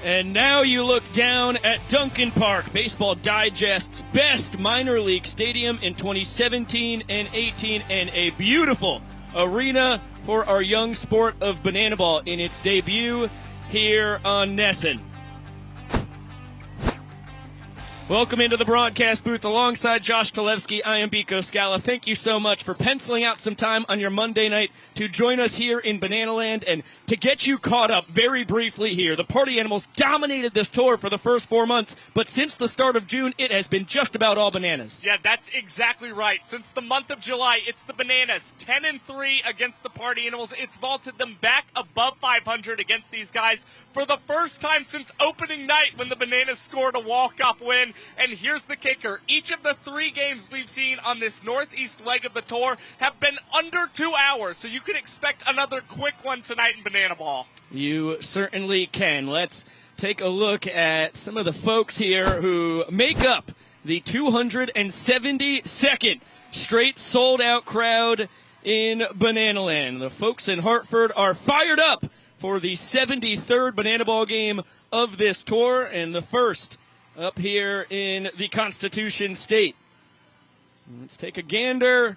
And now you look down at Duncan Park, Baseball Digest's best minor league stadium in 2017 and 18, and a beautiful arena for our young sport of banana ball in its debut here on Nesson. Welcome into the broadcast booth alongside Josh Kalevsky. I am Biko Scala. Thank you so much for penciling out some time on your Monday night to join us here in Banana Land. And to get you caught up very briefly here, the Party Animals dominated this tour for the first 4 months, but since the start of June, it has been just about all bananas. Yeah, that's exactly right. Since the month of July, it's the Bananas, 10-3 against the Party Animals. It's vaulted them back above 500 against these guys for the first time since opening night when the Bananas scored a walk-off win. And here's the kicker. Each of the 3 games we've seen on this northeast leg of the tour have been under 2 hours, so you can expect another quick one tonight in Banana Ball. You certainly can. Let's take a look at some of the folks here who make up the 272nd straight sold-out crowd in Banana Land. The folks in Hartford are fired up for the 73rd Banana Ball game of this tour, and the first up here in the Constitution State. Let's take a gander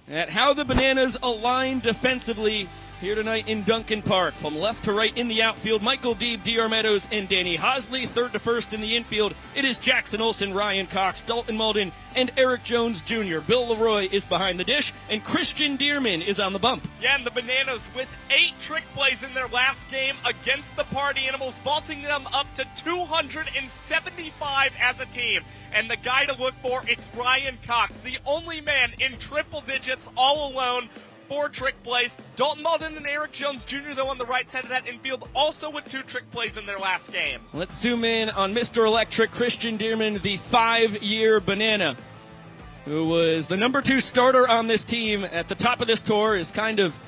at how the Bananas align defensively here tonight in Duncan Park. From left to right in the outfield, Michael Deeb, D.R. Meadows, and Danny Hosley. Third to first in the infield, it is Jackson Olson, Ryan Cox, Dalton Malden, and Eric Jones Jr. Bill Leroy is behind the dish, and Christian Dearman is on the bump. Yeah, and the Bananas with 8 trick plays in their last game against the Party Animals, vaulting them up to 275 as a team. And the guy to look for, it's Ryan Cox, the only man in triple digits all alone. 4 trick plays. Dalton Malden and Eric Jones Jr., though, on the right side of that infield, also with 2 trick plays in their last game. Let's zoom in on Mr. Electric, Christian Dearman, the 5-year Banana, who was the number 2 starter on this team at the top of this tour, is kind of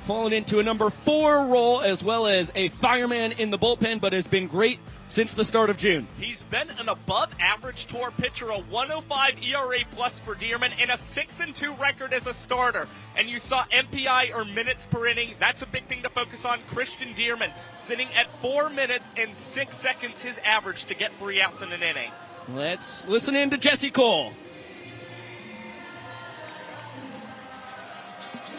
fallen into a number 4 role as well as a fireman in the bullpen, but has been great since the start of June. He's been an above-average tour pitcher, a 105 ERA plus for Dearman, and a 6-2 record as a starter. And you saw MPI, or minutes per inning. That's a big thing to focus on. Christian Dearman sitting at 4 minutes and 6 seconds his average to get 3 outs in an inning. Let's listen in to Jesse Cole.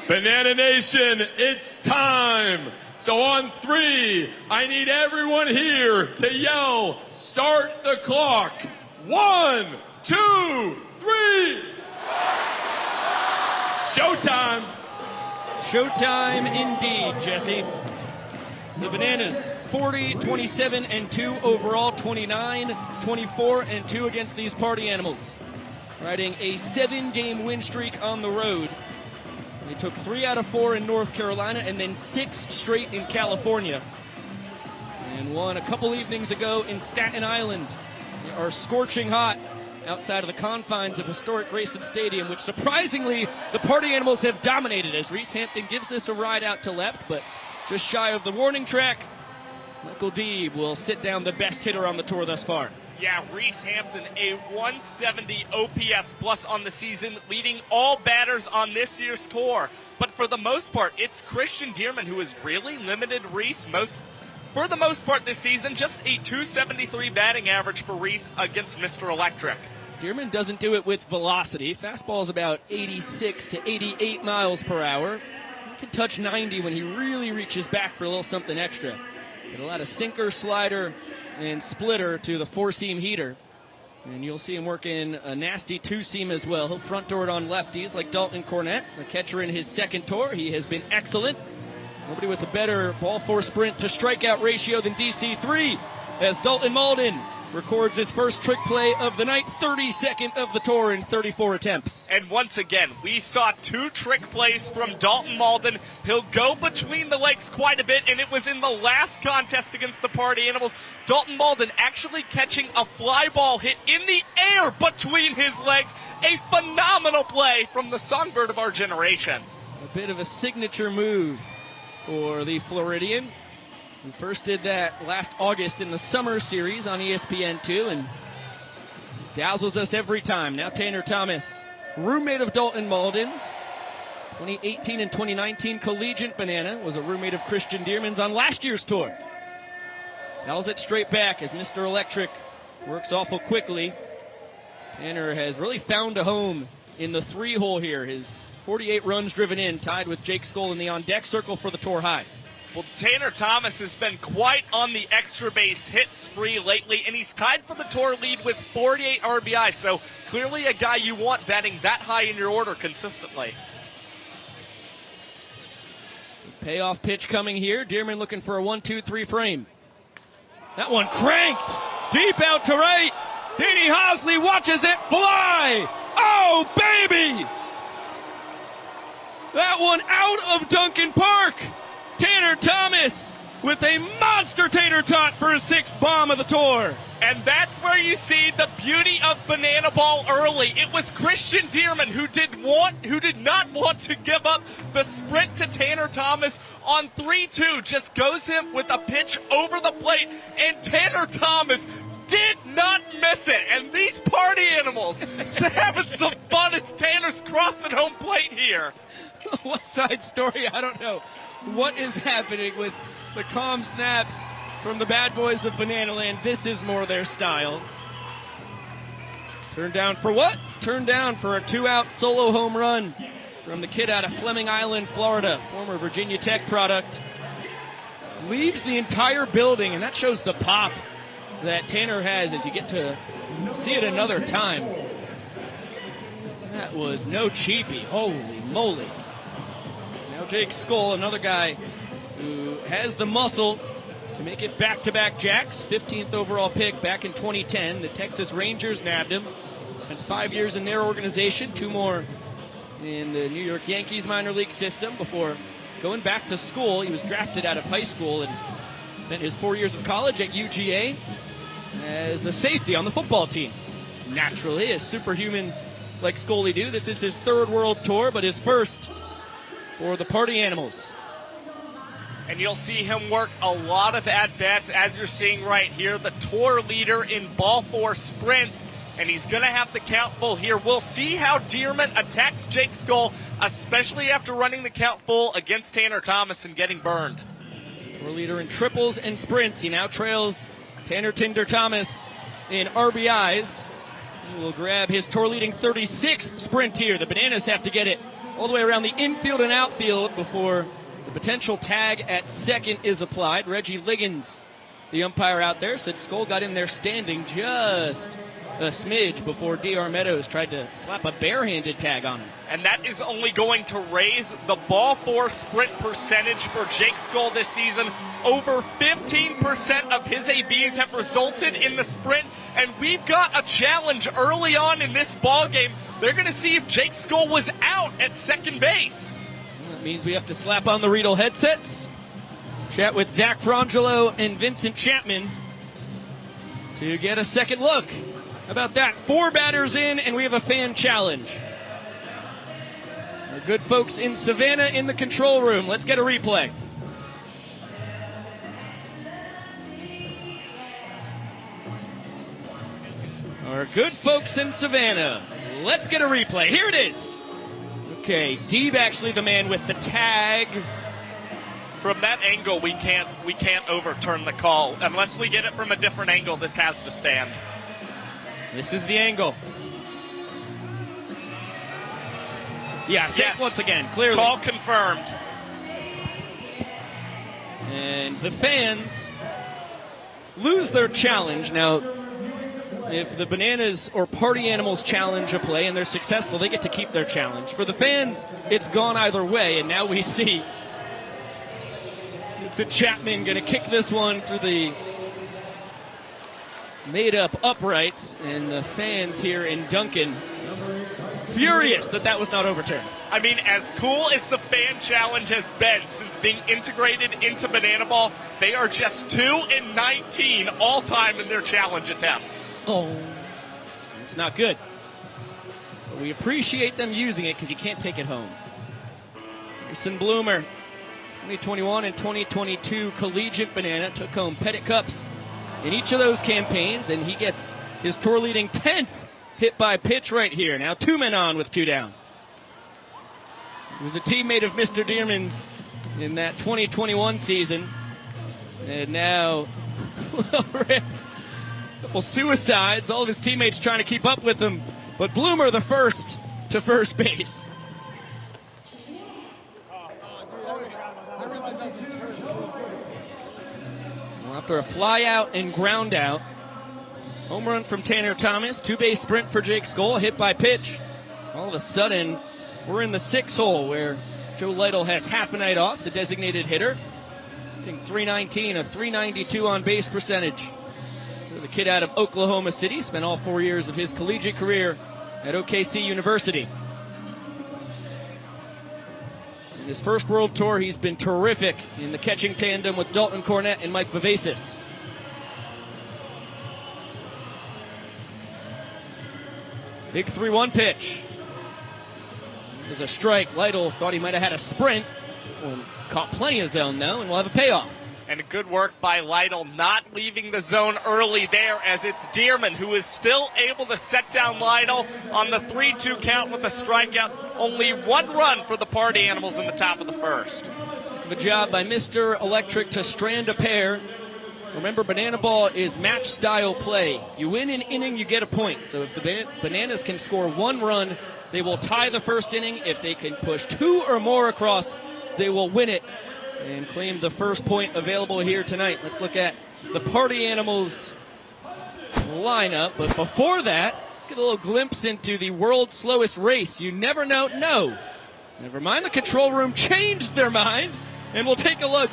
Banana Nation, it's time. So on 3, I need everyone here to yell, start the clock. 1, 2, 3. Showtime. Showtime indeed, Jesse. The Bananas, 40, 27, and 2 overall, 29, 24, and 2 against these Party Animals. Riding a 7-game win streak on the road. They took 3 out of 4 in North Carolina and then 6 straight in California. And won a couple evenings ago in Staten Island. They are scorching hot outside of the confines of historic Grayson Stadium, which surprisingly the Party Animals have dominated as Reese Hampton gives this a ride out to left, but just shy of the warning track. Michael Deeb will sit down the best hitter on the tour thus far. Yeah, Reese Hampton, a 170 OPS plus on the season, leading all batters on this year's tour. But for the most part, it's Christian Dearman who has really limited Reese for the most part this season. Just a 273 batting average for Reese against Mr. Electric. Dearman doesn't do it with velocity. Fastball is about 86 to 88 miles per hour. He can touch 90 when he really reaches back for a little something extra. Get a lot of sinker, slider, and splitter to the 4-seam heater. And you'll see him working a nasty 2-seam as well. He'll front door it on lefties like Dalton Cornett, the catcher in his second tour. He has been excellent. Nobody with a better ball four sprint to strikeout ratio than DC3 as Dalton Malden records his first trick play of the night, 32nd of the tour in 34 attempts. And once again, we saw 2 trick plays from Dalton Malden. He'll go between the legs quite a bit, and it was in the last contest against the Party Animals. Dalton Malden actually catching a fly ball hit in the air between his legs. A phenomenal play from the songbird of our generation. A bit of a signature move for the Floridian. We first did that last August in the Summer Series on ESPN2, and dazzles us every time. Now Tanner Thomas, roommate of Dalton Malden's. 2018 and 2019 collegiate Banana, was a roommate of Christian Dearman's on last year's tour. Fouls it straight back as Mr. Electric works awful quickly. Tanner has really found a home in the 3-hole here. His 48 runs driven in, tied with Jake Skoll in the on-deck circle for the tour high. Well, Tanner Thomas has been quite on the extra base hit spree lately, and he's tied for the tour lead with 48 RBI, so clearly a guy you want batting that high in your order consistently. Payoff pitch coming here. Dearman looking for a 1-2-3 frame. That one cranked deep out to right. Danny Hosley watches it fly. Oh, baby! That one out of Duncan Park. Tanner Thomas with a monster tater tot for his 6th bomb of the tour. And that's where you see the beauty of banana ball early. It was Christian Dearman who did not want to give up the sprint to Tanner Thomas on 3-2. Just goes him with a pitch over the plate, and Tanner Thomas did not miss it. And these party animals, they're having some fun as Tanner's crossing home plate here. West Side Story, I don't know what is happening with the calm snaps from the bad boys of Banana Land. This is more their style. Turned down for what? Turned down for a 2-out solo home run from the kid out of Fleming Island, Florida, former Virginia Tech product. Leaves the entire building, and that shows the pop that Tanner has as you get to see it another time. That was no cheapie. Holy moly. Now Jake Skoll, another guy who has the muscle to make it back-to-back jacks. 15th overall pick back in 2010. The Texas Rangers nabbed him. Spent 5 years in their organization, 2 more in the New York Yankees minor league system before going back to school. He was drafted out of high school and spent his 4 years of college at UGA as a safety on the football team. Naturally, as superhumans like Scully do, this is his 3rd world tour, but his 1st for the Party Animals. And you'll see him work a lot of at-bats, as you're seeing right here. The tour leader in ball 4 sprints, and he's going to have the count full here. We'll see how Dearman attacks Jake Skoll, especially after running the count full against Tanner Thomas and getting burned. Tour leader in triples and sprints. He now trails Tanner Tinder Thomas in RBIs. He will grab his tour-leading 36th sprint here. The Bananas have to get it all the way around the infield and outfield before the potential tag at second is applied. Reggie Liggins, the umpire out there, said Skoll got in there standing just a smidge before D.R. Meadows tried to slap a barehanded tag on him. And that is only going to raise the ball 4 sprint percentage for Jake Skoll this season. Over 15% of his ABs have resulted in the sprint, and we've got a challenge early on in this ball game. They're going to see if Jake Skoll was out at second base. That means we have to slap on the Riedel headsets, chat with Zach Frangelo and Vincent Chapman to get a second look. How about that? 4 batters in, and we have a fan challenge. Our good folks in Savannah in the control room. Let's get a replay. Our good folks in Savannah. Let's get a replay. Here it is. Okay, Deeb actually the man with the tag. From that angle, we can't overturn the call. Unless we get it from a different angle, this has to stand. This is the angle. Yeah, safe yes. Once again, clearly. Call confirmed. And the fans lose their challenge. Now, if the Bananas or Party Animals challenge a play and they're successful, they get to keep their challenge. For the fans, it's gone either way, and now we see it's a Chapman going to kick this one through the made-up uprights, and the fans here in Duncan furious that that was not overturned. I mean, as cool as the fan challenge has been since being integrated into Banana Ball, they are just 2-19 all-time in their challenge attempts. Oh, it's not good. But we appreciate them using it because you can't take it home. Jason Bloomer, 2021 and 2022 collegiate Banana, took home Pettit Cups in each of those campaigns, and he gets his tour-leading 10th hit by pitch right here. Now 2 men on with 2 down. He was a teammate of Mr. Dearman's in that 2021 season, and now Rip. Couple suicides, all of his teammates trying to keep up with him, but Bloomer the first to first base. After a fly out and ground out, home run from Tanner Thomas, two-base sprint for Jake Skoll, hit by pitch. All of a sudden, we're in the 6 hole where Joe Lytle has half a night off, the designated hitter. Hitting .319, a .392 on base percentage. The kid out of Oklahoma City, spent all 4 years of his collegiate career at OKC University. In his first World Tour, he's been terrific in the catching tandem with Dalton Cornette and Mike Vivacis. Big 3-1 pitch. There's a strike. Lytle thought he might have had a sprint. Well, caught plenty of zone, though, and we'll have a payoff. And good work by Lytle, not leaving the zone early there, as it's Dearman who is still able to set down Lytle on the 3-2 count with a strikeout. Only 1 run for the Party Animals in the top of the first. Good job by Mr. Electric to strand a pair. Remember, Banana Ball is match-style play. You win an inning, you get a point. So if the Bananas can score 1 run, they will tie the first inning. If they can push 2 or more across, they will win it and claim the first point available here tonight. Let's look at the Party Animals lineup. But before that, let's get a little glimpse into the world's slowest race. You never know. No. Never mind. The control room changed their mind. And we'll take a look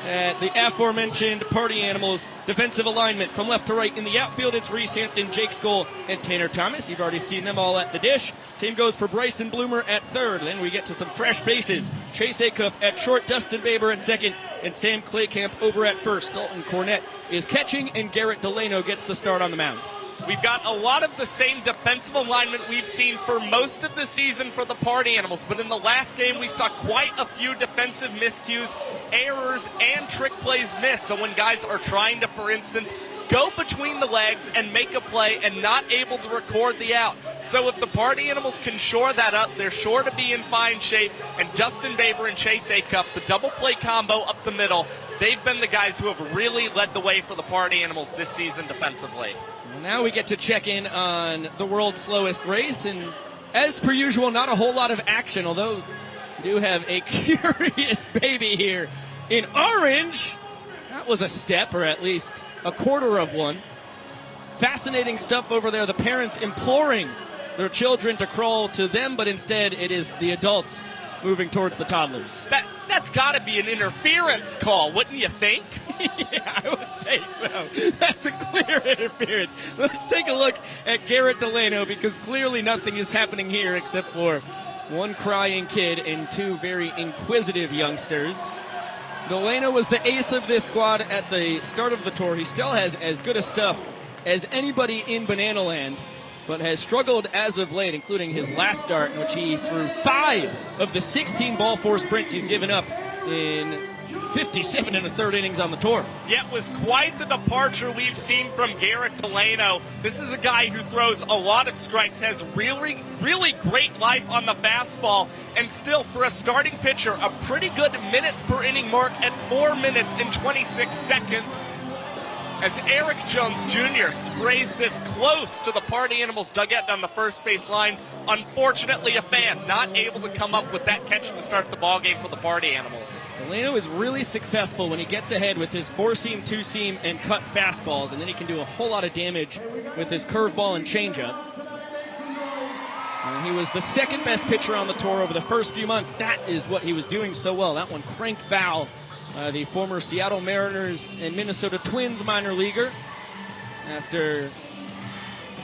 at the aforementioned Party Animals defensive alignment. From left to right in the outfield, it's Reese Hampton, Jake Skoll, and Tanner Thomas. You've already seen them all at the dish. Same goes for Bryson Bloomer at third. Then we get to some fresh faces. Chase Acuff at short, Dustin Baber at second, and Sam Claycamp over at first. Dalton Cornette is catching, and Garrett Delano gets the start on the mound. We've got a lot of the same defensive alignment we've seen for most of the season for the Party Animals, but in the last game we saw quite a few defensive miscues, errors, and trick plays missed. So when guys are trying to, for instance, go between the legs and make a play and not able to record the out. So if the Party Animals can shore that up, they're sure to be in fine shape. And Dustin Baber and Chase Acuff, the double play combo up the middle, they've been the guys who have really led the way for the Party Animals this season defensively. Well, now we get to check in on the world's slowest race, and as per usual, not a whole lot of action, although we do have a curious baby here in orange. That was a step, or at least a quarter of one. Fascinating stuff over there. The parents imploring their children to crawl to them, but instead it is the adults moving towards the toddlers. That's got to be an interference call, wouldn't you think? Yeah, I would say so. That's a clear interference. Let's take a look at Garrett Delano, because clearly nothing is happening here except for one crying kid and 2 very inquisitive youngsters. Delano was the ace of this squad at the start of the tour. He still has as good a stuff as anybody in Bananaland, but has struggled as of late, including his last start, in which he threw 5 of the 16 ball 4 sprints he's given up in 57 1/3 innings on the tour. Yeah, it was quite the departure we've seen from Garrett Delano. This is a guy who throws a lot of strikes, has really, really great life on the fastball, and still, for a starting pitcher, a pretty good minutes per inning mark at 4 minutes and 26 seconds. As Eric Jones Jr. sprays this close to the Party Animals dugout down the first base line. Unfortunately, a fan not able to come up with that catch to start the ballgame for the Party Animals. Delano is really successful when he gets ahead with his 4-seam, 2-seam, and cut fastballs, and then he can do a whole lot of damage with his curveball and changeup. And he was the second best pitcher on the tour over the first few months. That is what he was doing so well. That one cranked foul. The former Seattle Mariners and Minnesota Twins minor leaguer. After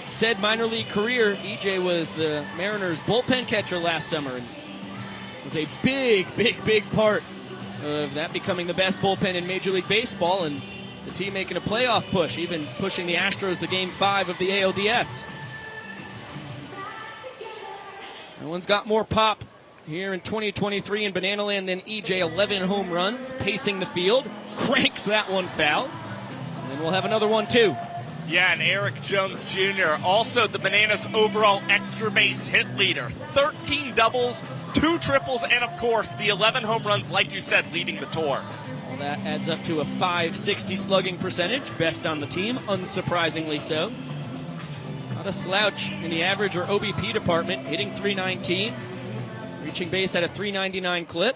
said minor league career, EJ was the Mariners bullpen catcher last summer, and was a big part of that becoming the best bullpen in Major League Baseball, and the team making a playoff push, even pushing the Astros to Game 5 of the ALDS. No one's got more pop here in 2023 in Bananaland than EJ. 11 home runs, pacing the field, cranks that one foul, and then we'll have another one too. Yeah, and Eric Jones Jr., also the Bananas' overall extra base hit leader. 13 doubles, 2 triples, and of course the 11 home runs, like you said, leading the tour. that adds up to a .560 slugging percentage, best on the team, unsurprisingly so. Not a slouch in the average or OBP department, hitting .319, reaching base at a .399 clip.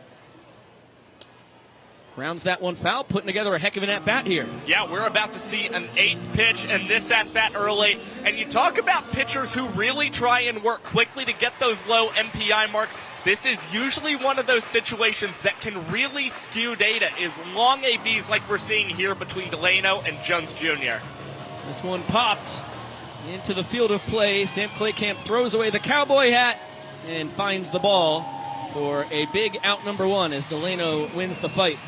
Rounds that one foul, putting together a heck of an at-bat here. Yeah, we're about to see an 8th pitch and this at-bat early. And you talk about pitchers who really try and work quickly to get those low MPI marks. This is usually one of those situations that can really skew data, is long ABs like we're seeing here between Delano and Jones Jr. This one popped into the field of play. Sam Claycamp throws away the cowboy hat and finds the ball for a big out number one as Delano wins the fight.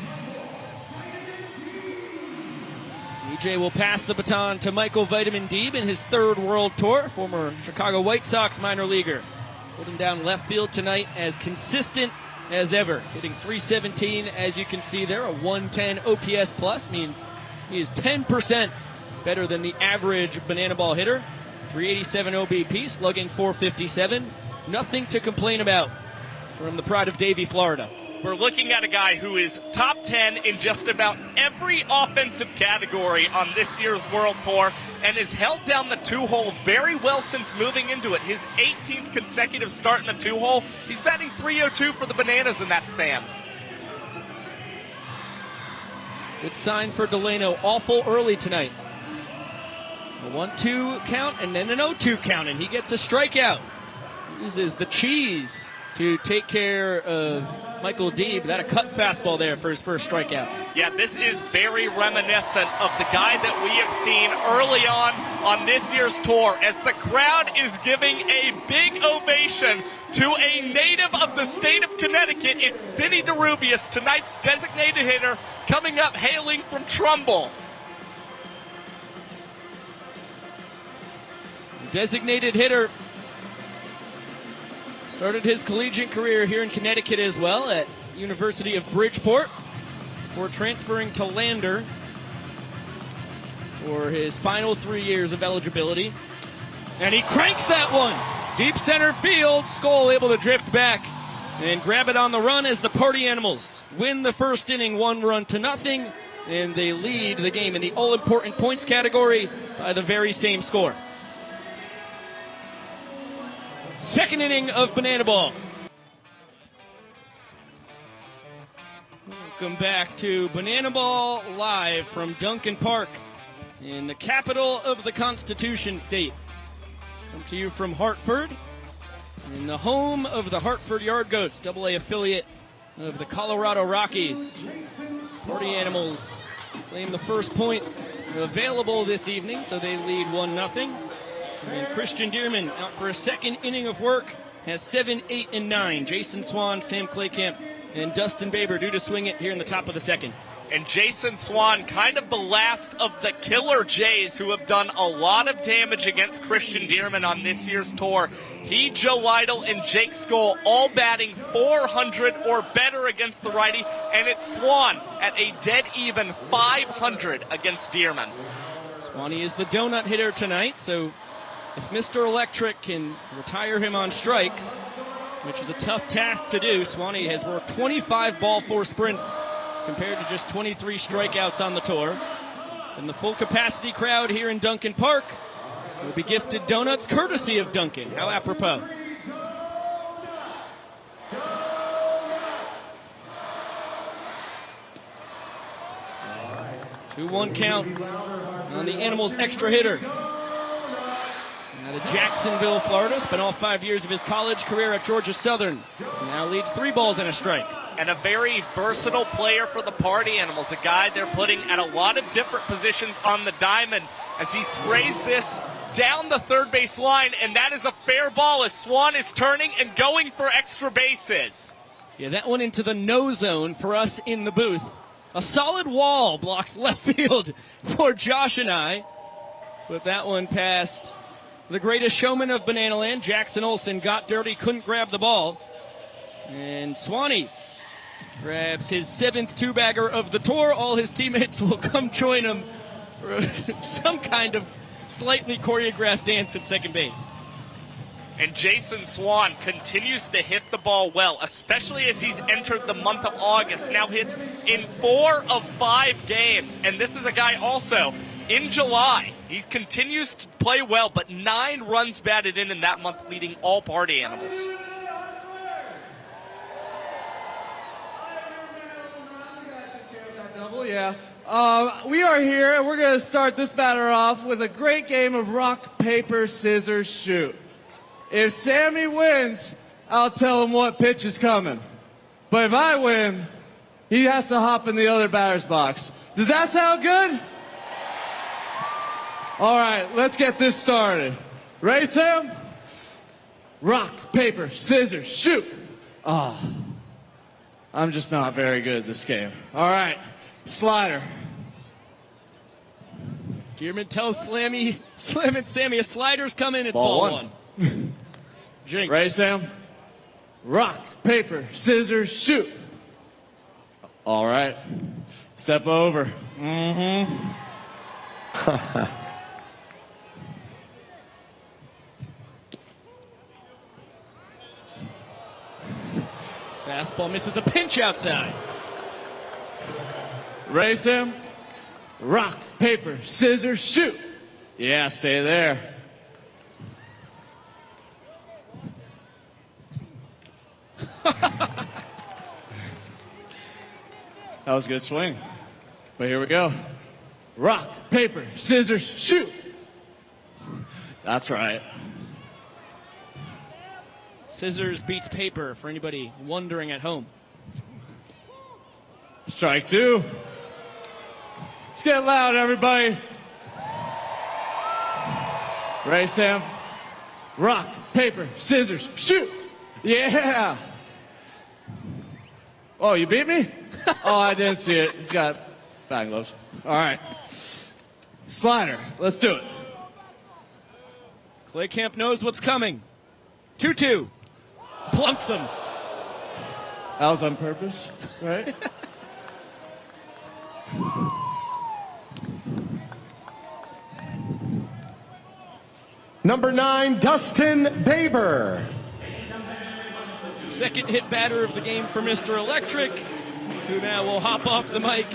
EJ will pass the baton to Michael Vitamin Deeb in his 3rd World Tour, former Chicago White Sox minor leaguer. Holding down left field tonight, as consistent as ever. Hitting .317, as you can see there, a 110 OPS plus, means he is 10% better than the average banana ball hitter. .387 OBP, slugging .457. Nothing to complain about from the pride of Davie, Florida. We're looking at a guy who is top 10 in just about every offensive category on this year's World Tour and has held down the 2-hole very well since moving into it. His 18th consecutive start in the 2-hole. He's batting .302 for the Bananas in that span. Good sign for Delano. Awful early tonight. A 1-2 count and then an 0-2 count, and he gets a strikeout. Uses the cheese to take care of Michael Deeb. That a cut fastball there for his first strikeout. Yeah, this is very reminiscent of the guy that we have seen early on this year's tour, as the crowd is giving a big ovation to a native of the state of Connecticut. It's Vinnie Derubius, tonight's designated hitter, coming up hailing from Trumbull. Designated hitter. Started his collegiate career here in Connecticut as well at University of Bridgeport before transferring to Lander for his final 3 years of eligibility. And he cranks that one. Deep center field. Skoll able to drift back and grab it on the run as the Party Animals win the first inning 1-0. And they lead the game in the all-important points category by the very same score. Second inning of Banana Ball. Welcome back to Banana Ball live from Duncan Park in the capital of the Constitution State. Come to you from Hartford, in the home of the Hartford Yard Goats, AA affiliate of the Colorado Rockies. Party Animals claim the first point available this evening, so they lead 1-0. And Christian Dearman out for a second inning of work, has 7, 8, and 9. Jason Swan, Sam Claycamp, and Dustin Baber due to swing it here in the top of the second. And Jason Swan, kind of the last of the killer Jays who have done a lot of damage against Christian Dearman on this year's tour. He, Joe Lytle, and Jake Skoll all batting .400 or better against the righty, and it's Swan at a dead even .500 against Dearman. Swanee is the donut hitter tonight, so if Mr. Electric can retire him on strikes, which is a tough task to do, Swanee has worked 25 ball four sprints compared to just 23 strikeouts on the tour. And the full capacity crowd here in Duncan Park will be gifted donuts courtesy of Duncan. How apropos. Two 2-1 count on the Animals' extra hitter. Out of Jacksonville, Florida, spent all 5 years of his college career at Georgia Southern. Now leads 3 balls and a strike. And a very versatile player for the Party Animals, a guy they're putting at a lot of different positions on the diamond as he sprays this down the third base line, and that is a fair ball as Swan is turning and going for extra bases. Yeah, that one into the no zone for us in the booth. A solid wall blocks left field for Josh and I, but that one past the greatest showman of Banana Land, Jackson Olson, got dirty, couldn't grab the ball. And Swanee grabs his 7th two-bagger of the tour. All his teammates will come join him for some kind of slightly choreographed dance at second base. And Jason Swan continues to hit the ball well, especially as he's entered the month of August. Now hits in 4 of 5 games. And this is a guy also in July. He continues to play well, but 9 runs batted in that month, leading all party animals. Yeah. We are here, and we're going to start this batter off with a great game of rock, paper, scissors, shoot. If Sammy wins, I'll tell him what pitch is coming. But if I win, he has to hop in the other batter's box. Does that sound good? All right, let's get this started. Ready, Sam? Rock, paper, scissors, shoot. Oh, I'm just not very good at this game. All right, slider. Dearman tells Slam and Sammy a slider's coming. It's ball one. Jinx. Ready, Sam? Rock, paper, scissors, shoot. All right. Step over. Mm-hmm. Fastball misses a pinch outside. Ready, Sam? Rock, paper, scissors, shoot. Yeah, stay there. That was a good swing. But here we go. Rock, paper, scissors, shoot. That's right. Scissors beats paper for anybody wondering at home. Strike 2. Let's get loud, everybody. Ready, Sam? Rock, paper, scissors, shoot. Yeah. Oh, you beat me? Oh, I didn't see it. He's got batting gloves. All right. Slider. Let's do it. Clay Camp knows what's coming. 2-2. Plumps him. That was on purpose, right? Number 9, Dustin Baber. Second hit batter of the game for Mr. Electric, who now will hop off the mic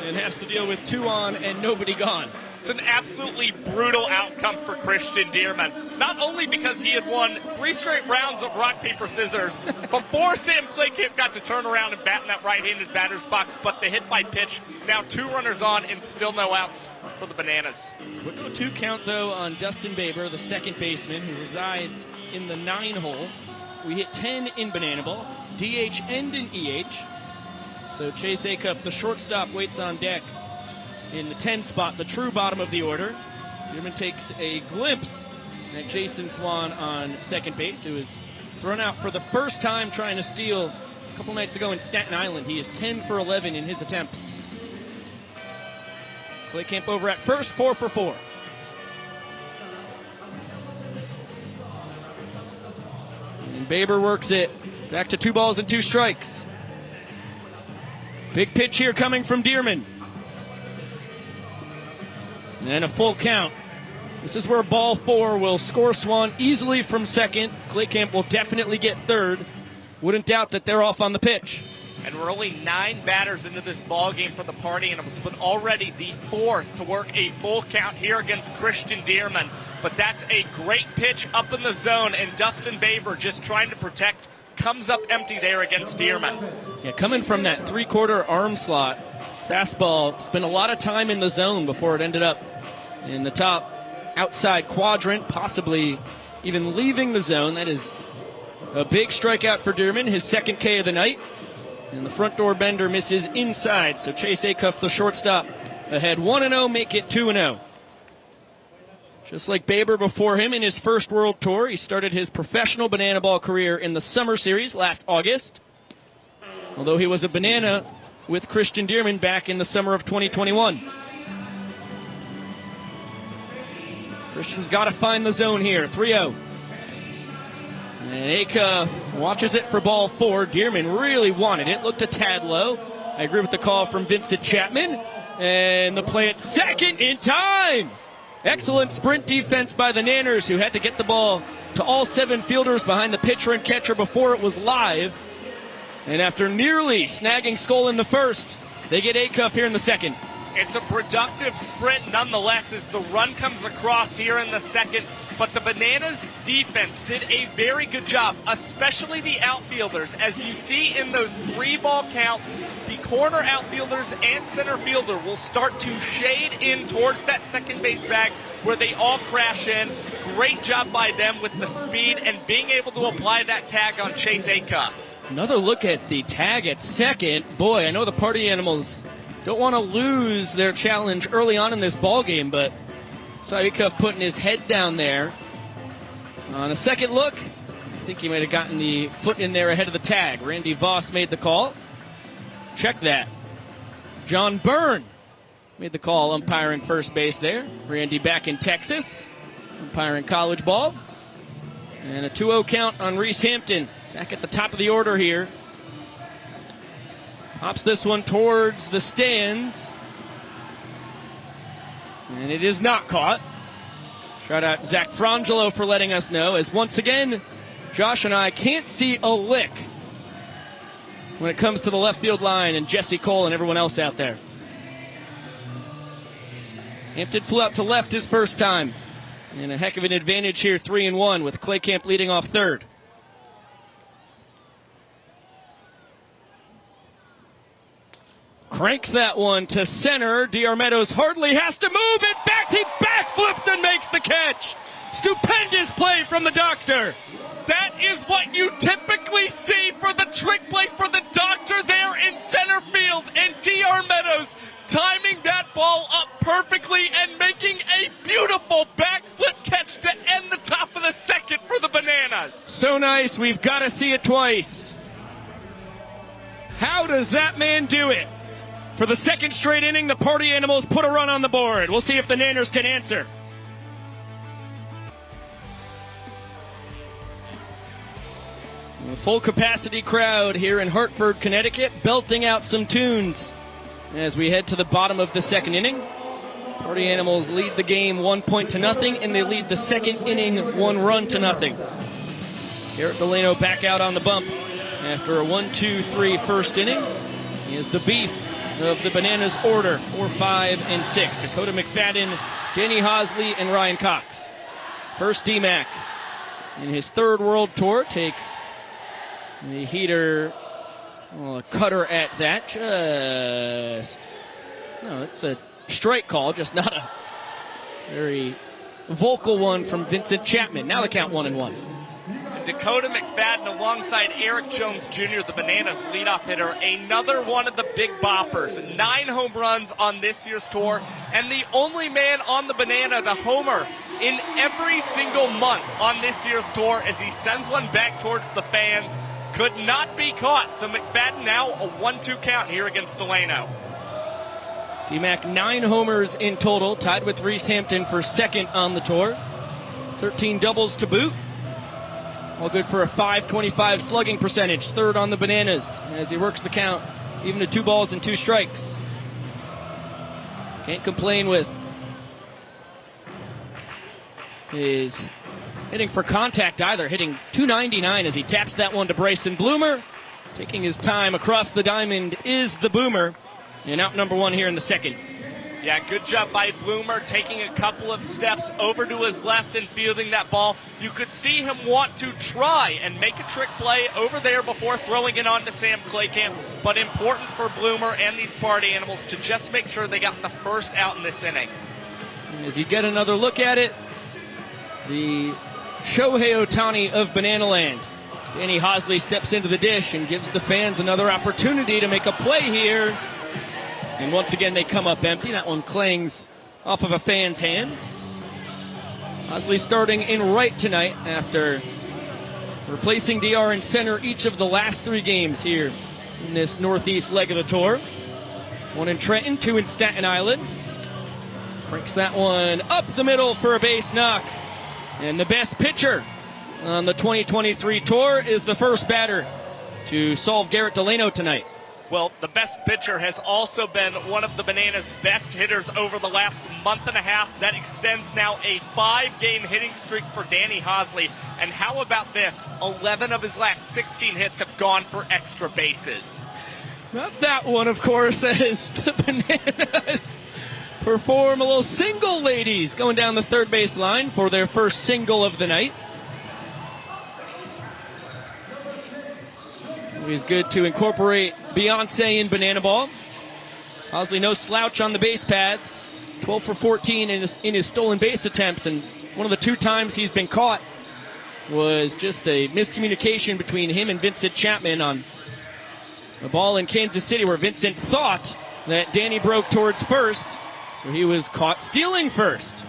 and has to deal with 2 on and nobody gone. It's an absolutely brutal outcome for Christian Dearman. Not only because he had won 3 straight rounds of rock, paper, scissors before Sam Claycamp got to turn around and bat in that right-handed batter's box, but the hit by pitch, now 2 runners on and still no outs for the Bananas. Quick 0-2 count, though, on Dustin Baber, the second baseman who resides in the 9 hole. We hit 10 in Banana Ball, DH and in EH. So Chase Acuff, the shortstop, waits on deck in the 10 spot, the true bottom of the order. Dearman takes a glimpse at Jason Swan on second base, who is thrown out for the first time trying to steal a couple nights ago in Staten Island. He is 10 for 11 in his attempts. Claycamp over at first, 4 for 4. And Baber works it back to 2 balls and 2 strikes. Big pitch here coming from Dearman. And a full count. This is where ball 4 will score Swan easily from second. Claycamp will definitely get third. Wouldn't doubt that they're off on the pitch. And we're only 9 batters into this ball game for the Party Animals, but already the 4th to work a full count here against Christian Dearman. But that's a great pitch up in the zone, and Dustin Baber just trying to protect, comes up empty there against Dearman. Yeah, coming from that 3/4 arm slot, fastball spent a lot of time in the zone before it ended up in the top outside quadrant, possibly even leaving the zone. That is a big strikeout for Dearman, his second K of the night. And the front door bender misses inside, so Chase Acuff, the shortstop, ahead 1-0, make it 2-0. Just like Baber before him in his first World Tour, he started his professional banana ball career in the Summer Series last August. Although he was a banana with Christian Dearman back in the summer of 2021. Christian's got to find the zone here, 3-0. And Acuff watches it for ball 4. Dearman really wanted it, looked a tad low. I agree with the call from Vincent Chapman. And the play at second in time. Excellent sprint defense by the Nanners, who had to get the ball to all 7 fielders behind the pitcher and catcher before it was live. And after nearly snagging Skull in the first, they get Acuff here in the second. It's a productive sprint nonetheless as the run comes across here in the second. But the Bananas defense did a very good job, especially the outfielders. As you see in those 3-ball counts, the corner outfielders and center fielder will start to shade in towards that second base bag where they all crash in. Great job by them with the speed and being able to apply that tag on Chase Acuff. Another look at the tag at second. Boy, I know the Party Animals don't want to lose their challenge early on in this ball game, but saw Acuff putting his head down there. On a second look, I think he might have gotten the foot in there ahead of the tag. Randy Voss made the call. Check that. John Byrne made the call, umpiring first base there. Randy back in Texas, umpiring college ball. And a 2-0 count on Reese Hampton, back at the top of the order here. Pops this one towards the stands. And it is not caught. Shout out Zach Frangelo for letting us know, as once again, Josh and I can't see a lick when it comes to the left field line and Jesse Cole and everyone else out there. Hampton flew out to left his first time. And a heck of an advantage here, 3-1, with Clay Camp leading off third. Cranks that one to center. DR Meadows hardly has to move. In fact, he backflips and makes the catch. Stupendous play from the doctor. That is what you typically see for the trick play for the doctor there in center field. And DR Meadows timing that ball up perfectly and making a beautiful backflip catch to end the top of the second for the Bananas. So nice, we've got to see it twice. How does that man do it? For the second straight inning, the Party Animals put a run on the board. We'll see if the Nanners can answer. A full capacity crowd here in Hartford, Connecticut, belting out some tunes as we head to the bottom of the second inning. Party Animals lead the game 1-0, and they lead the second inning 1-0. Garrett Delano back out on the bump after a 1-2-3 first inning. He is the beef of the Bananas order, 4, 5, and 6. Dakota McFadden, Danny Hosley, and Ryan Cox. First D-Mac in his third World Tour takes the heater, well, a cutter at that. No, it's a strike call, just not a very vocal one from Vincent Chapman. Now the count 1-1. Dakota McFadden alongside Eric Jones Jr., the Bananas leadoff hitter, another one of the big boppers. 9 home runs on this year's tour, and the only man on the Banana, the homer, in every single month on this year's tour as he sends one back towards the fans. Could not be caught, so McFadden now a 1-2 count here against Delano. D-Mac 9 homers in total, tied with Reese Hampton for second on the tour. 13 doubles to boot. All good for a .525 slugging percentage. Third on the Bananas as he works the count, even to 2 balls and 2 strikes. Can't complain with his hitting for contact either. Hitting .299 as he taps that one to Bryson Bloomer. Taking his time across the diamond is the Boomer. And out number 1 here in the second. Yeah, good job by Bloomer, taking a couple of steps over to his left and fielding that ball. You could see him want to try and make a trick play over there before throwing it on to Sam Claycamp. But important for Bloomer and these Party Animals to just make sure they got the first out in this inning. As you get another look at it, the Shohei Ohtani of Bananaland. Danny Hosley steps into the dish and gives the fans another opportunity to make a play here. And once again, they come up empty. That one clangs off of a fan's hands. Hosley starting in right tonight after replacing DR in center each of the last 3 games here in this northeast leg of the tour. 1 in Trenton, 2 in Staten Island. Cranks that one up the middle for a base knock. And the best pitcher on the 2023 tour is the first batter to solve Garrett Delano tonight. Well, the best pitcher has also been one of the Bananas' best hitters over the last month and a half. That extends now a 5-game hitting streak for Danny Hosley. And how about this? 11 of his last 16 hits have gone for extra bases. Not that one, of course, as the Bananas perform a little single, ladies, going down the third base line for their first single of the night. Always good to incorporate Beyonce in banana ball. Hosley no slouch on the base pads. 12 for 14 in his stolen base attempts, and one of the 2 times he's been caught was just a miscommunication between him and Vincent Chapman on a ball in Kansas City where Vincent thought that Danny broke towards first, so he was caught stealing first.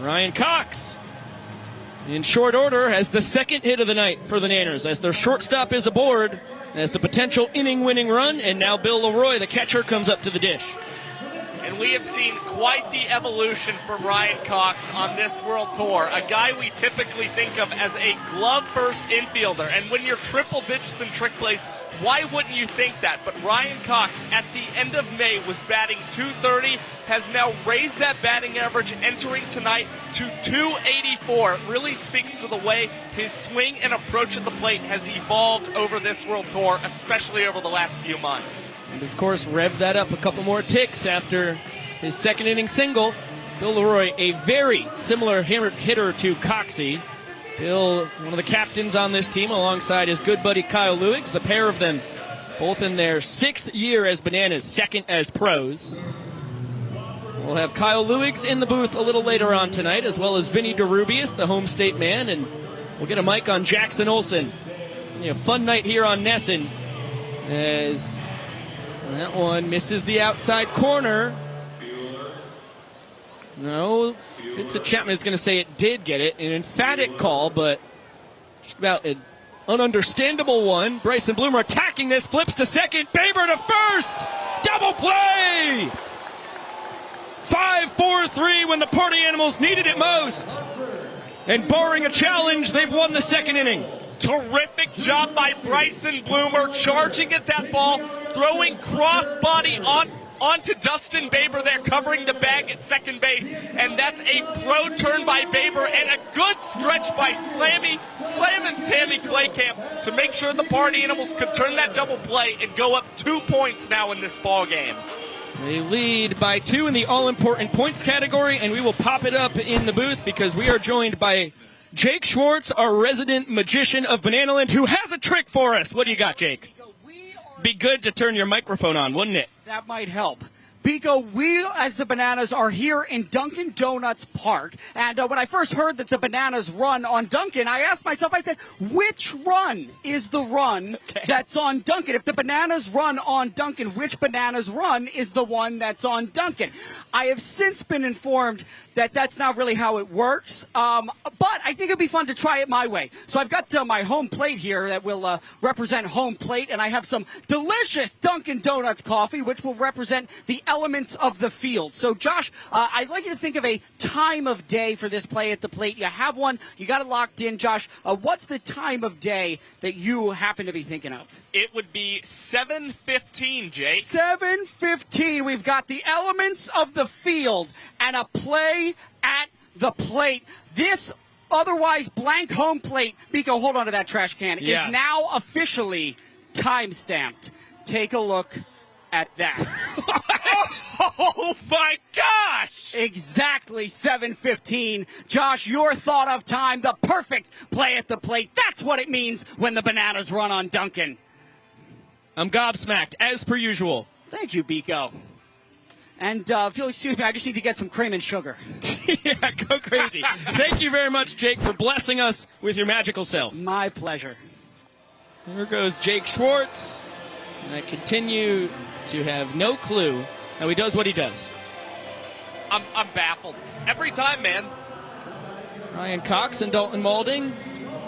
Ryan Cox, in short order, has the second hit of the night for the Nanners as their shortstop is aboard as the potential inning-winning run, and now Bill Leroy, the catcher, comes up to the dish. And we have seen quite the evolution for Ryan Cox on this World Tour, a guy we typically think of as a glove-first infielder. And when you're triple digits in trick plays, why wouldn't you think that? But Ryan Cox, at the end of May, was batting .230, has now raised that batting average entering tonight to .284. It really speaks to the way his swing and approach at the plate has evolved over this World Tour, especially over the last few months. And of course, rev that up a couple more ticks after his second inning single. Bill Leroy, a very similar hitter to Coxie. Bill, one of the captains on this team, alongside his good buddy Kyle Lewigs. The pair of them both in their 6th year as Bananas, 2nd as pros. We'll have Kyle Lewigs in the booth a little later on tonight, as well as Vinnie Derubius, the home state man, and we'll get a mic on Jackson Olson. It's going to be a fun night here on Nesson, as that one misses the outside corner. No, Vincent Chapman is going to say it did get it. An emphatic call, but just about an ununderstandable one. Bryson Bloomer attacking this, flips to second, Baber to first! Double play! 5-4-3 when the party animals needed it most. And barring a challenge, they've won the second inning. Terrific job by Bryson Bloomer, charging at that ball, throwing crossbody onto Dustin Baber there, covering the bag at second base. And that's a pro turn by Baber and a good stretch by slamming Sammy Claycamp to make sure the party animals could turn that double play and go up 2 points now in this ball game. They lead by 2 in the all-important points category, and we will pop it up in the booth because we are joined by Jake Schwartz, our resident magician of Bananaland, who has a trick for us. What do you got, Jake? Be good to turn your microphone on, wouldn't it? That might help. Biko, we, as the Bananas, are here in Dunkin' Donuts Park. And when I first heard that the Bananas run on Dunkin', I asked myself, I said, which run is the run that's on Dunkin'? If the Bananas run on Dunkin', which Bananas run is the one that's on Dunkin'? I have since been informed that that's not really how it works. But I think it'd be fun to try it my way. So I've got my home plate here that will represent home plate, and I have some delicious Dunkin' Donuts coffee, which will represent the elements of the field. So, Josh, I'd like you to think of a time of day for this play at the plate. You have one. You got it locked in, Josh. What's the time of day that you happen to be thinking of? It would be 7:15, Jake. 7:15. We've got the elements of the field and a play at the plate. This otherwise blank home plate, Biko, hold on to that trash can, is now officially time-stamped. Take a look at that. Oh, my gosh! Exactly 7:15. Josh, your thought of time, the perfect play at the plate. That's what it means when the Bananas run on Dunkin'. I'm gobsmacked, as per usual. Thank you, Biko. And if you'll excuse me, I just need to get some cream and sugar. Yeah, go crazy. Thank you very much, Jake, for blessing us with your magical self. My pleasure. Here goes Jake Schwartz. And I continue to have no clue how he does what he does. I'm baffled. Every time, man. Ryan Cox and Dalton Malden,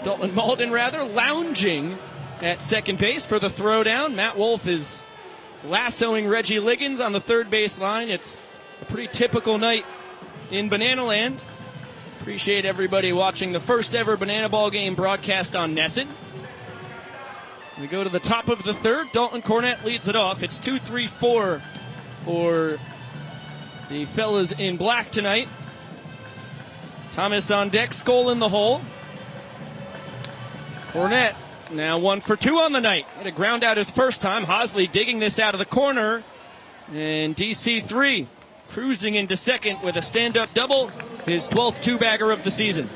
lounging at second base for the throwdown. Matt Wolf is lassoing Reggie Liggins on the third base line. It's a pretty typical night in Bananaland. Appreciate everybody watching the first ever Banana Ball game broadcast on Nesson. We go to the top of the third. Dalton Cornett leads it off. It's 2-3-4 for the fellas in black tonight. Thomas on deck, Skoll in the hole. Cornett now 1 for 2 on the night. Had a ground out his first time. Hosley digging this out of the corner. And DC3 cruising into second with a stand-up double. His 12th two-bagger of the season.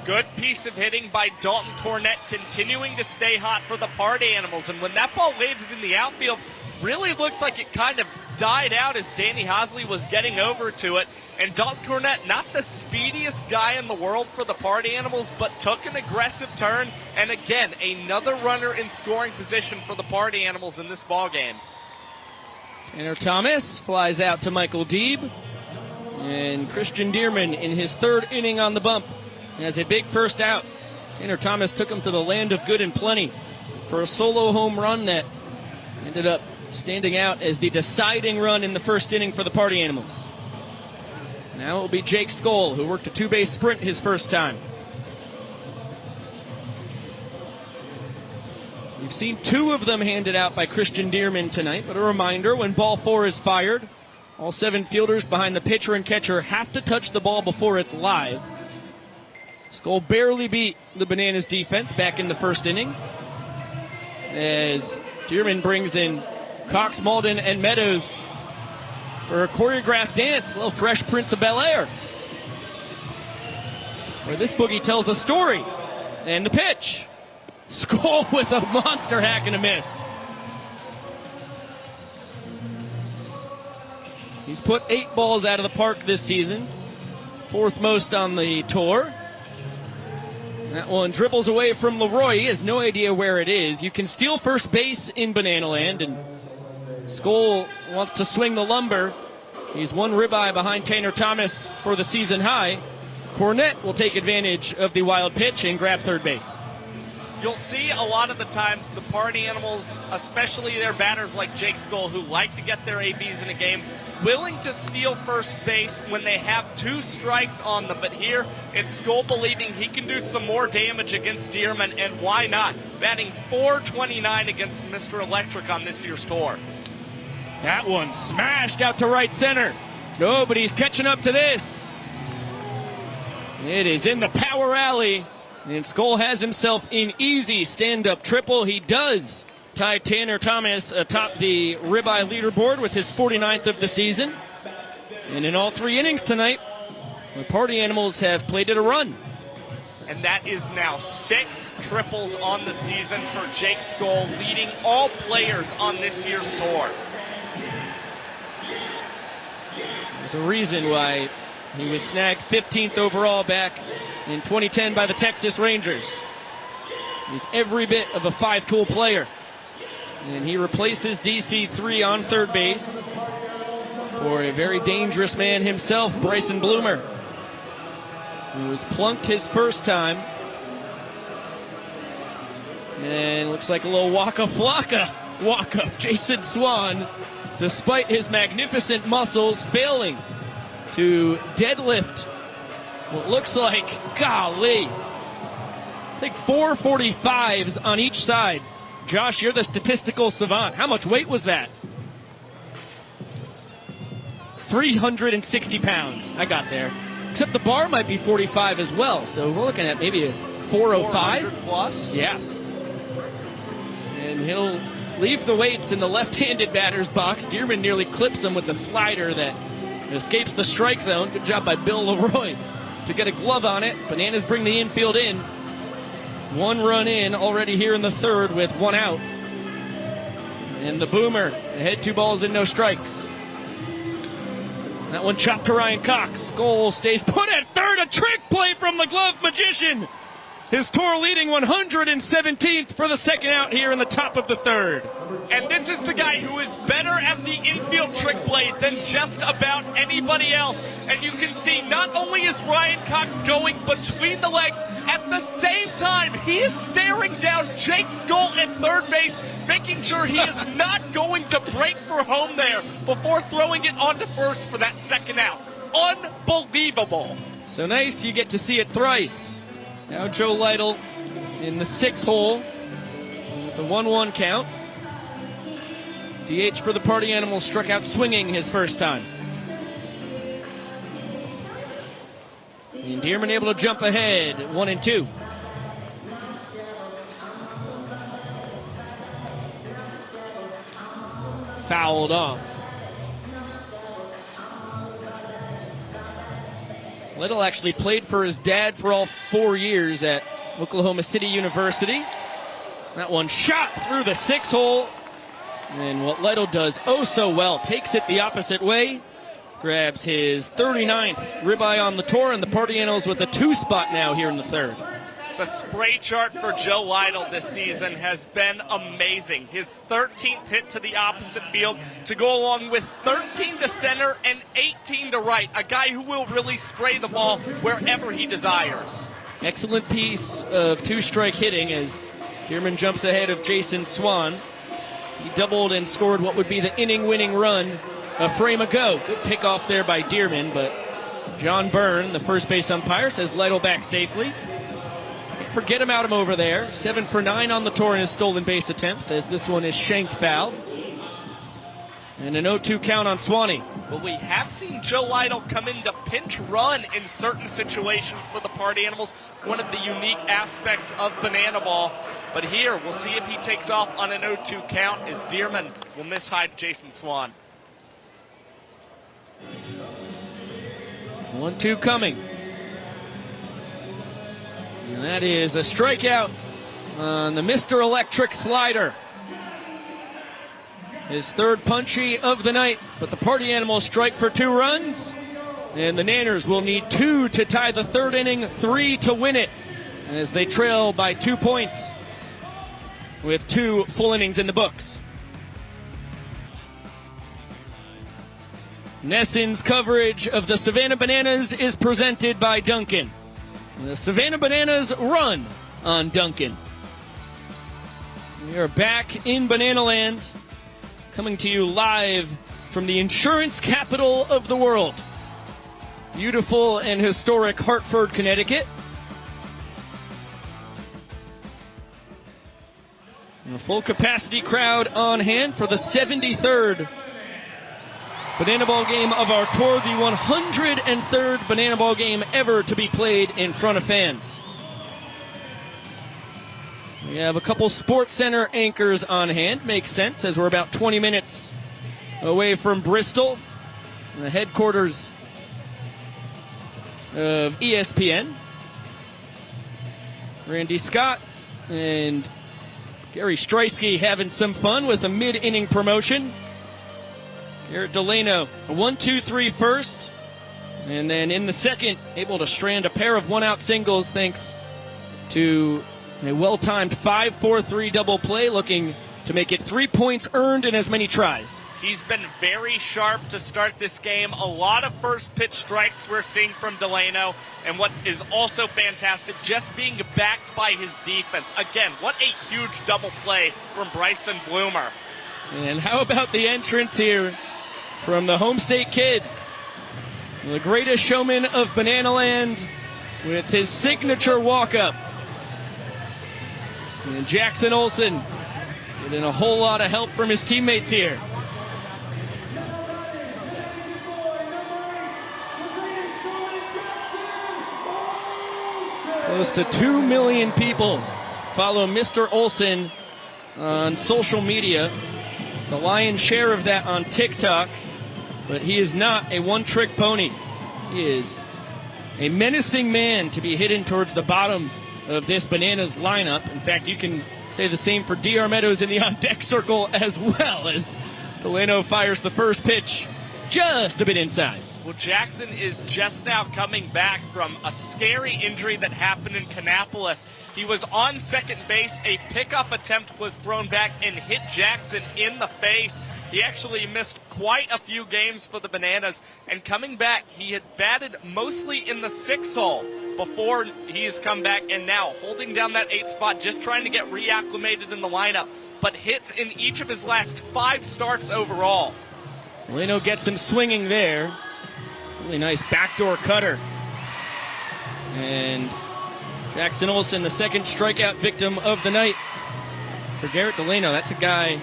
Good piece of hitting by Dalton Cornett, continuing to stay hot for the Party Animals. And when that ball landed in the outfield, really looked like it kind of died out as Danny Hosley was getting over to it. And Dalton Cornett, not the speediest guy in the world for the Party Animals, but took an aggressive turn. And again, another runner in scoring position for the Party Animals in this ballgame. Tanner Thomas flies out to Michael Deeb. And Christian Dearman in his third inning on the bump has a big first out. Tanner Thomas took him to the land of good and plenty for a solo home run that ended up standing out as the deciding run in the first inning for the Party Animals. Now it will be Jake Skoll, who worked a two-base sprint his first time. We've seen 2 of them handed out by Christian Dearman tonight, but a reminder, when ball 4 is fired, all 7 fielders behind the pitcher and catcher have to touch the ball before it's live. Skoll barely beat the Bananas defense back in the first inning as Dearman brings in Cox, Malden, and Meadows for a choreographed dance, a little Fresh Prince of Bel-Air, where this boogie tells a story. And the pitch. Skoll with a monster hack and a miss. He's put 8 balls out of the park this season, 4th most on the tour. That one dribbles away from Leroy. He has no idea where it is. You can steal first base in Banana Land, and Skoll wants to swing the lumber. He's 1 ribeye behind Tanner Thomas for the season high. Cornett will take advantage of the wild pitch and grab third base. You'll see a lot of the times the Party Animals, especially their batters like Jake Skoll, who like to get their ABs in a game, willing to steal first base when they have 2 strikes on them. But here, it's Skoll believing he can do some more damage against Dearman, and why not? Batting .429 against Mr. Electric on this year's tour. That one smashed out to right center. Nobody's catching up to this. It is in the power alley. And Skoll has himself an easy stand-up triple. He does tie Tanner Thomas atop the ribeye leaderboard with his 49th of the season. And in all 3 innings tonight, the Party Animals have played it a run. And that is now 6 triples on the season for Jake Skoll, leading all players on this year's tour. There's a reason why he was snagged 15th overall back in 2010 by the Texas Rangers. He's every bit of a 5-tool player. And he replaces DC3 on third base for a very dangerous man himself, Bryson Bloomer, who was plunked his first time. And looks like a little Waka Flocka walk-up. Jason Swan, despite his magnificent muscles, failing to deadlift what looks like, golly, I think 445s on each side. Josh, you're the statistical savant. How much weight was that? 360 pounds. I got there. Except the bar might be 45 as well, so we're looking at maybe a 405 plus. Yes. And he'll leave the weights in the left-handed batter's box. Dearman nearly clips him with the slider that escapes the strike zone. Good job by Bill Leroy to get a glove on it. Bananas bring the infield in. 1 run in already here in the third with 1 out. And the Boomer ahead, 2 balls and no strikes. That one chopped to Ryan Cox. Skoll stays put at third. A trick play from the glove magician. His tour leading 117th for the second out here in the top of the third. And this is the guy who is better at the infield trick play than just about anybody else. And you can see not only is Ryan Cox going between the legs, at the same time he is staring down Jake Skoll at third base, making sure he is not going to break for home there before throwing it onto first for that second out. Unbelievable. So nice you get to see it thrice. Now Joe Lytle in the 6th hole. The 1-1 count. DH for the Party Animals, struck out swinging his first time. And Dearman able to jump ahead, 1-2. Fouled off. Little actually played for his dad for all 4 years at Oklahoma City University. That one shot through the 6-hole. And what Lytle does oh so well, takes it the opposite way, grabs his 39th ribeye on the tour, and the Party Animals with a 2 spot now here in the third. The spray chart for Joe Lytle this season has been amazing. His 13th hit to the opposite field to go along with 13 to center and 18 to right. A guy who will really spray the ball wherever he desires. Excellent piece of 2-strike hitting as Dearman jumps ahead of Jason Swan. He doubled and scored what would be the inning-winning run a frame ago. Good pickoff there by Dearman, but John Byrne, the first base umpire, says Lytle back safely. Forget about him over there. 7 for 9 on the tour in his stolen base attempts, as this one is shanked foul. And an 0-2 count on Swanee. Well, we have seen Joe Lytle come into pinch run in certain situations for the Party Animals, one of the unique aspects of banana ball. But here, we'll see if he takes off on an 0-2 count, as Dearman will mishide Jason Swan. 1-2 coming. And that is a strikeout on the Mr. Electric slider. His third punchy of the night, but the Party Animals strike for 2 runs. And the Nanners will need 2 to tie the third inning, 3 to win it, as they trail by 2 points with 2 full innings in the books. Nesson's coverage of the Savannah Bananas is presented by Dunkin'. The Savannah Bananas run on Dunkin'. We are back in Banana Land, coming to you live from the insurance capital of the world. Beautiful and historic Hartford, Connecticut. And a full capacity crowd on hand for the 73rd Banana Ball game of our tour, the 103rd Banana Ball game ever to be played in front of fans. We have a couple Sports Center anchors on hand. Makes sense, as we're about 20 minutes away from Bristol, the headquarters of ESPN. Randy Scott and Gary Streisky having some fun with a mid-inning promotion. Garrett Delano, a 1-2-3 first, and then in the second, able to strand a pair of one-out singles thanks to a well-timed 5-4-3 double play, looking to make it 3 points earned in as many tries. He's been very sharp to start this game. A lot of first pitch strikes we're seeing from Delano, and what is also fantastic, just being backed by his defense. Again, what a huge double play from Bryson Bloomer. And how about the entrance here from the home state kid, the greatest showman of Banana Land, with his signature walk-up. And Jackson Olson getting a whole lot of help from his teammates here. Close to 2 million people follow Mr. Olson on social media. The lion's share of that on TikTok. But he is not a one-trick pony. He is a menacing man to be hidden towards the bottom of this Bananas lineup. In fact, you can say the same for DR Meadows in the on-deck circle as well, as Delano fires the first pitch just a bit inside. Well, Jackson is just now coming back from a scary injury that happened in Kannapolis. He was on second base. A pickup attempt was thrown back and hit Jackson in the face. He actually missed quite a few games for the Bananas, and coming back, he had batted mostly in the 6th hole before he's come back, and now holding down that 8th spot, just trying to get reacclimated in the lineup, but hits in each of his last 5 starts overall. Delano gets him swinging there. Really nice backdoor cutter. And Jackson Olson, the second strikeout victim of the night. for Garrett Delano. That's a guy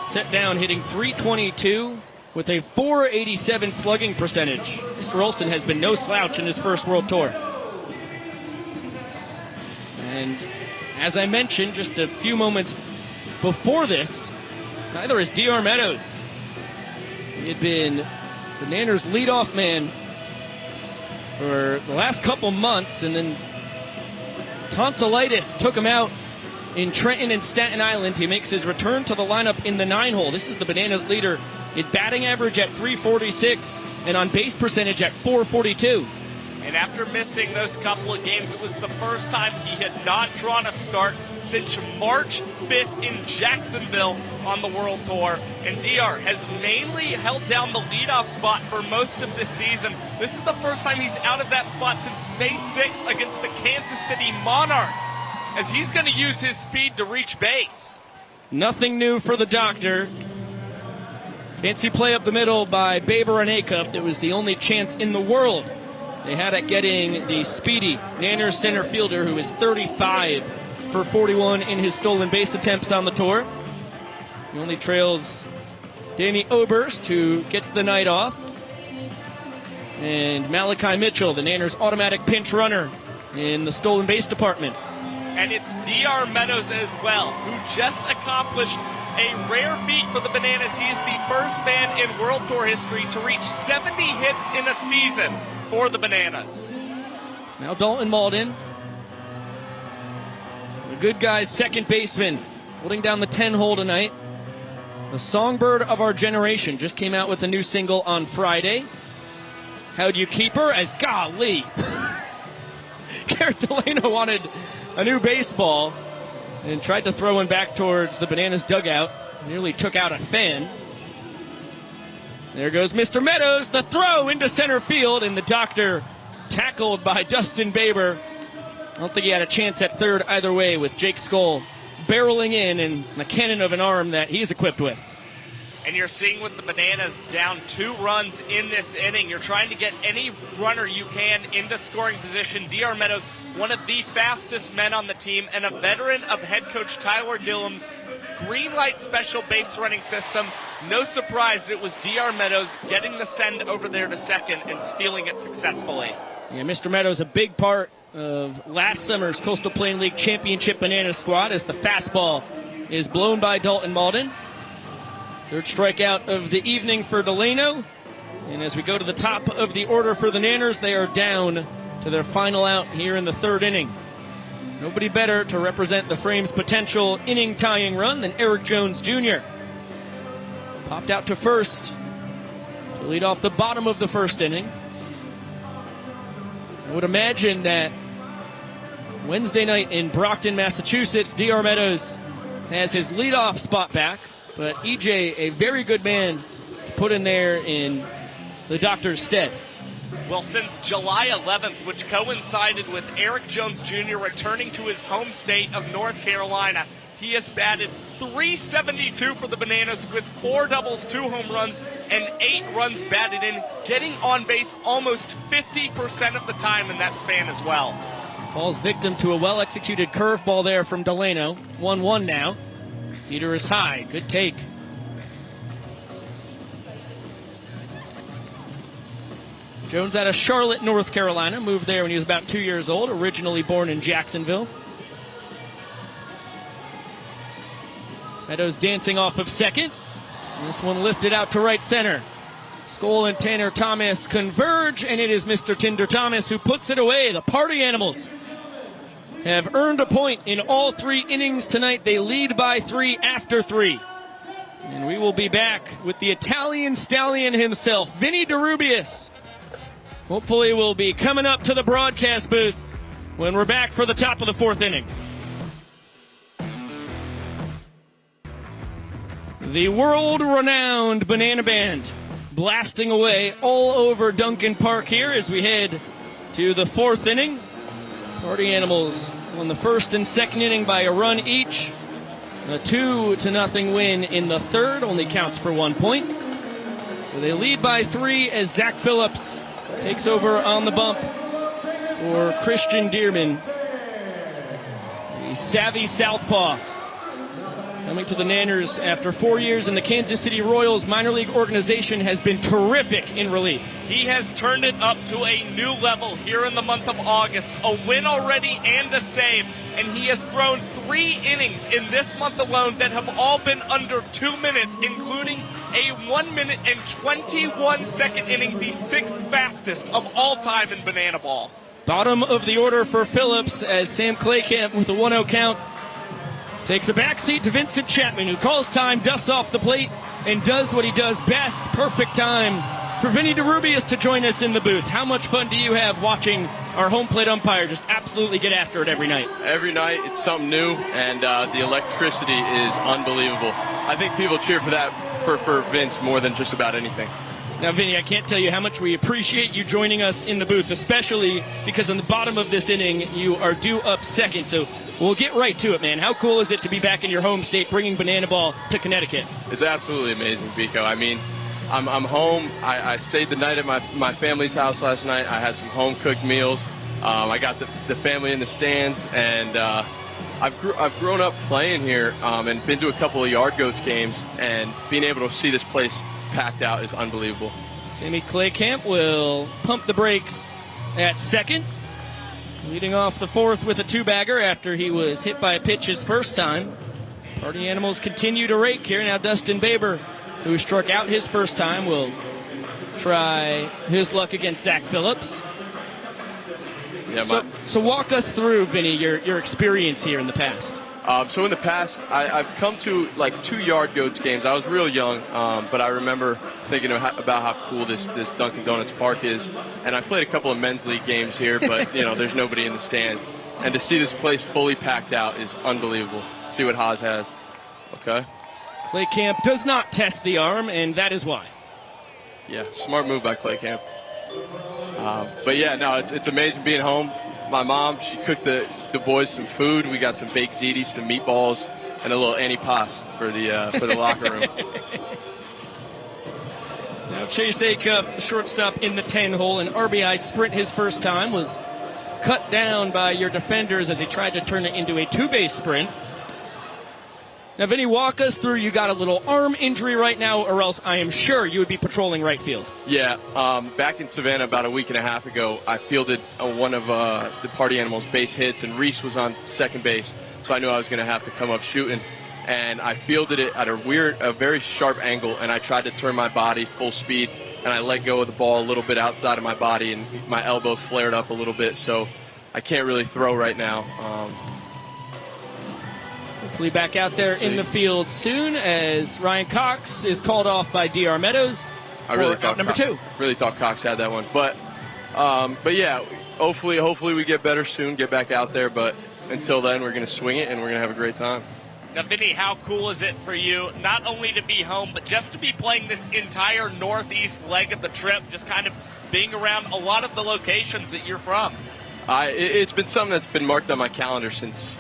set down hitting .322 with a .487 slugging percentage. Mr. Olson has been no slouch in his first World Tour. And as I mentioned just a few moments before this, neither is D.R. Meadows. He had been the Nanners' leadoff man for the last couple months, and then tonsillitis took him out in Trenton and Staten Island. He makes his return to the lineup in the 9-hole. This is the Bananas leader in batting average at .346 and on base percentage at .442. And after missing those couple of games, it was the first time he had not drawn a start since March 5th in Jacksonville on the World Tour. And DR has mainly held down the leadoff spot for most of this season. This is the first time he's out of that spot since May 6th against the Kansas City Monarchs, as he's going to use his speed to reach base. Nothing new for the Doctor. Fancy play up the middle by Baber and Acuff. That was the only chance in the world they had at getting the speedy Nanners center fielder, who is 35 for 41 in his stolen base attempts on the tour. He only trails Danny Oberst, who gets the night off, and Malachi Mitchell, the Nanners' automatic pinch runner in the stolen base department. And it's D.R. Meadows as well, who just accomplished a rare feat for the Bananas. He is the first man in World Tour history to reach 70 hits in a season for the Bananas. Now Dalton Malden, the good guy's second baseman, holding down the 10-hole tonight. The songbird of our generation just came out with a new single on Friday. How'd you keep her? As golly. Garrett Delano wanted a new baseball and tried to throw one back towards the Bananas dugout. Nearly took out a fan. There goes Mr. Meadows, the throw into center field, and the Doctor tackled by Dustin Baber. I don't think he had a chance at third either way, with Jake Skoll barreling in and the cannon of an arm that he's equipped with. And you're seeing with the Bananas down 2 runs in this inning, you're trying to get any runner you can into scoring position. D.R. Meadows, one of the fastest men on the team and a veteran of head coach Tyler Dillon's green light special base running system. No surprise it was D.R. Meadows getting the send over there to second and stealing it successfully. Yeah, Mr. Meadows, a big part of last summer's Coastal Plain League Championship Banana squad, as the fastball is blown by Dalton Malden. Third strikeout of the evening for Delano. And as we go to the top of the order for the Nanners, they are down to their final out here in the 3rd inning. Nobody better to represent the Frames' potential inning-tying run than Eric Jones Jr. Popped out to first to lead off the bottom of the 1st inning. I would imagine that Wednesday night in Brockton, Massachusetts, D.R. Meadows has his leadoff spot back, but EJ, a very good man, put in there in the Doctor's stead. Well, since July 11th, which coincided with Eric Jones Jr. returning to his home state of North Carolina, he has batted .372 for the Bananas with 4 doubles, 2 home runs, and 8 runs batted in, getting on base almost 50% of the time in that span as well. Falls victim to a well-executed curveball there from Delano. 1-1 now. Meter is high. Good take. Jones out of Charlotte, North Carolina. Moved there when he was about 2 years old. Originally born in Jacksonville. Meadows dancing off of second. And this one lifted out to right center. Skoll and Tanner Thomas converge, and it is Mr. Tinder Thomas who puts it away. The Party Animals have earned a point in all 3 innings tonight. They lead by 3 after 3. And we will be back with the Italian stallion himself, Vinnie Derubius. Hopefully we'll be coming up to the broadcast booth when we're back for the top of the 4th inning. The world-renowned Banana Band blasting away all over Duncan Park here as we head to the 4th inning. Party Animals won the 1st and 2nd inning by a run each. A 2-0 win in the 3rd, only counts for 1 point. So they lead by 3 as Zach Phillips takes over on the bump for Christian Dearman, the savvy southpaw. Coming to the Nanners after 4 years in the Kansas City Royals minor league organization, has been terrific in relief. He has turned it up to a new level here in the month of August. A win already and a save. And he has thrown 3 innings in this month alone that have all been under 2 minutes, including a 1 minute and 21 second inning, the 6th fastest of all time in Banana Ball. Bottom of the order for Phillips as Sam Claycamp with a 1-0 count takes a backseat to Vincent Chapman, who calls time, dusts off the plate, and does what he does best. Perfect time for Vinnie Derubius to join us in the booth. How much fun do you have watching our home plate umpire just absolutely get after it every night? Every night it's something new, and the electricity is unbelievable. I think people cheer for that for Vince more than just about anything. Now, Vinny, I can't tell you how much we appreciate you joining us in the booth, especially because on the bottom of this inning, you are due up second. So we'll get right to it, man. How cool is it to be back in your home state, bringing Banana Ball to Connecticut? It's absolutely amazing, Biko. I mean, I'm home. I stayed the night at my family's house last night. I had some home-cooked meals. I got the family in the stands, and I've grown up playing here and been to a couple of Yard Goats games, and being able to see this place packed out is unbelievable. Sammy Claycamp will pump the brakes at second, leading off the 4th with a 2-bagger after he was hit by a pitch his first time. Party Animals continue to rake here. Now Dustin Baber, who struck out his first time, will try his luck against Zach Phillips. Yeah, so walk us through, Vinny, your experience here in the past. So in the past, I've come to like 2 Yard Goats games. I was real young, but I remember thinking about how cool this Dunkin' Donuts Park is. And I played a couple of men's league games here, but there's nobody in the stands. And to see this place fully packed out is unbelievable. See what Haas has. Okay. Claycamp does not test the arm, and that is why. Yeah, smart move by Claycamp. But yeah, no, it's amazing being home. My mom, she cooked the boys some food. We got some baked ziti, some meatballs, and a little antipasto for the locker room. Now Chase Acuff, the shortstop in the 10-hole, an RBI sprint his first time, was cut down by your defenders as he tried to turn it into a 2-base sprint. Now, Vinny, walk us through. You got a little arm injury right now, or else I am sure you would be patrolling right field. Yeah, back in Savannah about a week and a half ago, I fielded one of the Party Animals' base hits, and Reese was on second base, so I knew I was going to have to come up shooting. And I fielded it at a very sharp angle, and I tried to turn my body full speed, and I let go of the ball a little bit outside of my body, and my elbow flared up a little bit, so I can't really throw right now. Hopefully back out there in the field soon, as Ryan Cox is called off by DR Meadows. I really thought number 2. Really thought Cox had that one, but yeah, hopefully we get better soon, get back out there. But until then, we're going to swing it and we're going to have a great time. Now, Vinny, how cool is it for you not only to be home, but just to be playing this entire northeast leg of the trip, just kind of being around a lot of the locations that you're from? It's been something that's been marked on my calendar since,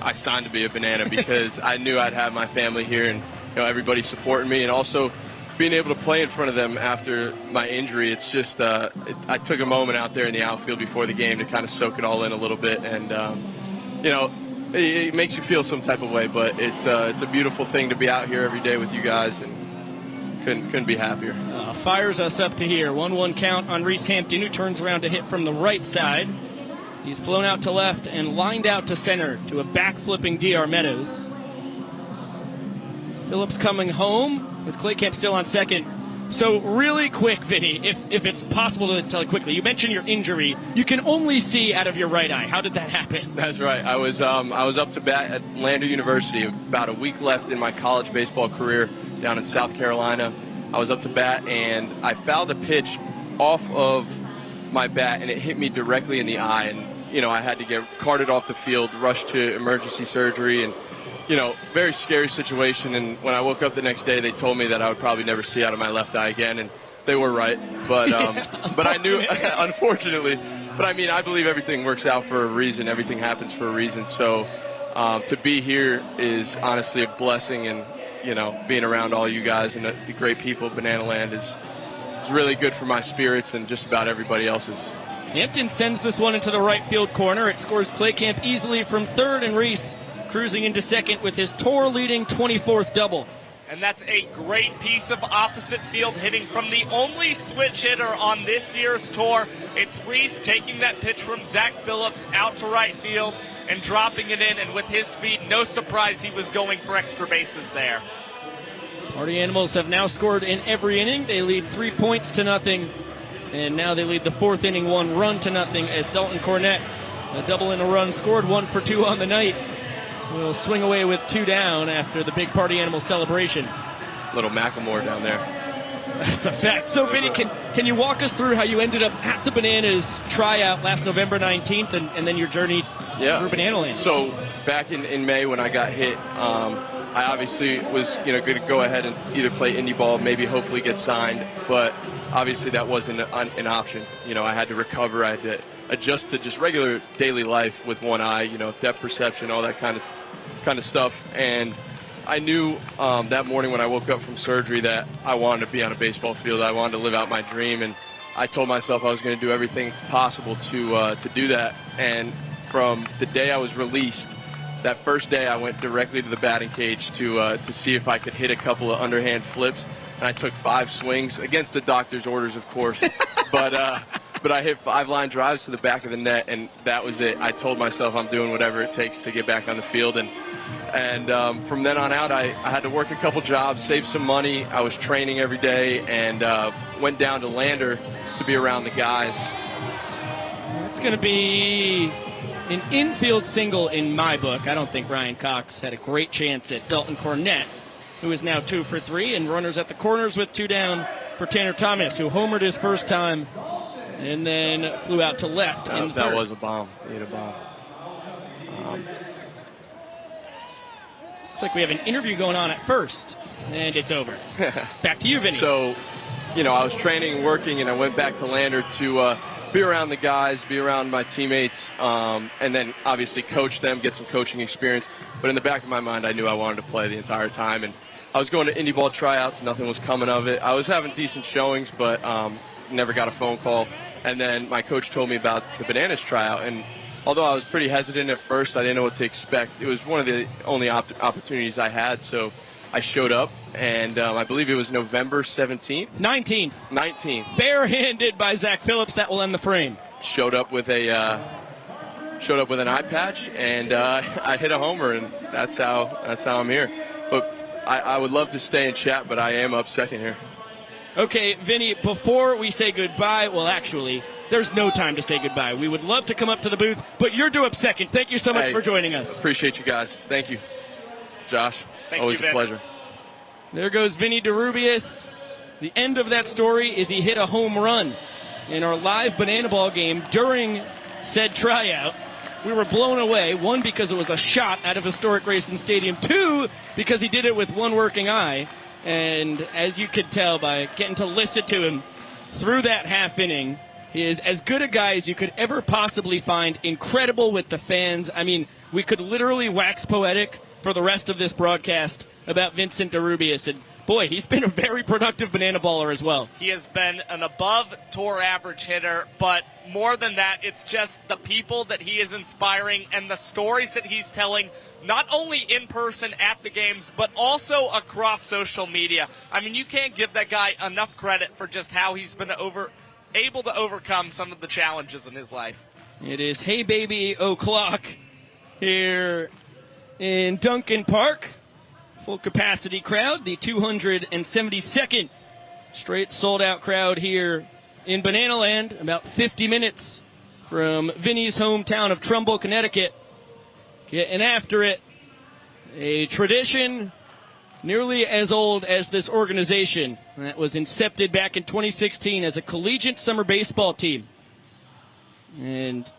I signed to be a Banana, because I knew I'd have my family here and, everybody supporting me, and also being able to play in front of them after my injury. It's just, I took a moment out there in the outfield before the game to kind of soak it all in a little bit, and, it makes you feel some type of way, but it's a beautiful thing to be out here every day with you guys, and couldn't be happier. Fires us up to here. 1-1 count on Reese Hampton, who turns around to hit from the right side. He's flown out to left and lined out to center to a back-flipping DR Meadows. Phillips coming home with Claycamp still on second. So really quick, Vinny, if it's possible to tell it quickly, you mentioned your injury. You can only see out of your right eye. How did that happen? That's right. I was up to bat at Lander University, about a week left in my college baseball career down in South Carolina. I was up to bat, and I fouled a pitch off of my bat, and it hit me directly in the eye, and I had to get carted off the field, rushed to emergency surgery, and very scary situation. And when I woke up the next day, they told me that I would probably never see out of my left eye again, and they were right. But but I knew, unfortunately. But I mean, I believe everything works out for a reason. Everything happens for a reason. So to be here is honestly a blessing, and being around all you guys and the great people of Banana Land is really good for my spirits and just about everybody else's. Hampton sends this one into the right field corner. It scores Claycamp easily from third, and Reese cruising into second with his tour-leading 24th double. And that's a great piece of opposite field hitting from the only switch hitter on this year's tour. It's Reese taking that pitch from Zach Phillips out to right field and dropping it in. And with his speed, no surprise he was going for extra bases there. Party Animals have now scored in every inning. They lead 3 points to nothing. And now they lead the fourth inning 1 run to nothing as Dalton Cornett, a double and a run, scored 1 for 2 on the night. Will swing away with 2 down after the big Party Animal celebration. Little Macklemore down there. That's a fact. So, Vinny, can you walk us through how you ended up at the Bananas tryout last November 19th and then your journey through Banana Land? So, back in May when I got hit, I obviously was going to go ahead and either play indie ball, maybe hopefully get signed, but obviously that wasn't an option. I had to recover. I had to adjust to just regular daily life with one eye, depth perception, all that kind of stuff. And I knew that morning when I woke up from surgery that I wanted to be on a baseball field. I wanted to live out my dream, and I told myself I was going to do everything possible to do that. And from the day I was released, that first day I went directly to the batting cage to see if I could hit a couple of underhand flips. And I took 5 swings against the doctor's orders, of course, but I hit 5 line drives to the back of the net, and that was it. I told myself I'm doing whatever it takes to get back on the field, and from then on out, I had to work a couple jobs, save some money. I was training every day, and went down to Lander to be around the guys. It's going to be an infield single in my book. I don't think Ryan Cox had a great chance at Dalton Cornett, who is now 2 for 3, and runners at the corners with 2 down for Tanner Thomas, who homered his first time and then flew out to left in the that third. was a bomb. He hit a bomb. Looks like we have an interview going on at first, and it's over. Back to you, Vinny. So, I was training and working, and I went back to Lander to be around the guys, be around my teammates, and then obviously coach them, get some coaching experience. But in the back of my mind, I knew I wanted to play the entire time. And I was going to indie ball tryouts. Nothing was coming of it. I was having decent showings, but never got a phone call. And then my coach told me about the Bananas tryout. And although I was pretty hesitant at first, I didn't know what to expect. It was one of the only opportunities I had. So I showed up, and I believe it was November 17th? 19th. Barehanded by Zach Phillips. That will end the frame. Showed up with an eye patch, and I hit a homer, and that's how I'm here. But I would love to stay and chat, but I am up second here. Okay, Vinny, before we say goodbye, well, actually, there's no time to say goodbye. We would love to come up to the booth, but you're due up second. Thank you so much for joining us. Appreciate you guys. Thank you, Josh. Always a pleasure. There goes Vinnie Derubius. The end of that story is he hit a home run in our live banana ball game during said tryout. We were blown away, 1, because it was a shot out of historic Grayson Stadium, 2, because he did it with one working eye. And as you could tell by getting to listen to him through that half inning, he is as good a guy as you could ever possibly find. Incredible with the fans. I mean, we could literally wax poetic for the rest of this broadcast about Vincent Derubius. And boy, he's been a very productive banana baller as well. He has been an above tour average hitter, but more than that, it's just the people that he is inspiring and the stories that he's telling, not only in person at the games, but also across social media. I mean, you can't give that guy enough credit for just how he's been able to overcome some of the challenges in his life. It is Hey Baby O'Clock here in Duncan Park. Full capacity crowd, the 272nd straight sold out crowd here in Banana Land, about 50 minutes from Vinny's hometown of Trumbull, Connecticut. Getting after it, a tradition nearly as old as this organization that was incepted back in 2016 as a collegiate summer baseball team. And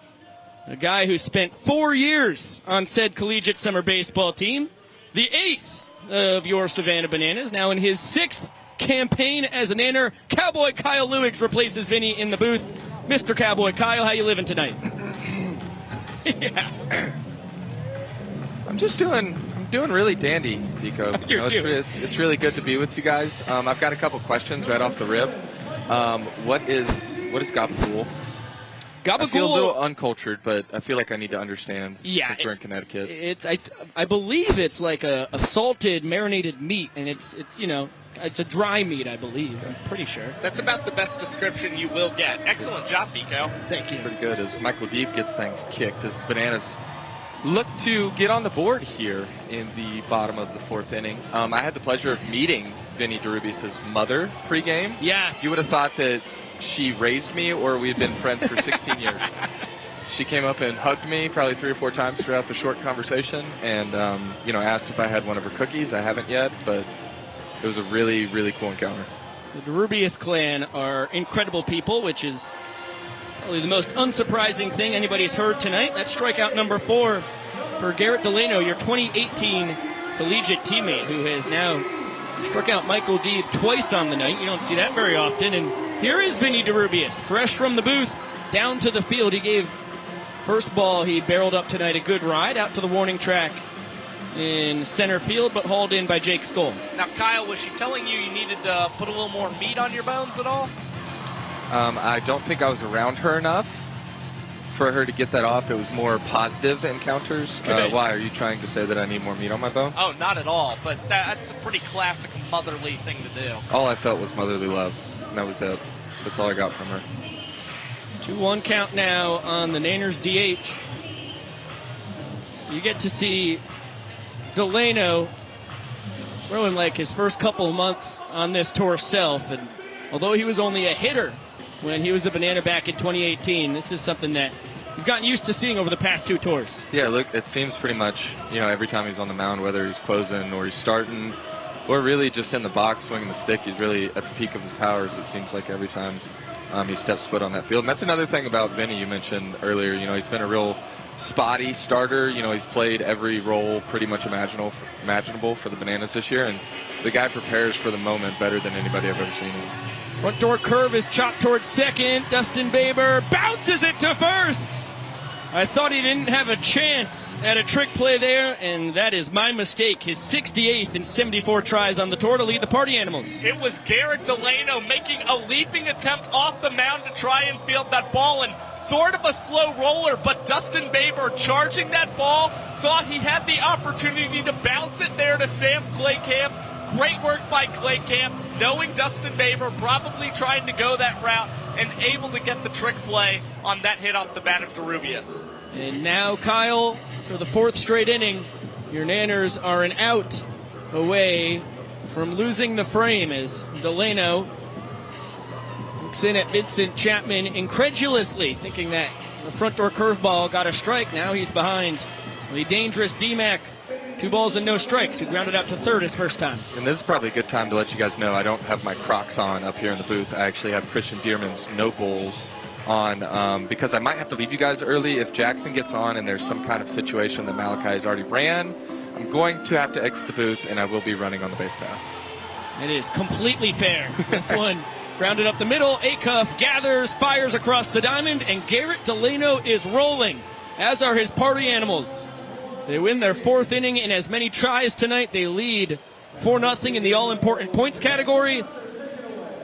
a guy who spent 4 years on said collegiate summer baseball team, the ace of your Savannah Bananas, now in his 6th campaign as an inner. Cowboy Kyle Lewis replaces Vinny in the booth. Mr. Cowboy Kyle, how you living tonight? Yeah. I'm doing really dandy, Nico. It's really good to be with you guys. I've got a couple questions right off the rip. What is Gop Pool? Gabagool, I feel a little uncultured, but I feel like I need to understand since we're in Connecticut. It's I believe it's like a salted, marinated meat, and it's it's a dry meat, I believe. I'm pretty sure. That's about the best description you will get. Excellent job, Pico. Thank you. Pretty good as Michael Deep gets things kicked as the Bananas look to get on the board here in the bottom of the 4th inning. I had the pleasure of meeting Vinnie Derubius' mother pregame. Yes. You would have thought that she raised me or we had been friends for 16 years. She came up and hugged me probably 3 or 4 times throughout the short conversation and, asked if I had one of her cookies. I haven't yet, but it was a really, really cool encounter. The Derubius clan are incredible people, which is probably the most unsurprising thing anybody's heard tonight. That's strikeout number 4 for Garrett Delano, your 2018 collegiate teammate, who has now struck out Michael Deeb twice on the night. You don't see that very often. And here is Vinnie Derubius, fresh from the booth, down to the field. He gave first ball, he barreled up tonight a good ride out to the warning track in center field, but hauled in by Jake Skoll. Now, Kyle, was she telling you needed to put a little more meat on your bones at all? I don't think I was around her enough for her to get that off. It was more positive encounters. Why? Are you trying to say that I need more meat on my bone? Oh, not at all. But that's a pretty classic motherly thing to do. All I felt was motherly love, and that was it. That's all I got from her. 2-1 count now on the Nanners DH. You get to see Delano throwing like his first couple of months on this tour self, and although he was only a hitter when he was a Banana back in 2018, this is something that you've gotten used to seeing over the past 2 tours. Yeah, look, it seems pretty much, every time he's on the mound, whether he's closing or he's starting or really just in the box swinging the stick, he's really at the peak of his powers, it seems like every time he steps foot on that field. And that's another thing about Vinnie you mentioned earlier. He's been a real spotty starter. He's played every role pretty much imaginable for the Bananas this year, and the guy prepares for the moment better than anybody I've ever seen. Front door curve is chopped towards second. Dustin Baber bounces it to first. I thought he didn't have a chance at a trick play there, and that is my mistake. His 68th in 74 tries on the tour to lead the Party Animals. It was Garrett Delano making a leaping attempt off the mound to try and field that ball, and sort of a slow roller, but Dustin Baber charging that ball, saw he had the opportunity to bounce it there to Sam Claycamp. Great work by Claycamp, knowing Dustin Baber probably trying to go that route and able to get the trick play on that hit off the bat of Derubius. And now, Kyle, for the 4th straight inning, your Nanners are an out away from losing the frame as Delano looks in at Vincent Chapman incredulously, thinking that the front door curveball got a strike. Now he's behind the dangerous D-Mac. 2 balls and no strikes, who grounded out to third his first time. And this is probably a good time to let you guys know I don't have my Crocs on up here in the booth. I actually have Christian Dearman's No Bulls on because I might have to leave you guys early. If Jackson gets on and there's some kind of situation that Malachi has already ran, I'm going to have to exit the booth, and I will be running on the base path. It is completely fair. This one grounded up the middle. Acuff gathers, fires across the diamond, and Garrett Delano is rolling, as are his Party Animals. They win their 4th inning in as many tries tonight. They lead 4-0 in the all-important points category.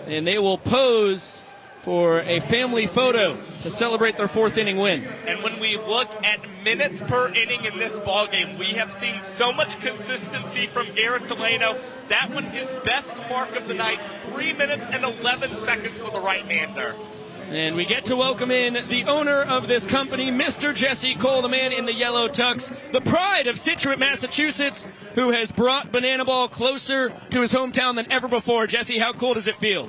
And they will pose for a family photo to celebrate their 4th inning win. And when we look at minutes per inning in this ballgame, we have seen so much consistency from Garrett Delano. That one his best mark of the night, 3 minutes and 11 seconds for the right-hander. And we get to welcome in the owner of this company, Mr. Jesse Cole, the man in the yellow tux, the pride of Scituate, Massachusetts, who has brought Banana Ball closer to his hometown than ever before. Jesse, how cool does it feel?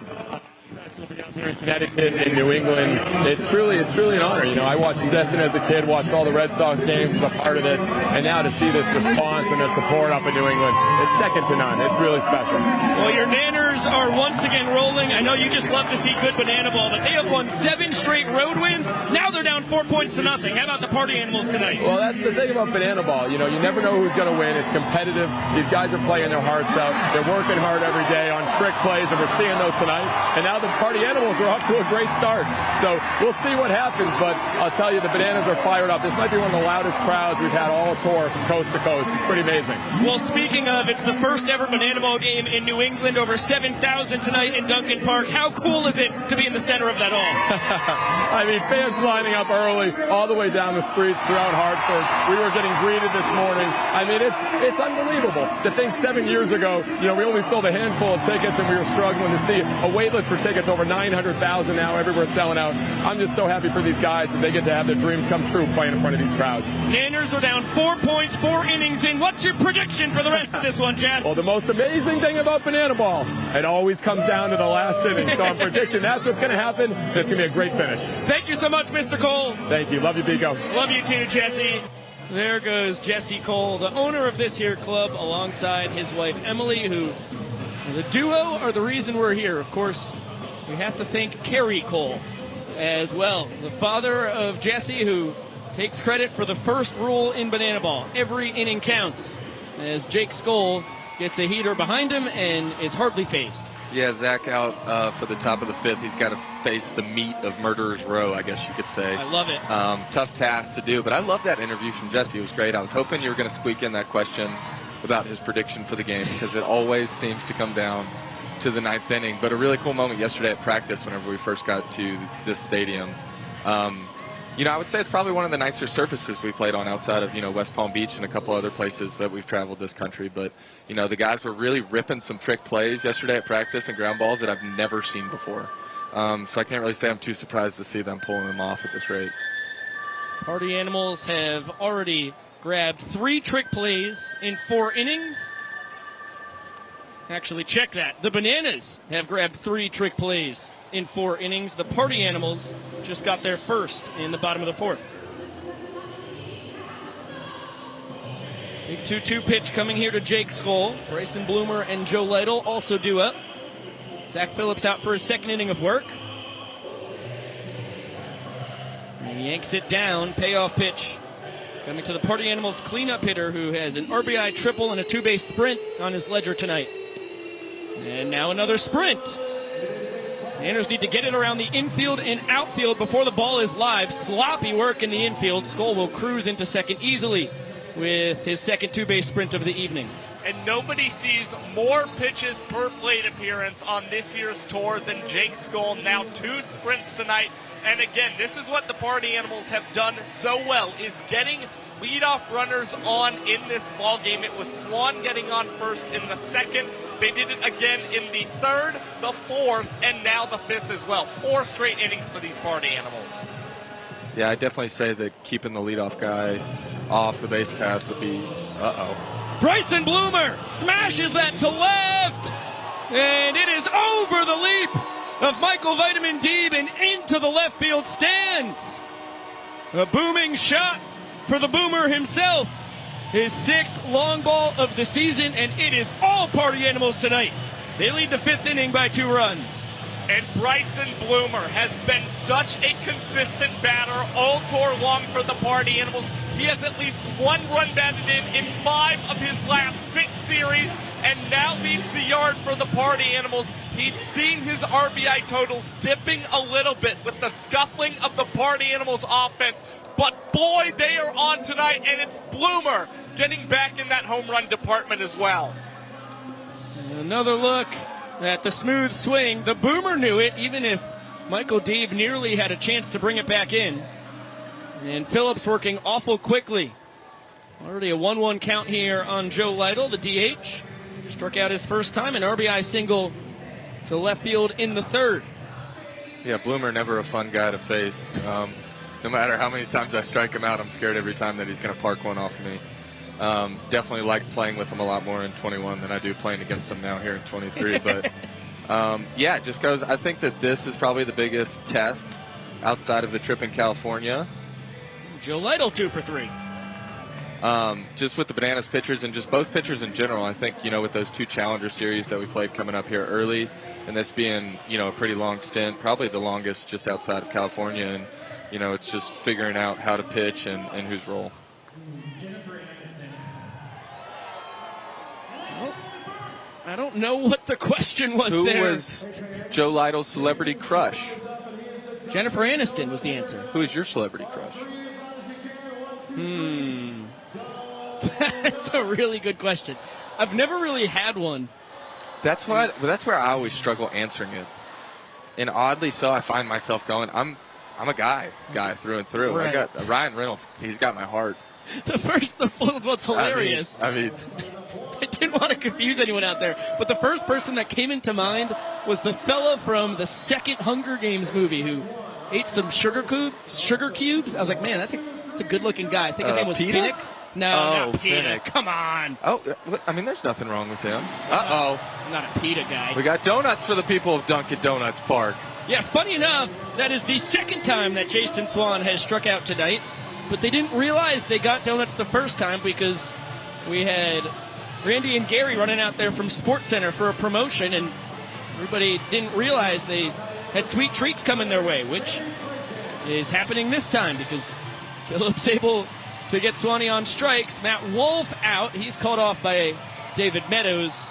Here in Connecticut, in New England, it's truly an honor. I watched Destin as a kid, watched all the Red Sox games as a part of this, and now to see this response and the support up in New England, it's second to none. It's really special. Well, your Nanners are once again rolling. I know you just love to see good Banana Ball, but they have won 7 straight road wins. Now they're down 4 points to nothing. How about the Party Animals tonight? Well, that's the thing about Banana Ball. You never know who's going to win. It's competitive. These guys are playing their hearts out. They're working hard every day on trick plays, and we're seeing those tonight. And now the Party Animals are off to a great start. So we'll see what happens, but I'll tell you, the Bananas are fired up. This might be one of the loudest crowds we've had all tour from coast to coast. It's pretty amazing. Well, speaking of, it's the first ever Banana Ball game in New England. Over 7 27,000 tonight in Duncan Park. How cool is it to be in the center of that all? I mean, fans lining up early all the way down the streets throughout Hartford. We were getting greeted this morning. I mean, it's unbelievable to think 7 years ago, we only sold a handful of tickets and we were struggling to see a wait list for tickets over 900,000 now. Everywhere selling out. I'm just so happy for these guys that they get to have their dreams come true playing in front of these crowds. Nanners are down 4 points, 4 innings in. What's your prediction for the rest of this one, Jess? Well, the most amazing thing about banana ball, it always comes down to the last inning. So I'm predicting that's what's going to happen. It's going to be a great finish. Thank you so much, Mr. Cole. Thank you. Love you, Pico. Love you too, Jesse. There goes Jesse Cole, the owner of this here club, alongside his wife, Emily, who the duo are the reason we're here. Of course, we have to thank Kerry Cole as well, the father of Jesse, who takes credit for the first rule in banana ball. Every inning counts, as Jake Skoll gets a heater behind him and is hardly faced. Yeah, Zach out for the top of the 5th. He's got to face the meat of Murderer's Row, I guess you could say. I love it. Tough task to do, but I love that interview from Jesse. It was great. I was hoping you were going to squeak in that question about his prediction for the game, because it always seems to come down to the 9th inning. But a really cool moment yesterday at practice whenever we first got to this stadium. I would say it's probably one of the nicer surfaces we played on outside of, West Palm Beach and a couple other places that we've traveled this country. But, the guys were really ripping some trick plays yesterday at practice and ground balls that I've never seen before. So I can't really say I'm too surprised to see them pulling them off at this rate. Party Animals have already grabbed 3 trick plays in 4 innings. Actually, check that. The Bananas have grabbed 3 trick plays in 4 innings. The Party Animals just got their first in the bottom of the 4th. Big 2-2 pitch coming here to Jake Skoll. Bryson Bloomer and Joe Lytle also due up. Zach Phillips out for his 2nd inning of work. And he yanks it down. Payoff pitch coming to the Party Animals cleanup hitter, who has an RBI triple and a 2-base sprint on his ledger tonight. And now another sprint. Nanners need to get it around the infield and outfield before the ball is live. Sloppy work in the infield. Skoll will cruise into second easily with his 2nd 2-base sprint of the evening. And nobody sees more pitches per plate appearance on this year's tour than Jake Skoll. Now 2 sprints tonight. And again, this is what the Party Animals have done so well, is getting leadoff runners on in this ball game. It was Swan getting on first in the 2nd. They did it again in the 3rd, the 4th, and now the 5th as well. 4 straight innings for these Party Animals. Yeah, I definitely say that keeping the leadoff guy off the base path would be Bryson Bloomer smashes that to left, and it is over the leap of Michael Vitamin Deeb and into the left field stands. A booming shot for the Boomer himself. His 6th long ball of the season, and it is all Party Animals tonight. They lead the 5th inning by 2 runs. And Bryson Bloomer has been such a consistent batter all tour long for the Party Animals. He has at least 1 run batted in 5 of his last 6 series, and now leads the yard for the Party Animals. He'd seen his RBI totals dipping a little bit with the scuffling of the Party Animals offense. But boy, they are on tonight, and it's Bloomer getting back in that home run department as well. Another look at the smooth swing. The Boomer knew it, even if Michael Deeb nearly had a chance to bring it back in. And Phillips working awful quickly. Already a 1-1 count here on Joe Lytle, the DH. Struck out his first time, an RBI single to left field in the 3rd. Yeah, Bloomer never a fun guy to face. No matter how many times I strike him out, I'm scared every time that he's going to park one off of me. Definitely like playing with him a lot more in 21 than I do playing against him now here in 23. But yeah, just goes. I think that this is probably the biggest test outside of the trip in California. Joe Lytle 2 for 3. Just with the Bananas pitchers and just both pitchers in general, I think, with those 2 Challenger series that we played coming up here early, and this being, a pretty long stint, probably the longest just outside of California, and, it's just figuring out how to pitch and whose role. I don't know what the question was Who there. Who was Joe Lytle's celebrity crush? Jennifer Aniston was the answer. Who is your celebrity crush? That's a really good question. I've never really had one. That's where I always struggle answering it. And oddly so, I find myself going, I'm a guy through and through. Right. I got Ryan Reynolds. He's got my heart. What's hilarious. I mean, I didn't want to confuse anyone out there, but the first person that came into mind was the fella from the second Hunger Games movie who ate some sugar cubes. I was like, man, that's a good-looking guy. I think his name was Peter? Finnick. No, Oh, not Peter. Finnick. Come on. oh, I mean, there's nothing wrong with him. Uh-oh. I'm not a PETA guy. We got donuts for the people of Dunkin' Donuts Park. Yeah, funny enough, that is the second time that Jason Swan has struck out tonight, but they didn't realize they got donuts the first time because we had Randy and Gary running out there from Sports Center for a promotion, and everybody didn't realize they had sweet treats coming their way, which is happening this time because Phillips able to get Swanee on strikes. Matt Wolf out. He's called off by David Meadows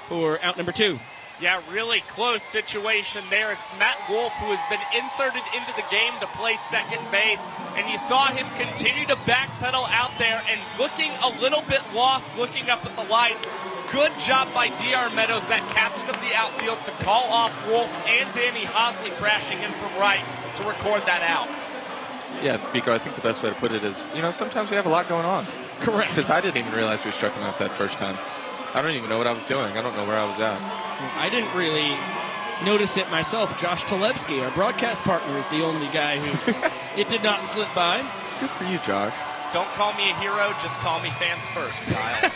for out number 2. Yeah, really close situation there. It's Matt Wolf who has been inserted into the game to play second base, and you saw him continue to backpedal out there and looking a little bit lost, looking up at the lights. Good job by D.R. Meadows, that captain of the outfield, to call off Wolf and Danny Hosley crashing in from right to record that out. Yeah, Biko, I think the best way to put it is, sometimes we have a lot going on. Correct. Because I didn't even realize we struck him out that first time. I don't even know what I was doing. I don't know where I was at. I didn't really notice it myself. Josh Talevsky, our broadcast partner, is the only guy who it did not slip by. Good for you, Josh. Don't call me a hero, just call me fans first, Kyle.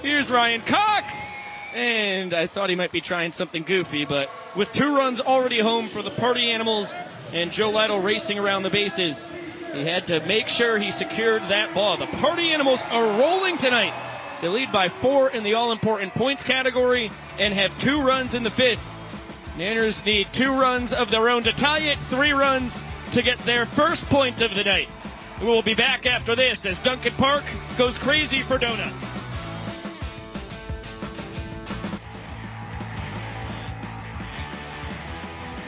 Here's Ryan Cox. And I thought he might be trying something goofy, but with 2 runs already home for the Party Animals and Joe Lytle racing around the bases, he had to make sure he secured that ball. The Party Animals are rolling tonight. They lead by 4 in the all-important points category and have 2 runs in the 5th. Nanners need 2 runs of their own to tie it, 3 runs to get their first point of the night. We'll be back after this as Duncan Park goes crazy for donuts.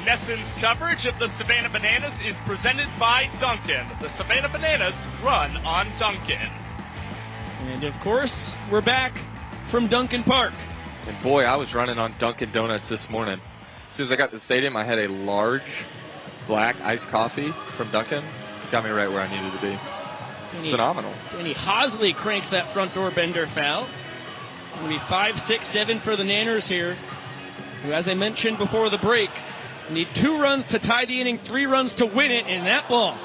Nesson's coverage of the Savannah Bananas is presented by Dunkin'. The Savannah Bananas run on Dunkin'. And of course, we're back from Duncan Park. And boy, I was running on Dunkin' Donuts this morning. As soon as I got to the stadium, I had a large black iced coffee from Dunkin'. Got me right where I needed to be. It's phenomenal. Danny Hosley cranks that front door bender foul. It's going to be 5, 6, 7 for the Nanners here, who, as I mentioned before the break, need 2 runs to tie the inning, 3 runs to win it, and that ball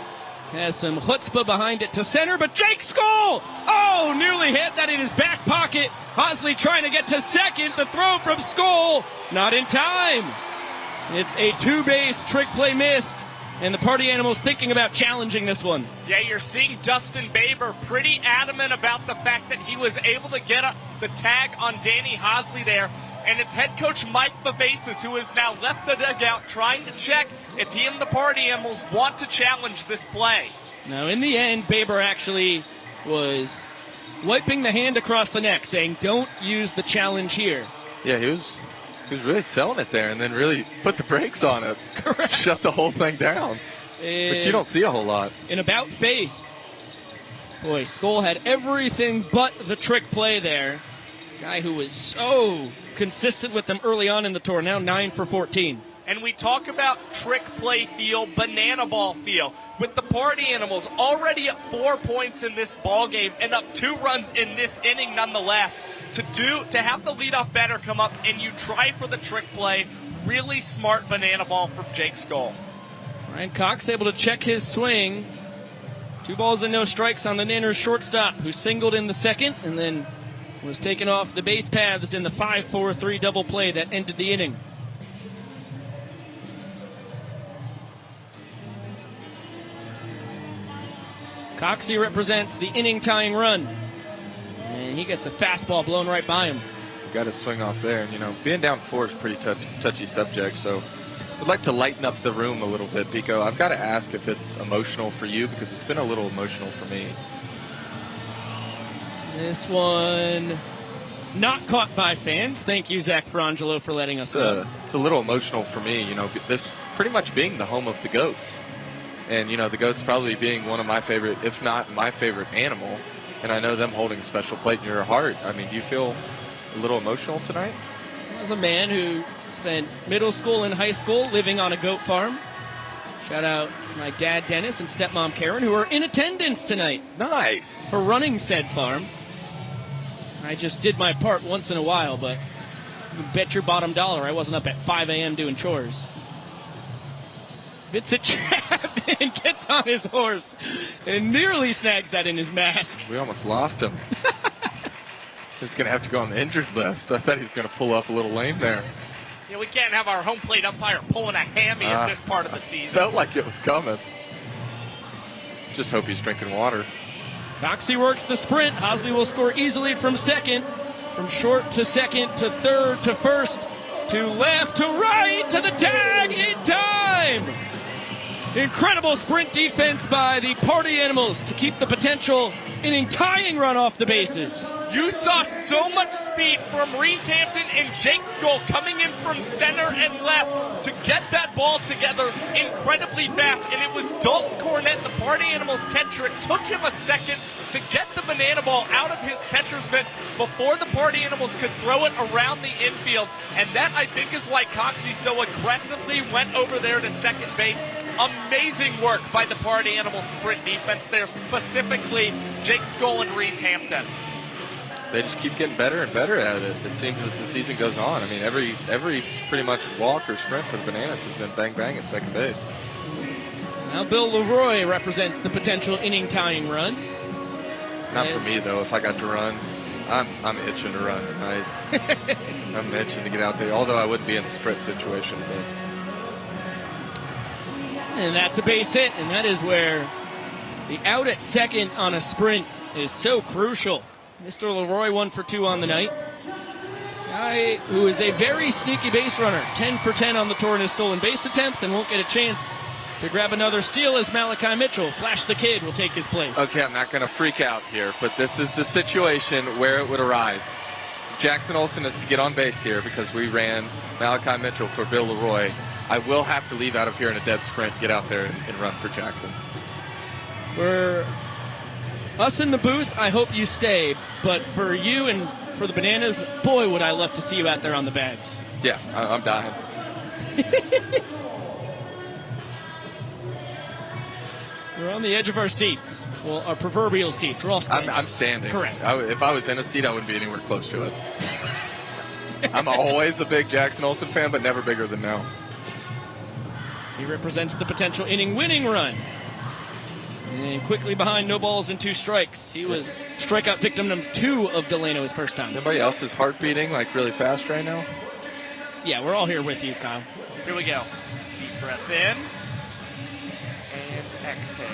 has some chutzpah behind it to center, but Jake Skoll! Oh, nearly had that in his back pocket. Hosley trying to get to second. The throw from Skoll, not in time. It's a 2-base trick play missed, and the Party Animals thinking about challenging this one. Yeah, you're seeing Dustin Baber pretty adamant about the fact that he was able to get the tag on Danny Hosley there. And it's head coach Mike Babasis who has now left the dugout trying to check if he and the Party Animals want to challenge this play. Now, in the end, Baber actually was wiping the hand across the neck, saying, don't use the challenge here. Yeah, he was really selling it there and then really put the brakes on it. Correct. Shut the whole thing down. But you don't see a whole lot. In about face. Boy, Skoll had everything but the trick play there. Guy who was so consistent with them early on in the tour, now 9 for 14. And we talk about trick play feel, banana ball feel. With the Party Animals already at 4 points in this ball game and up 2 runs in this inning nonetheless, to have the leadoff batter come up and you try for the trick play, really smart banana ball from Jake Skoll. Ryan Cox able to check his swing. 2 balls and no strikes on the Nanners shortstop, who singled in the second and then was taken off the base paths in the 5-4-3 double play that ended the inning. Coxey represents the inning-tying run. And he gets a fastball blown right by him. Got to swing off there. And, being down 4 is a pretty touchy subject. So I'd like to lighten up the room a little bit, Pico. I've got to ask if it's emotional for you because it's been a little emotional for me. This one not caught by fans. Thank you, Zach Frangelo, for letting us know. It's a little emotional for me, this pretty much being the home of the goats. And, the goats probably being one of my favorite, if not my favorite animal. And I know them holding a special place in your heart. I mean, do you feel a little emotional tonight? As a man who spent middle school and high school living on a goat farm. Shout out my dad, Dennis, and stepmom, Karen, who are in attendance tonight. Nice. For running said farm. I just did my part once in a while, but you bet your bottom dollar I wasn't up at 5 a.m. doing chores. Vincent Chapman gets on his horse and nearly snags that in his mask. We almost lost him. He's going to have to go on the injured list. I thought he was going to pull up a little lame there. Yeah, we can't have our home plate umpire pulling a hammy at this part of the season. Felt like it was coming. Just hope he's drinking water. Coxey works the sprint. Hosley will score easily from second. From short to second to third to first to left to right to the tag in time. Incredible sprint defense by the Party Animals to keep the potential inning tying run off the bases. You saw so much speed from Reese Hampton and Jake Skoll coming in from center and left to get that ball together incredibly fast. And it was Dalton Cornett, the Party Animals catcher. It took him a second to get the banana ball out of his catcher's mitt before the Party Animals could throw it around the infield. And that, I think, is why Coxey so aggressively went over there to second base. Amazing work by the Party Animals sprint defense there, specifically Jake Skoll and Reese Hampton. They just keep getting better and better at it, it seems, as the season goes on. I mean, every pretty much walk or sprint for the Bananas has been bang-bang at second base. Now Bill Leroy represents the potential inning-tying run. Not for me, though. If I got to run, I'm itching to run tonight. I'm itching to get out there, although I wouldn't be in the sprint situation. But. And that's a base hit, and that is where the out at second on a sprint is so crucial. Mr. Leroy 1 for 2 on the night. Guy who is a very sneaky base runner, 10 for 10 on the tour in his stolen base attempts, and won't get a chance to grab another steal as Malachi Mitchell, Flash the Kid, will take his place. Okay, I'm not going to freak out here, but this is the situation where it would arise. Jackson Olson is to get on base here because we ran Malachi Mitchell for Bill Leroy. I will have to leave out of here in a dead sprint, get out there and run for Jackson. For us in the booth, I hope you stay, but for you and for the Bananas, boy, would I love to see you out there on the bags. Yeah, I'm dying. We're on the edge of our seats. Well, our proverbial seats. We're all standing. I'm standing. Correct. If I was in a seat, I wouldn't be anywhere close to it. I'm always a big Jackson Olson fan, but never bigger than now. He represents the potential inning-winning run. And quickly behind, no balls and 2 strikes. He was strikeout victim number 2 of Delano his first time. Somebody else's heart beating like really fast right now? Yeah, we're all here with you, Kyle. Here we go. Deep breath in. And exhale.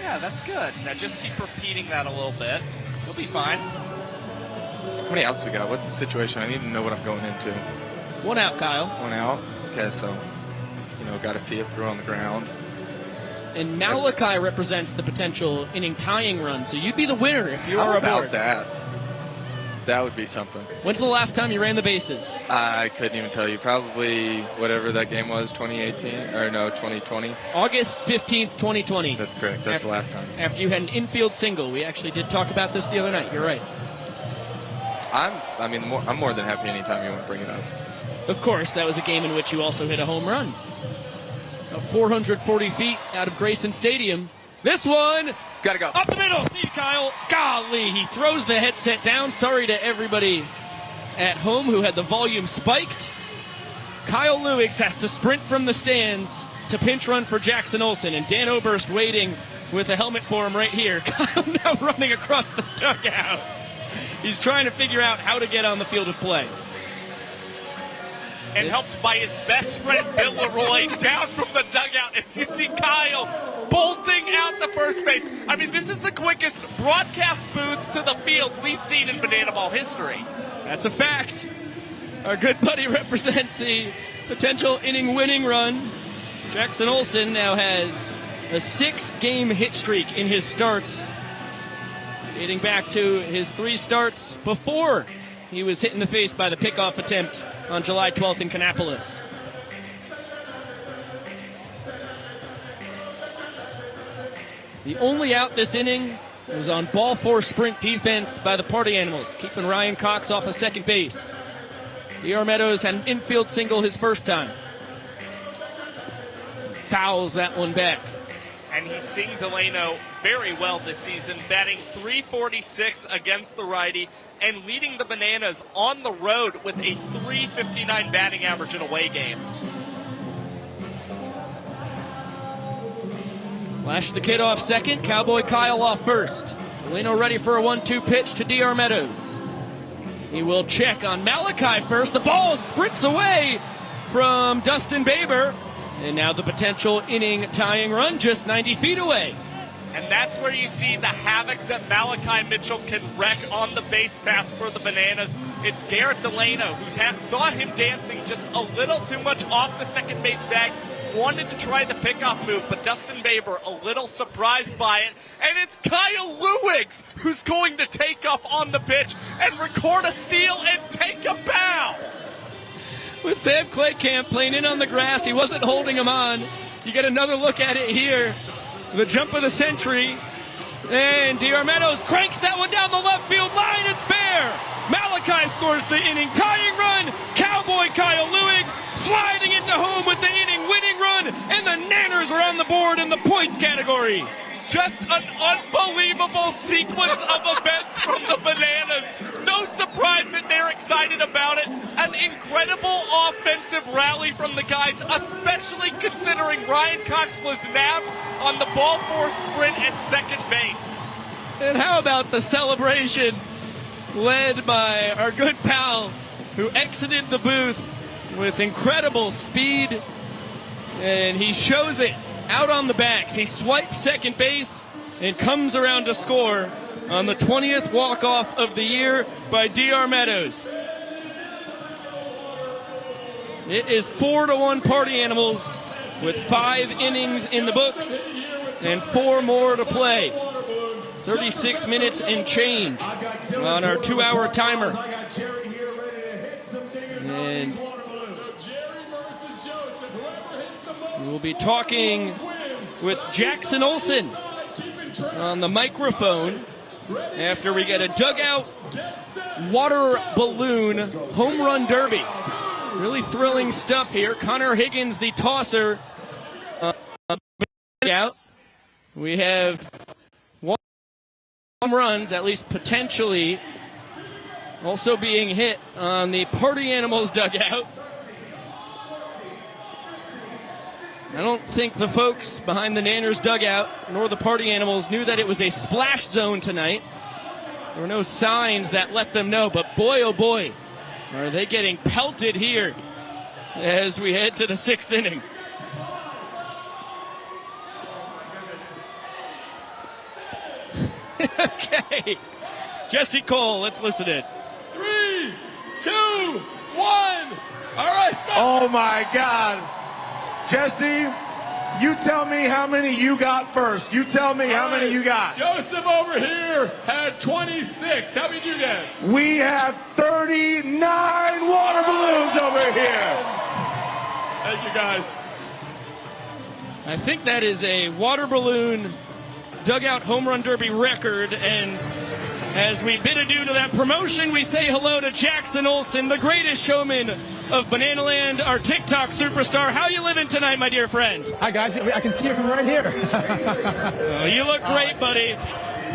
Yeah, that's good. Now just keep repeating that a little bit. You'll be fine. How many outs we got? What's the situation? I need to know what I'm going into. 1 out, Kyle. 1 out? Okay, so, got to see it throw on the ground. And Malachi represents the potential inning-tying run, so you'd be the winner if you are aboard. How about that? That would be something. When's the last time you ran the bases? I couldn't even tell you. Probably whatever that game was, 2020. August 15th, 2020. That's correct. That's the last time. After you had an infield single. We actually did talk about this the other night. You're right. I'm more than happy anytime you want to bring it up. Of course, that was a game in which you also hit a home run. 440 feet out of Grayson Stadium. This one, gotta go up the middle. Steve Kyle, golly, he throws the headset down. Sorry to everybody at home who had the volume spiked. Kyle Lewis has to sprint from the stands to pinch run for Jackson Olson, and Dan Oberst waiting with a helmet for him right here. Kyle now running across the dugout. He's trying to figure out how to get on the field of play. And helped by his best friend, Bill Leroy, down from the dugout as you see Kyle bolting out to first base. I mean, this is the quickest broadcast booth to the field we've seen in Banana Ball history. That's a fact. Our good buddy represents the potential inning-winning run. Jackson Olson now has a 6-game hit streak in his starts, dating back to his 3 starts before he was hit in the face by the pickoff attempt on July 12th in Kannapolis. The only out this inning It was on ball four sprint defense by the Party Animals, keeping Ryan Cox off of second base. DR Meadows had an infield single his first time. Fouls that one back. And he's seeing Delano very well this season, batting .346 against the righty and leading the Bananas on the road with a .359 batting average in away games. Flash the kid off second, Cowboy Kyle off first. Delano ready for a 1-2 pitch to DR Meadows. He will check on Malachi first. The ball sprints away from Dustin Baber. And now the potential inning tying run just 90 feet away. And that's where you see the havoc that Malachi Mitchell can wreck on the base pass for the Bananas. It's Garrett Delano, who saw him dancing just a little too much off the second base bag, wanted to try the pickoff move, but Dustin Baber a little surprised by it. And it's Kyle Lewigs who's going to take up on the pitch and record a steal and take a bow. With Sam Claycamp playing in on the grass, he wasn't holding him on. You get another look at it here. The jump of the century. And DR Meadows cranks that one down the left field line. It's fair. Malachi scores the inning tying run. Cowboy Kyle Lewigs sliding into home with the inning winning run. And the Nanners are on the board in the points category. Just an unbelievable sequence of events from the Bananas. No surprise that they're excited about it. An incredible offensive rally from the guys, especially considering Ryan Cox was nabbed on the ball four sprint at second base. And how about the celebration led by our good pal who exited the booth with incredible speed, and he shows it out on the backs. He swipes second base and comes around to score on the 20th walk-off of the year by DR Meadows. It is 4-1 Party Animals with 5 innings in the books and 4 more to play. 36 minutes and change on our 2-hour timer. And we'll be talking with Jackson Olson on the microphone after we get a dugout water balloon home run derby. Really thrilling stuff here. Connor Higgins, the tosser. Out. We have 1 home runs, at least potentially, also being hit on the Party Animals dugout. I don't think the folks behind the Nanners dugout nor the Party Animals knew that it was a splash zone tonight. There were no signs that let them know, but boy, oh boy, are they getting pelted here as we head to the 6th inning. Okay, Jesse Cole, let's listen in. 3, 2, 1. All right, stop. Oh my God. Jesse, you tell me how many you got first. You tell me how many you got. Joseph over here had 26. How many did you get? We have 39 water balloons over here. Thank you, guys. I think that is a water balloon dugout home run derby record, and as we bid adieu to that promotion, we say hello to Jackson Olson, the greatest showman of Bananaland, our TikTok superstar. How you living tonight, my dear friend? Hi, guys. I can see you from right here. Oh, you look great, buddy.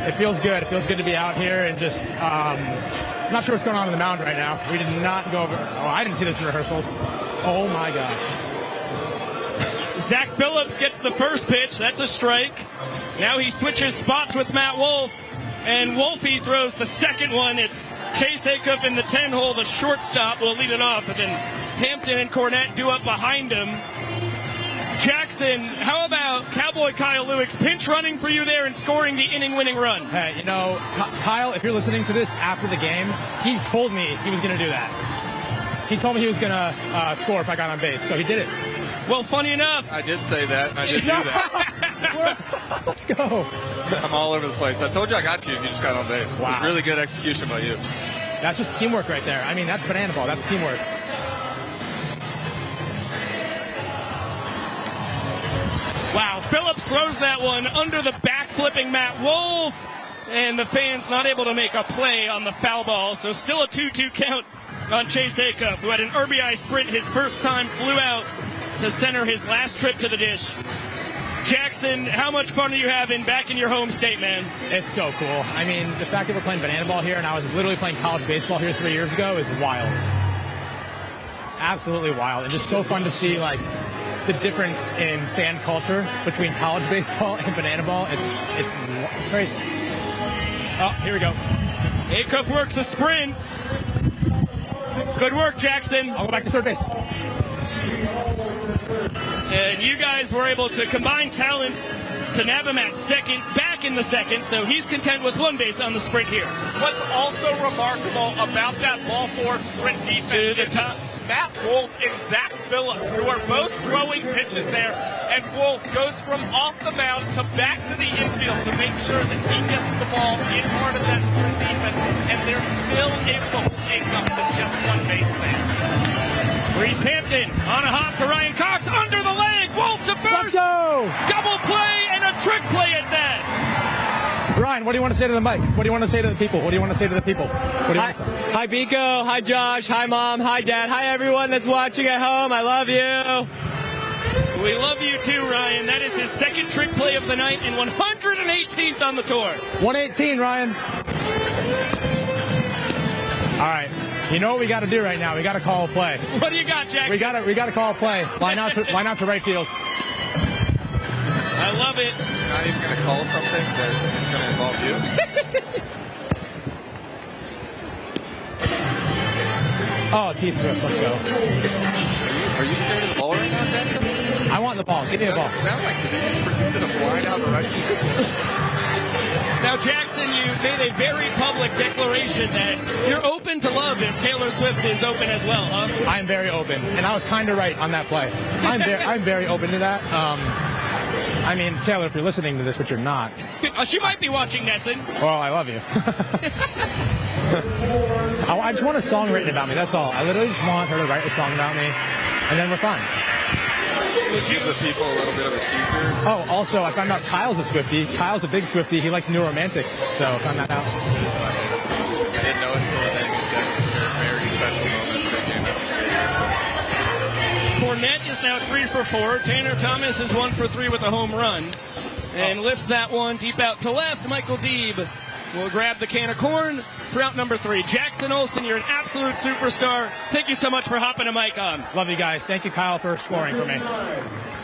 It feels good. It feels good to be out here and just, I'm not sure what's going on the mound right now. We did not go over. Oh, I didn't see this in rehearsals. Oh, my God. Zach Phillips gets the first pitch. That's a strike. Now he switches spots with Matt Wolf. And Wolfie throws the second one. It's Chase Acuff in the 10-hole. The shortstop will lead it off. And then Hampton and Cornett do up behind him. Jackson, how about Cowboy Kyle Lewigs pinch running for you there and scoring the inning-winning run? Hey, you know, Kyle, if you're listening to this after the game, he told me he was going to do that. He told me he was going to score if I got on base, so he did it. Well, funny enough. I did say that, and I did do that. Let's go. I'm all over the place. I told you I got you if you just got on base. Wow. It was really good execution by you. That's just teamwork right there. I mean, that's banana ball. That's teamwork. Wow, Phillips throws that one under the back flipping Matt Wolf. And the fans not able to make a play on the foul ball, so still a 2-2 count on Chase Acuff, who had an RBI sprint his first time, flew out to center his last trip to the dish. Jackson, how much fun are you having back in your home state, man? It's so cool. I mean, the fact that we're playing banana ball here and I was literally playing college baseball here 3 years ago is wild. Absolutely wild. And just so fun to see, like, the difference in fan culture between college baseball and banana ball. It's crazy. Oh, here we go. Acuff works a sprint. Good work, Jackson. I'll go back to third base. And you guys were able to combine talents to nab him at second, back in the second, so he's content with one base on the sprint here. What's also remarkable about that ball four sprint defense to the top. Matt Wolf and Zach Phillips, who are both throwing pitches there, and Wolf goes from off the mound to back to the infield to make sure that he gets the ball in part of that sprint defense, and they're still able to hold Acuff to just one base there. Reese Hampton on a hop to Ryan Cox, under the leg, Wolf to first, double play and a trick play at that. Ryan, what do you want to say to the mic? What do you want to say to the people? What do you want to say to the people? What do you want to say? Hi, Biko. Hi, Josh. Hi, Mom. Hi, Dad. Hi, everyone that's watching at home. I love you. We love you too, Ryan. That is his second trick play of the night and 118th on the tour. 118, Ryan. All right. You know what we got to do right now? We got to call a play. What do you got, Jackson? We got to call a play. Line out to right field. I love it. You're not even going to call something that's going to involve you? Oh, T-Swift, let's go. Are you scared of the ball right now, Jackson? I want the ball. Give me the ball. It sounds like you predicted a fly down the right field. Now, Jackson, you made a very public declaration that you're open to love if Taylor Swift is open as well, huh? I am very open, and I was kind of right on that play. I'm very open to that. I mean, Taylor, if you're listening to this, which you're not. She might be watching, Nesson. Well, I love you. I just want a song written about me, that's all. I literally just want her to write a song about me, and then we're fine. Give the people a little bit of a teaser. Oh, also, I found out Kyle's a Swiftie. Kyle's a big Swiftie. He likes New Romantics, so I found that out. I didn't know until then. Very special moment. Fournette is now 3 for 4. Tanner Thomas is 1 for 3 with a home run. And lifts that one deep out to left. Michael Deeb will grab the can of corn for out number 3. Jackson Olson, you're an absolute superstar. Thank you so much for hopping a mic on. Love you guys. Thank you, Kyle, for scoring for me.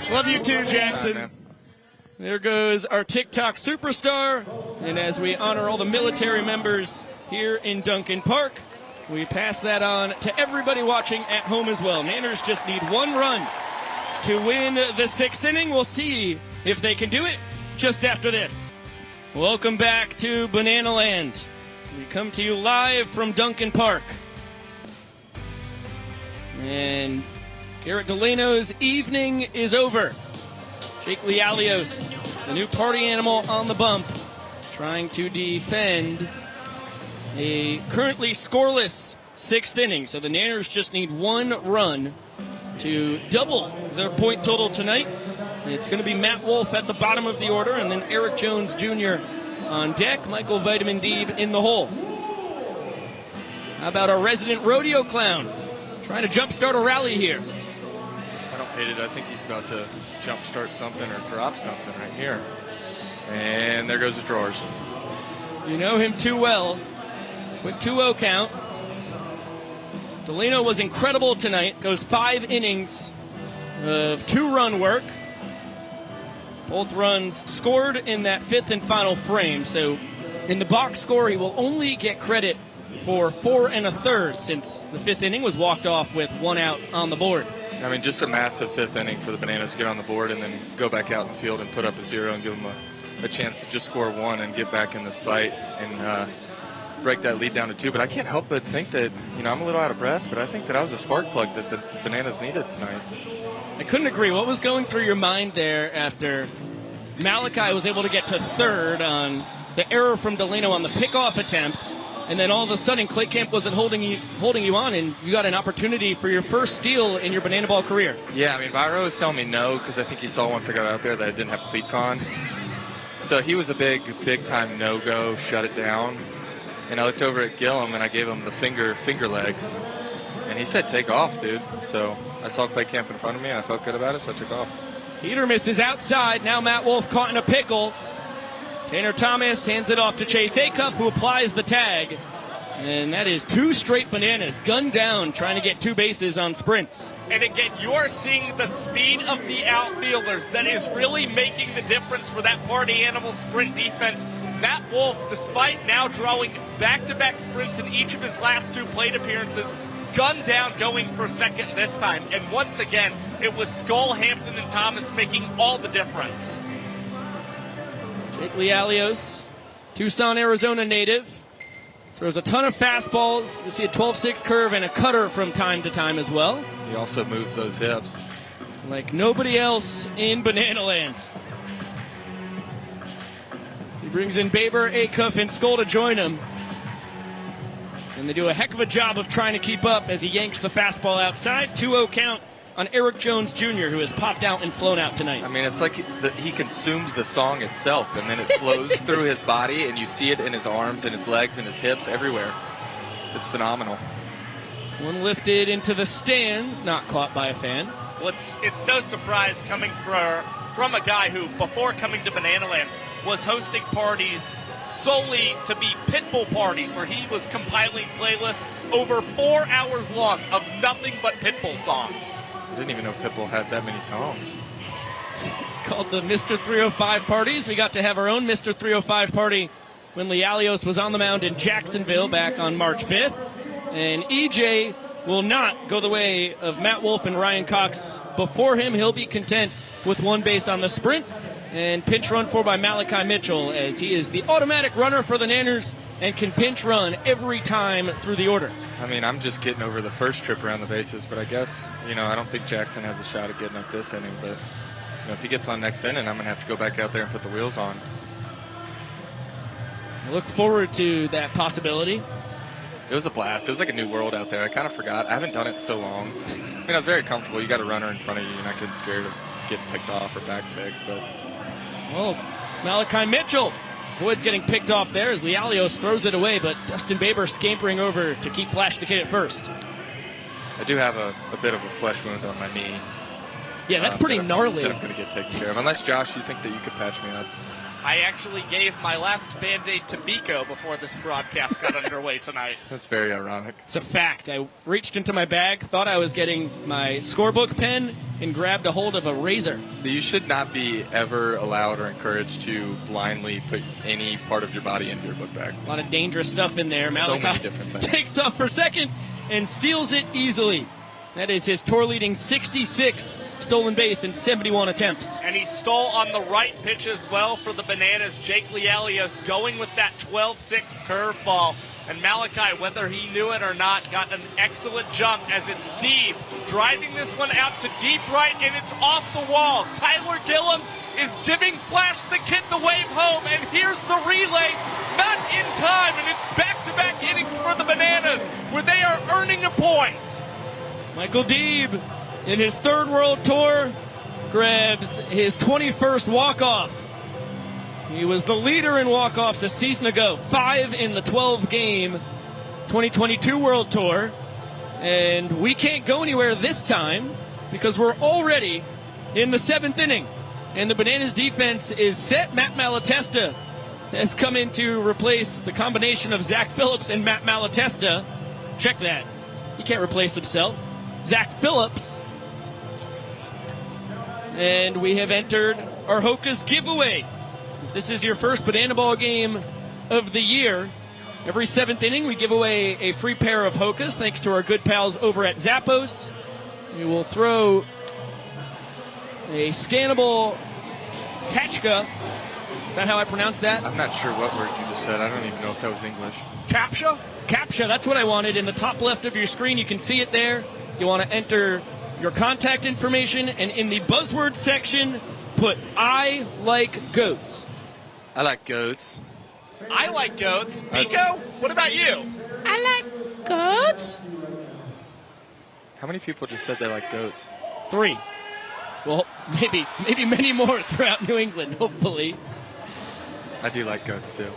Love you too, Jackson. There goes our TikTok superstar. And as we honor all the military members here in Duncan Park, we pass that on to everybody watching at home as well. Nanners just need one run to win the 6th inning. We'll see if they can do it just after this. Welcome back to Banana Land. We come to you live from Duncan Park. And Garrett Delano's evening is over. Jake Lialios, the new party animal on the bump, trying to defend a currently scoreless 6th inning. So the Nanners just need one run to double their point total tonight. It's going to be Matt Wolf at the bottom of the order, and then Eric Jones Jr. on deck, Michael Vitamin Deeb in the hole. How about our resident rodeo clown trying to jumpstart a rally here? I don't hate it. I think he's about to jumpstart something or drop something right here. And there goes the drawers. You know him too well. Quick 2-0 count. Delano was incredible tonight. Goes 5 innings of 2-run work. Both runs scored in that 5th and final frame. So in the box score, he will only get credit for 4 1/3 since the 5th inning was walked off with 1 out on the board. I mean, just a massive 5th inning for the Bananas to get on the board and then go back out in the field and put up a 0 and give them a chance to just score 1 and get back in this fight and break that lead down to 2. But I can't help but think that, you know, I'm a little out of breath, but I think that I was a spark plug that the Bananas needed tonight. I couldn't agree. What was going through your mind there after Malachi was able to get to 3rd on the error from Delano on the pickoff attempt, and then all of a sudden Clay Camp wasn't holding you on, and you got an opportunity for your first steal in your banana ball career? Yeah, I mean, Viro was telling me no because I think he saw once I got out there that I didn't have cleats on. So he was a big time no-go, shut it down. And I looked over at Gillum and I gave him the finger legs. And he said, take off, dude. So I saw Clay Camp in front of me and I felt good about it, so I took off. Peter misses outside. Now Matt Wolf caught in a pickle. Tanner Thomas hands it off to Chase Acuff, who applies the tag. And that is 2 straight bananas, gunned down, trying to get 2 bases on sprints. And again, you are seeing the speed of the outfielders that is really making the difference for that Party Animal sprint defense. Matt Wolf, despite now drawing back-to-back sprints in each of his last 2 plate appearances, gunned down going for second this time. And once again, it was Skull, Hampton, and Thomas making all the difference. Jake Lialios, Tucson, Arizona native. Throws a ton of fastballs. You see a 12-6 curve and a cutter from time to time as well. He also moves those hips like nobody else in Banana Land. He brings in Baber, Acuff, and Skull to join him. And they do a heck of a job of trying to keep up as he yanks the fastball outside. 2-0 count on Eric Jones Jr., who has popped out and flown out tonight. I mean, it's like he consumes the song itself, and then it flows through his body, and you see it in his arms and his legs and his hips everywhere. It's phenomenal. This one lifted into the stands, not caught by a fan. Well, it's no surprise coming from a guy who, before coming to Banana Land, was hosting parties solely to be pitbull parties, where he was compiling playlists over 4 hours long of nothing but pitbull songs. I didn't even know Pitbull had that many songs. Called the Mr. 305 parties. We got to have our own Mr. 305 party when Lialios was on the mound in Jacksonville back on March 5th. And EJ will not go the way of Matt Wolf and Ryan Cox before him. He'll be content with 1 base on the sprint. And pinch run for by Malachi Mitchell, as he is the automatic runner for the Nanners and can pinch run every time through the order. I mean, I'm just getting over the first trip around the bases, but I guess, I don't think Jackson has a shot at getting up this inning. But if he gets on next inning, I'm going to have to go back out there and put the wheels on. I look forward to that possibility. It was a blast. It was like a new world out there. I kind of forgot. I haven't done it in so long. I was very comfortable. You got a runner in front of you. You're not getting scared of getting picked off or back picked, but... Well, Malachi Mitchell avoids getting picked off there as Lialios throws it away, but Dustin Baber scampering over to keep Flash the Kid at first. I do have a bit of a flesh wound on my knee. Yeah, that's pretty gnarly. That I'm going to get taken care of. Unless, Josh, you think that you could patch me up. I actually gave my last Band-Aid to Biko before this broadcast got underway tonight. That's very ironic. It's a fact. I reached into my bag, thought I was getting my scorebook pen, and grabbed a hold of a razor. You should not be ever allowed or encouraged to blindly put any part of your body into your book bag. A lot of dangerous stuff in there. So Malachi many different things. Takes up for second and steals it easily. That is his tour-leading 66th stolen base in 71 attempts. And he stole on the right pitch as well for the Bananas. Jake Lialios going with that 12-6 curveball. And Malachi, whether he knew it or not, got an excellent jump as it's deep. Driving this one out to deep right, and it's off the wall. Tyler Gillum is giving Flash the Kid the wave home, and here's the relay. Not in time, and it's back-to-back innings for the Bananas, where they are earning a point. Michael Deeb, in his 3rd World Tour, grabs his 21st walk-off. He was the leader in walk-offs a season ago, 5 in the 12-game 2022 World Tour. And we can't go anywhere this time because we're already in the 7th inning. And the Bananas defense is set. Matt Malatesta has come in to replace the combination of Zach Phillips and Matt Malatesta. Check that. He can't replace himself. Zach Phillips. And we have entered our Hoka's giveaway. If this is your first Banana Ball game of the year, every 7th inning we give away a free pair of Hokas thanks to our good pals over at Zappos. We will throw a scannable Kachka. Is that how I pronounce that? I'm not sure what word you just said. I don't even know if that was English. Captcha? Captcha, that's what I wanted. In the top left of your screen, you can see it there. You want to enter your contact information, and in the buzzword section, put I like goats. I like goats. I like goats. Biko, what about you? I like goats. How many people just said they like goats? 3. Well, maybe many more throughout New England, hopefully. I do like goats too.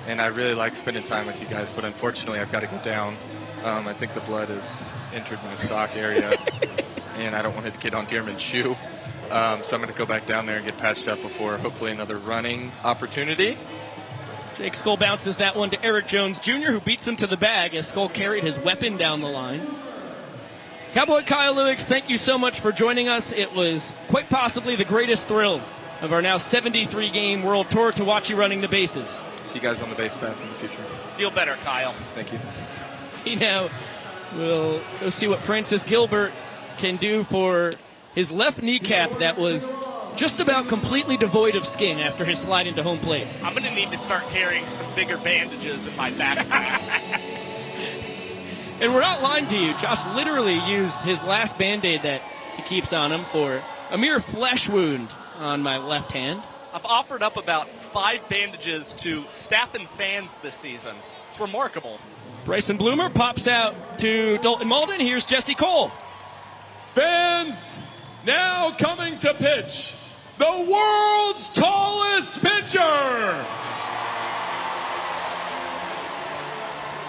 And I really like spending time with you guys, but unfortunately I've got to go down. I think the blood is entered in the sock area, and I don't want it to get on Dearman's shoe. So I'm going to go back down there and get patched up before hopefully another running opportunity. Jake Skull bounces that one to Eric Jones Jr., who beats him to the bag as Skull carried his weapon down the line. Cowboy Kyle Lewis, thank you so much for joining us. It was quite possibly the greatest thrill of our now 73-game World Tour to watch you running the bases. See you guys on the base path in the future. Feel better, Kyle. Thank you. He now will go see what Francis Gilbert can do for his left kneecap that was just about completely devoid of skin after his slide into home plate. I'm going to need to start carrying some bigger bandages in my backpack. And we're not lying to you. Josh literally used his last Band-Aid that he keeps on him for a mere flesh wound on my left hand. I've offered up about 5 bandages to staff and fans this season. It's remarkable. Bryson Bloomer pops out to Dalton Malden. Here's Jesse Cole. Fans, now coming to pitch, the world's tallest pitcher.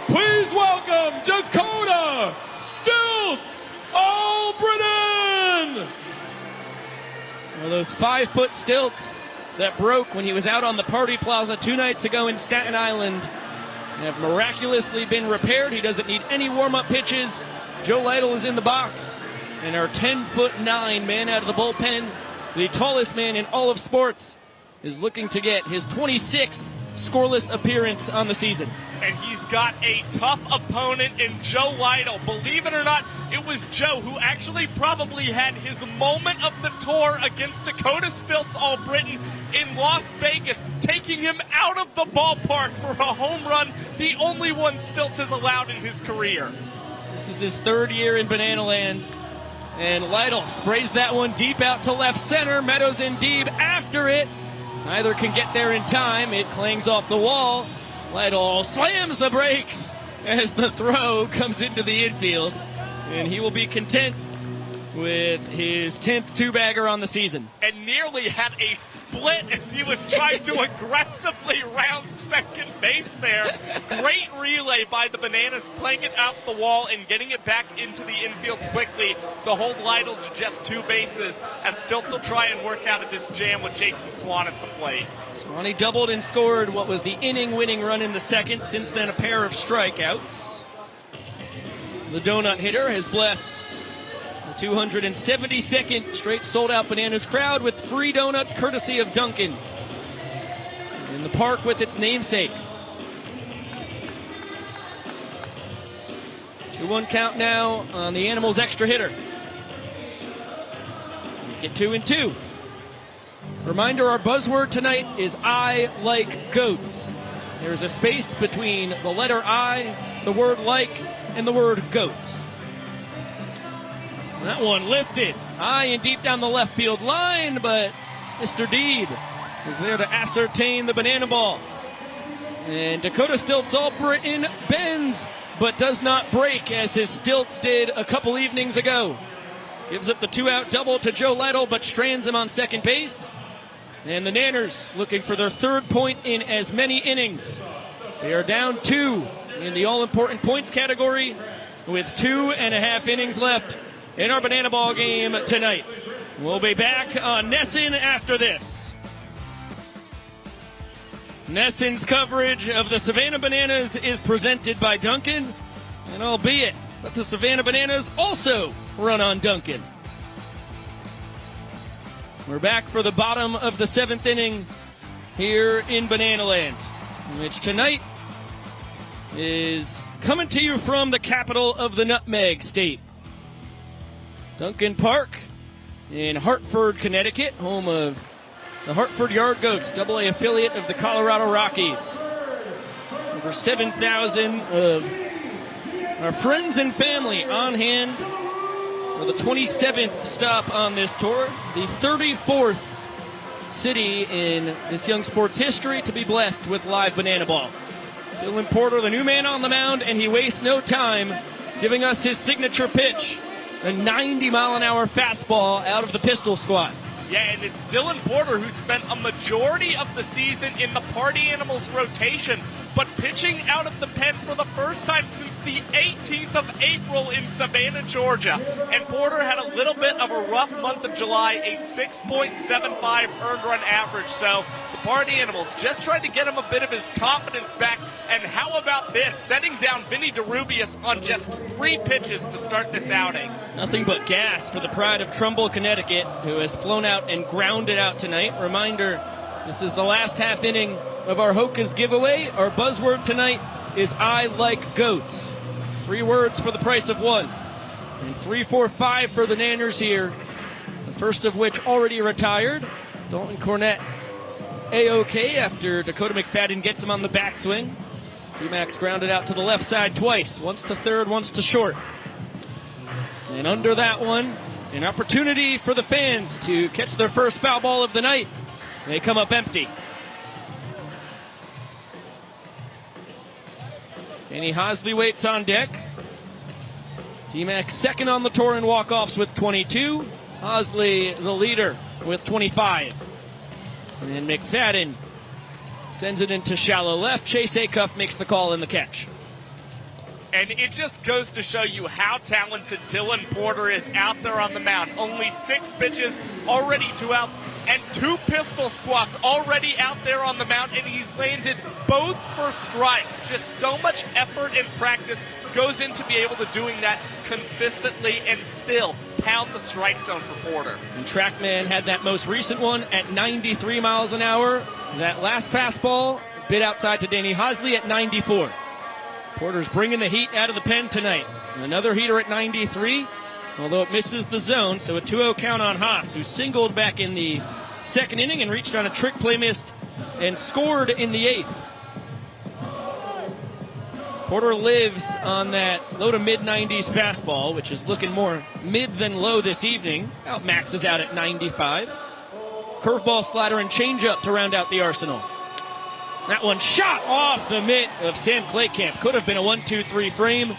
Please welcome Dakota Stilts Albritton. One of those 5-foot stilts that broke when he was out on the Party Plaza 2 nights ago in Staten Island have miraculously been repaired. He doesn't need any warm-up pitches. Joe Lytle is in the box. And our 10'9" man out of the bullpen, the tallest man in all of sports, is looking to get his 26th scoreless appearance on the season. And he's got a tough opponent in Joe Lytle. Believe it or not, it was Joe who actually probably had his moment of the tour against Dakota Stilts Albritton in Las Vegas, taking him out of the ballpark for a home run, the only one Stilts has allowed in his career. This is his 3rd year in Banana Land. And Lytle sprays that one deep out to left center. Meadows and Deeb after it. Neither can get there in time. It clangs off the wall. Lytle slams the brakes as the throw comes into the infield. And he will be content with his 10th two-bagger on the season. And nearly had a split as he was trying to aggressively round second base there. Great relay by the Bananas, playing it out the wall and getting it back into the infield quickly to hold Lytle to just 2 bases as Stilts will try and work out of this jam with Jason Swan at the plate. Swanee doubled and scored what was the inning-winning run in the 2nd. Since then, a pair of strikeouts. The donut hitter has blessed 272nd straight sold-out Bananas crowd with free donuts courtesy of Dunkin' in the park with its namesake. 2-1 count now on the Animals extra hitter. Get 2-2. Reminder, our buzzword tonight is I like goats. There's a space between the letter I, the word like, and the word goats. That one lifted high and deep down the left field line, but Mr. Deeb is there to ascertain the banana ball. And Dakota Stilts Albritton bends, but does not break as his Stilts did a couple evenings ago. Gives up the 2-out double to Joe Lytle, but strands him on second base. And the Nanners looking for their 3rd point in as many innings. They are down 2 in the all-important points category with 2.5 innings left in our banana ball game tonight. We'll be back on Nesson after this. Nesson's coverage of the Savannah Bananas is presented by Dunkin', and albeit that the Savannah Bananas also run on Dunkin'. We're back for the bottom of the 7th inning here in Banana Land, which tonight is coming to you from the capital of the Nutmeg State. Dunkin' Park in Hartford, Connecticut, home of the Hartford Yard Goats, AA affiliate of the Colorado Rockies. Over 7,000 of our friends and family on hand for the 27th stop on this tour, the 34th city in this young sport's history to be blessed with live banana ball. Dylan Porter, the new man on the mound, and he wastes no time giving us his signature pitch. A 90-mile-an-hour fastball out of the pistol squat. Yeah, and it's Dylan Porter who spent a majority of the season in the Party Animals rotation, but pitching out of the pen for the first time since the 18th of April in Savannah, Georgia. And Porter had a little bit of a rough month of July, a 6.75 earned run average. So the Party Animals just tried to get him a bit of his confidence back. And how about this, setting down Vinnie Derubius on just 3 pitches to start this outing. Nothing but gas for the pride of Trumbull, Connecticut, who has flown out and grounded out tonight. Reminder, this is the last half inning of our Hoka's giveaway. Our buzzword tonight is I like goats. 3 words for the price of 1. And 3, 4, 5 for the Nanners here. The first of which already retired. Dalton Cornett A-OK after Dakota McFadden gets him on the backswing. Climax grounded out to the left side twice. Once to third, once to short. And under that one, an opportunity for the fans to catch their first foul ball of the night. They come up empty. Danny Hosley waits on deck. T-Mac second on the tour in walk-offs with 22. Hosley the leader with 25. And McFadden sends it into shallow left. Chase Acuff makes the call and the catch. And it just goes to show you how talented Dylan Porter is out there on the mound. Only 6 pitches, already 2 outs, and 2 pistol squats already out there on the mound, and he's landed both for strikes. Just so much effort and practice goes into be able to doing that consistently and still pound the strike zone for Porter. And TrackMan had that most recent one at 93 miles an hour. That last fastball bit outside to Danny Hosley at 94. Porter's bringing the heat out of the pen tonight. Another heater at 93, although it misses the zone, so a 2-0 count on Haas, who singled back in the second inning and reached on a trick play missed and scored in the 8th. Porter lives on that low to mid-90s fastball, which is looking more mid than low this evening. Outmaxes out at 95. Curveball, slider, and changeup to round out the arsenal. That one shot off the mitt of Sam Claycamp. Could have been a 1-2-3 frame,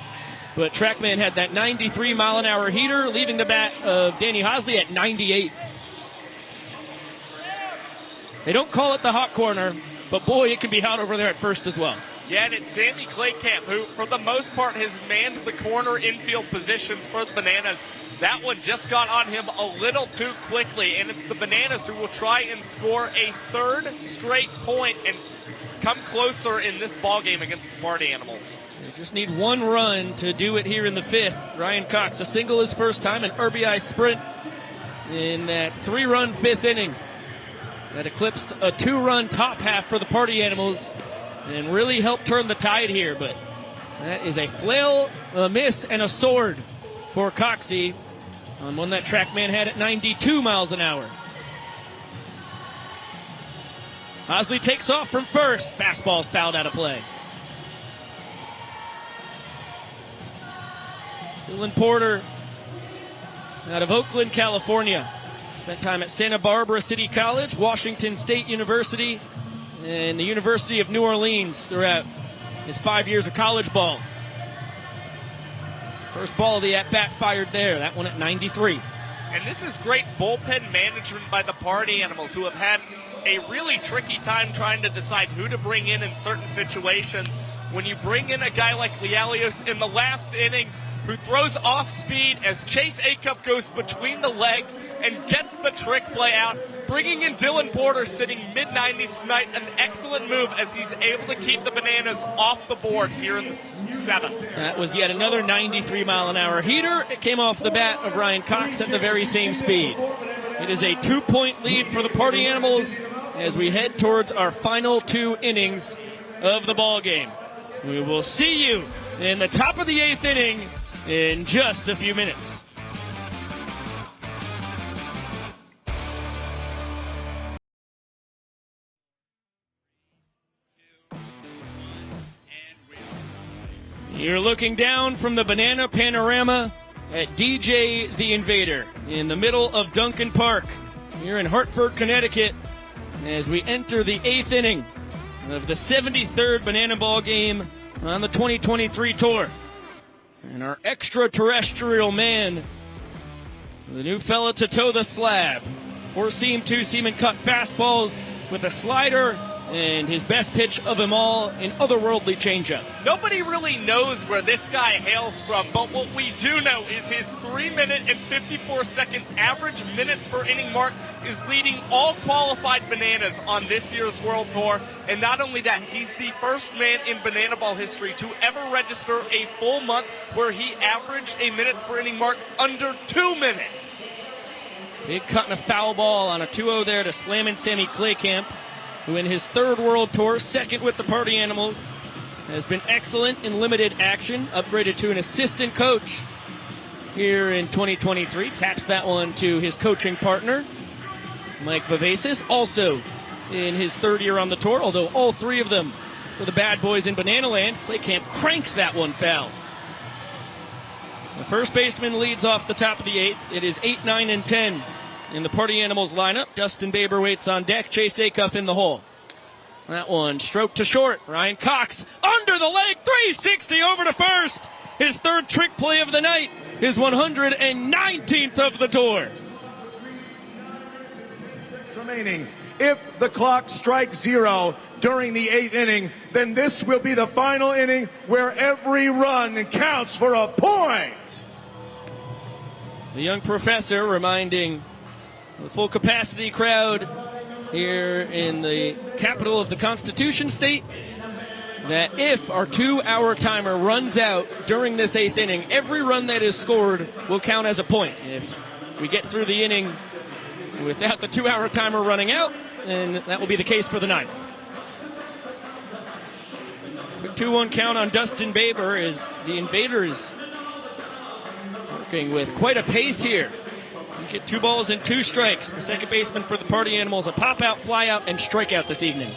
but TrackMan had that 93-mile-an-hour heater, leaving the bat of Danny Hosley at 98. They don't call it the hot corner, but boy, it can be hot over there at first as well. Yeah, and it's Sammy Claycamp, who for the most part has manned the corner infield positions for the Bananas. That one just got on him a little too quickly, and it's the Bananas who will try and score a 3rd straight point and come closer in this ballgame against the Party Animals. They just need 1 run to do it here in the 5th. Ryan Cox, a single his first time, an RBI sprint in that 3-run 5th inning. That eclipsed a 2-run top half for the Party Animals and really helped turn the tide here. But that is a flail, a miss, and a sword for Coxie on one that TrackMan had at 92 miles an hour. Hosley takes off from first. Fastball's fouled out of play. Dylan Porter out of Oakland, California. Spent time at Santa Barbara City College, Washington State University, and the University of New Orleans throughout his 5 years of college ball. First ball of the at-bat fired there. That one at 93. And this is great bullpen management by the Party Animals, who have had a really tricky time trying to decide who to bring in certain situations. When you bring in a guy like Lealios in the last inning who throws off speed as Chase Acuff goes between the legs and gets the trick play out, bringing in Dylan Porter sitting mid-90s tonight, an excellent move as he's able to keep the Bananas off the board here in the 7th. That was yet another 93-mile-an-hour heater. It came off the bat of Ryan Cox at the very same speed. It is a 2-point lead for the Party Animals as we head towards our final 2 innings of the ball game. We will see you in the top of the 8th inning in just a few minutes. You're looking down from the Banana Panorama at DJ the Invader in the middle of Duncan Park here in Hartford, Connecticut, as we enter the 8th inning of the 73rd Banana Ball game on the 2023 tour. And our extraterrestrial man, the new fella to toe the slab, 4-seam, 2-seam, and cut fastballs with a slider, and his best pitch of them all, an otherworldly changeup. Nobody really knows where this guy hails from, but what we do know is his 3-minute and 54-second average minutes per inning mark is leading all qualified Bananas on this year's World Tour. And not only that, he's the first man in Banana Ball history to ever register a full month where he averaged a minutes per inning mark under 2 minutes. Big cut and a foul ball on a 2-0 there to Slammin' Sammy Claycamp, who in his third World Tour, second with the Party Animals, has been excellent in limited action, upgraded to an assistant coach here in 2023. Taps that one to his coaching partner, Mike Vivacis, also in his third year on the tour, although all three of them for the bad boys in Banana Land. Claycamp cranks that one foul. The first baseman leads off the top of the eighth. It is 8, 9, and 10 in the Party Animals lineup. Dustin Baber waits on deck. Chase Acuff in the hole. That one stroked to short. Ryan Cox under the leg, 360 over to first. His third trick play of the night, his 119th of the tour. Remaining. If the clock strikes 0 during the 8th inning, then this will be the final inning where every run counts for a point. The young professor reminding the full capacity crowd here in the capital of the Constitution State that if our 2-hour timer runs out during this 8th inning, every run that is scored will count as a point. If we get through the inning without the 2-hour timer running out, then that will be the case for the 9th. Big 2-1 count on Dustin Baber as the Invaders working with quite a pace here. You get 2 balls and 2 strikes. The second baseman for the Party Animals, a pop-out, fly-out, and strikeout this evening.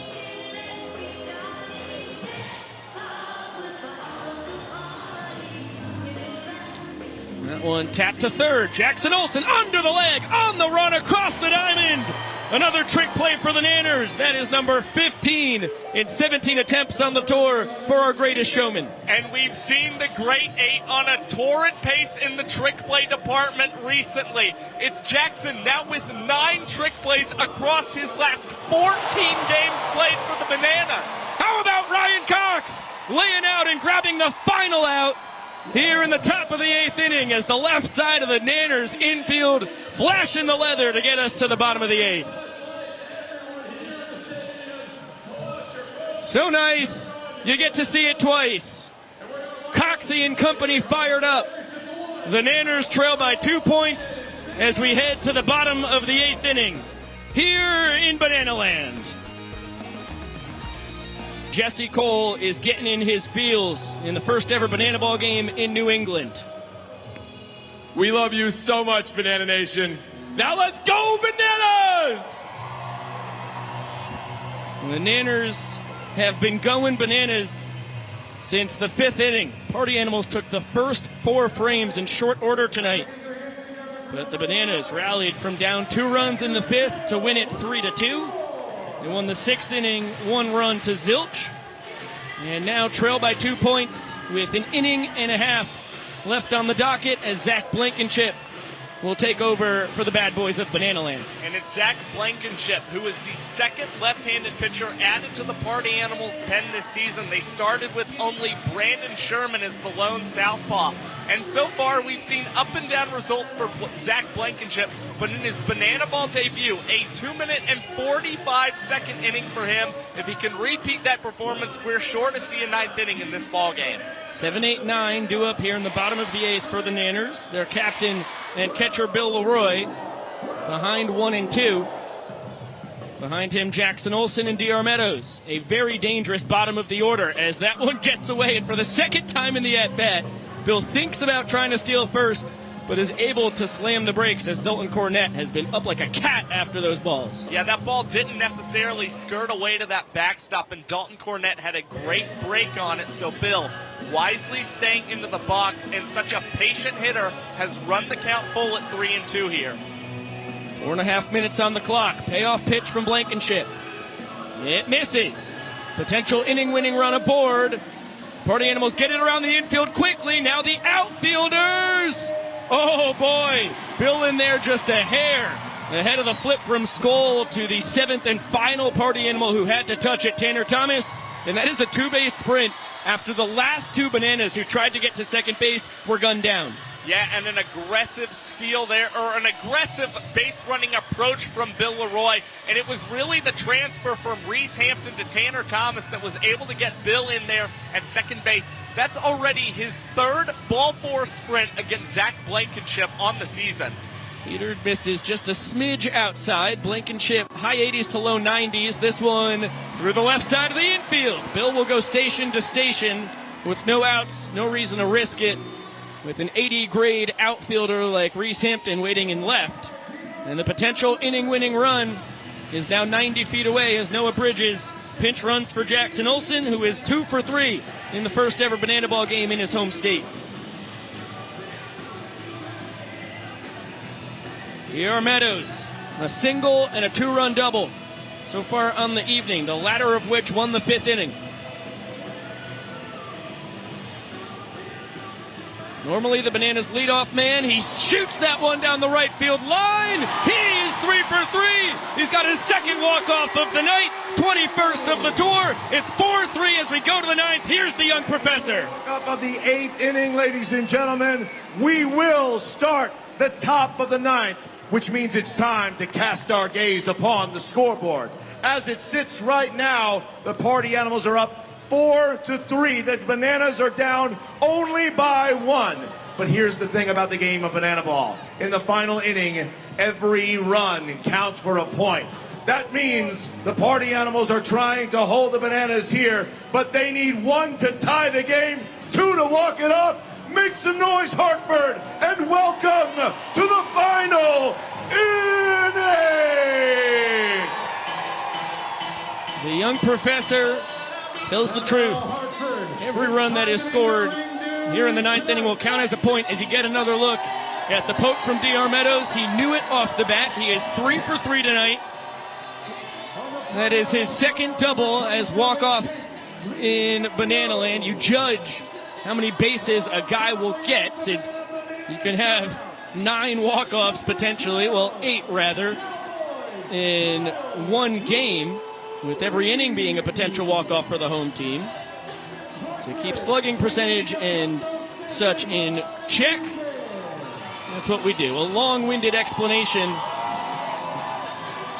That one tapped to third. Jackson Olson under the leg, on the run, across the diamond. Another trick play for the Nanners. That is number 15 in 17 attempts on the tour for our greatest showman. And we've seen the Great 8 on a torrid pace in the trick play department recently. It's Jackson now with 9 trick plays across his last 14 games played for the Bananas. How about Ryan Cox laying out and grabbing the final out here in the top of the 8th inning as the left side of the Nanners infield flashing the leather to get us to the bottom of the 8th. So nice, you get to see it twice. Coxie and company fired up. The Nanners trail by 2 points as we head to the bottom of the 8th inning here in Banana Land. Jesse Cole is getting in his feels in the first ever Banana Ball game in New England. We love you so much, Banana Nation. Now let's go, Bananas! The Nanners have been going bananas since the 5th inning. Party Animals took the first 4 frames in short order tonight. But the Bananas rallied from down 2 runs in the 5th to win it 3-2. They won the 6th inning 1 run to zilch. And now trail by 2 points with an inning and a half left on the docket as Zach Blankenship will take over for the bad boys of Banana Land. And it's Zach Blankenship, who is the second left-handed pitcher added to the Party Animals pen this season. They started with only Brandon Sherman as the lone southpaw. And so far, we've seen up-and-down results for Zach Blankenship, but in his Banana Ball debut, a 2-minute and 45-second inning for him. If he can repeat that performance, we're sure to see a 9th inning in this ball game. 7, 8, 9 due up here in the bottom of the 8th for the Nanners. Their captain and catcher Bill Leroy behind 1 and 2. Behind him, Jackson Olson and D.R. Meadows. A very dangerous bottom of the order as that one gets away. And for the second time in the at-bat, Bill thinks about trying to steal first, but is able to slam the brakes as Dalton Cornett has been up like a cat after those balls. Yeah, that ball didn't necessarily skirt away to that backstop, and Dalton Cornett had a great break on it, so Bill wisely staying into the box, and such a patient hitter has run the count full at 3-2 here. 4.5 minutes on the clock. Payoff pitch from Blankenship. It misses. Potential inning-winning run aboard. Party Animals get it around the infield quickly. Now the outfielders. Oh, boy. Bill in there just a hair Ahead of the flip from Skoll to the 7th and final party animal who had to touch it, Tanner Thomas. And that is a 2-base sprint after the last 2 Bananas who tried to get to second base were gunned down. Yeah, and an aggressive steal there, or an aggressive base running approach from Bill Leroy. And it was really the transfer from Reese Hampton to Tanner Thomas that was able to get Bill in there at second base. That's already his 3rd ball 4 sprint against Zach Blankenship on the season. Peter misses just a smidge outside. Blankenship high 80s to low 90s. This one through the left side of the infield. Bill will go station to station with no outs, no reason to risk it, with an 80-grade outfielder like Reese Hampton waiting in left. And the potential inning-winning run is now 90 feet away as Noah Bridges pinch runs for Jackson Olson, who is 2 for 3 in the first ever Banana Ball game in his home state. DR Meadows, a single and a 2-run double so far on the evening, the latter of which won the 5th inning. Normally the Bananas leadoff man. He shoots that one down the right field line. He is 3 for 3. He's got his 2nd walk-off of the night, 21st of the tour. It's 4-3 as we go to the 9th. Here's the young professor. Up of the 8th inning, ladies and gentlemen, we will start the top of the 9th, which means it's time to cast our gaze upon the scoreboard. As it sits right now, the party animals are up 4-3. The Bananas are down only by 1. But here's the thing about the game of Banana Ball. In the final inning, every run counts for a point. That means the party animals are trying to hold the Bananas here, but they need 1 to tie the game, 2 to walk it off. Make some noise, Hartford, and welcome to the final inning! The young professor tells the truth. Every run that is scored here in the 9th inning will count as a point. As you get another look at the poke from DR Meadows, he knew it off the bat. He is 3 for 3 tonight. That is his 2nd double as walk-offs in Banana Land. You judge how many bases a guy will get, since you can have 9 walk-offs potentially, well, 8 rather, in one game, with every inning being a potential walk-off for the home team. To keep slugging percentage and such in check, that's what we do. A long-winded explanation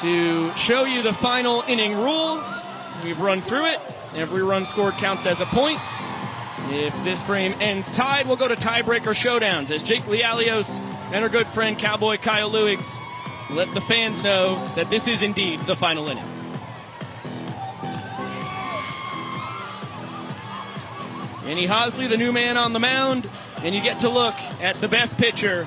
to show you the final inning rules. We've run through it. Every run scored counts as a point. If this frame ends tied, we'll go to tiebreaker showdowns as Jake Lialios and our good friend Cowboy Kyle Lewigs let the fans know that this is indeed the final inning. Danny Hosley, the new man on the mound, and you get to look at the best pitcher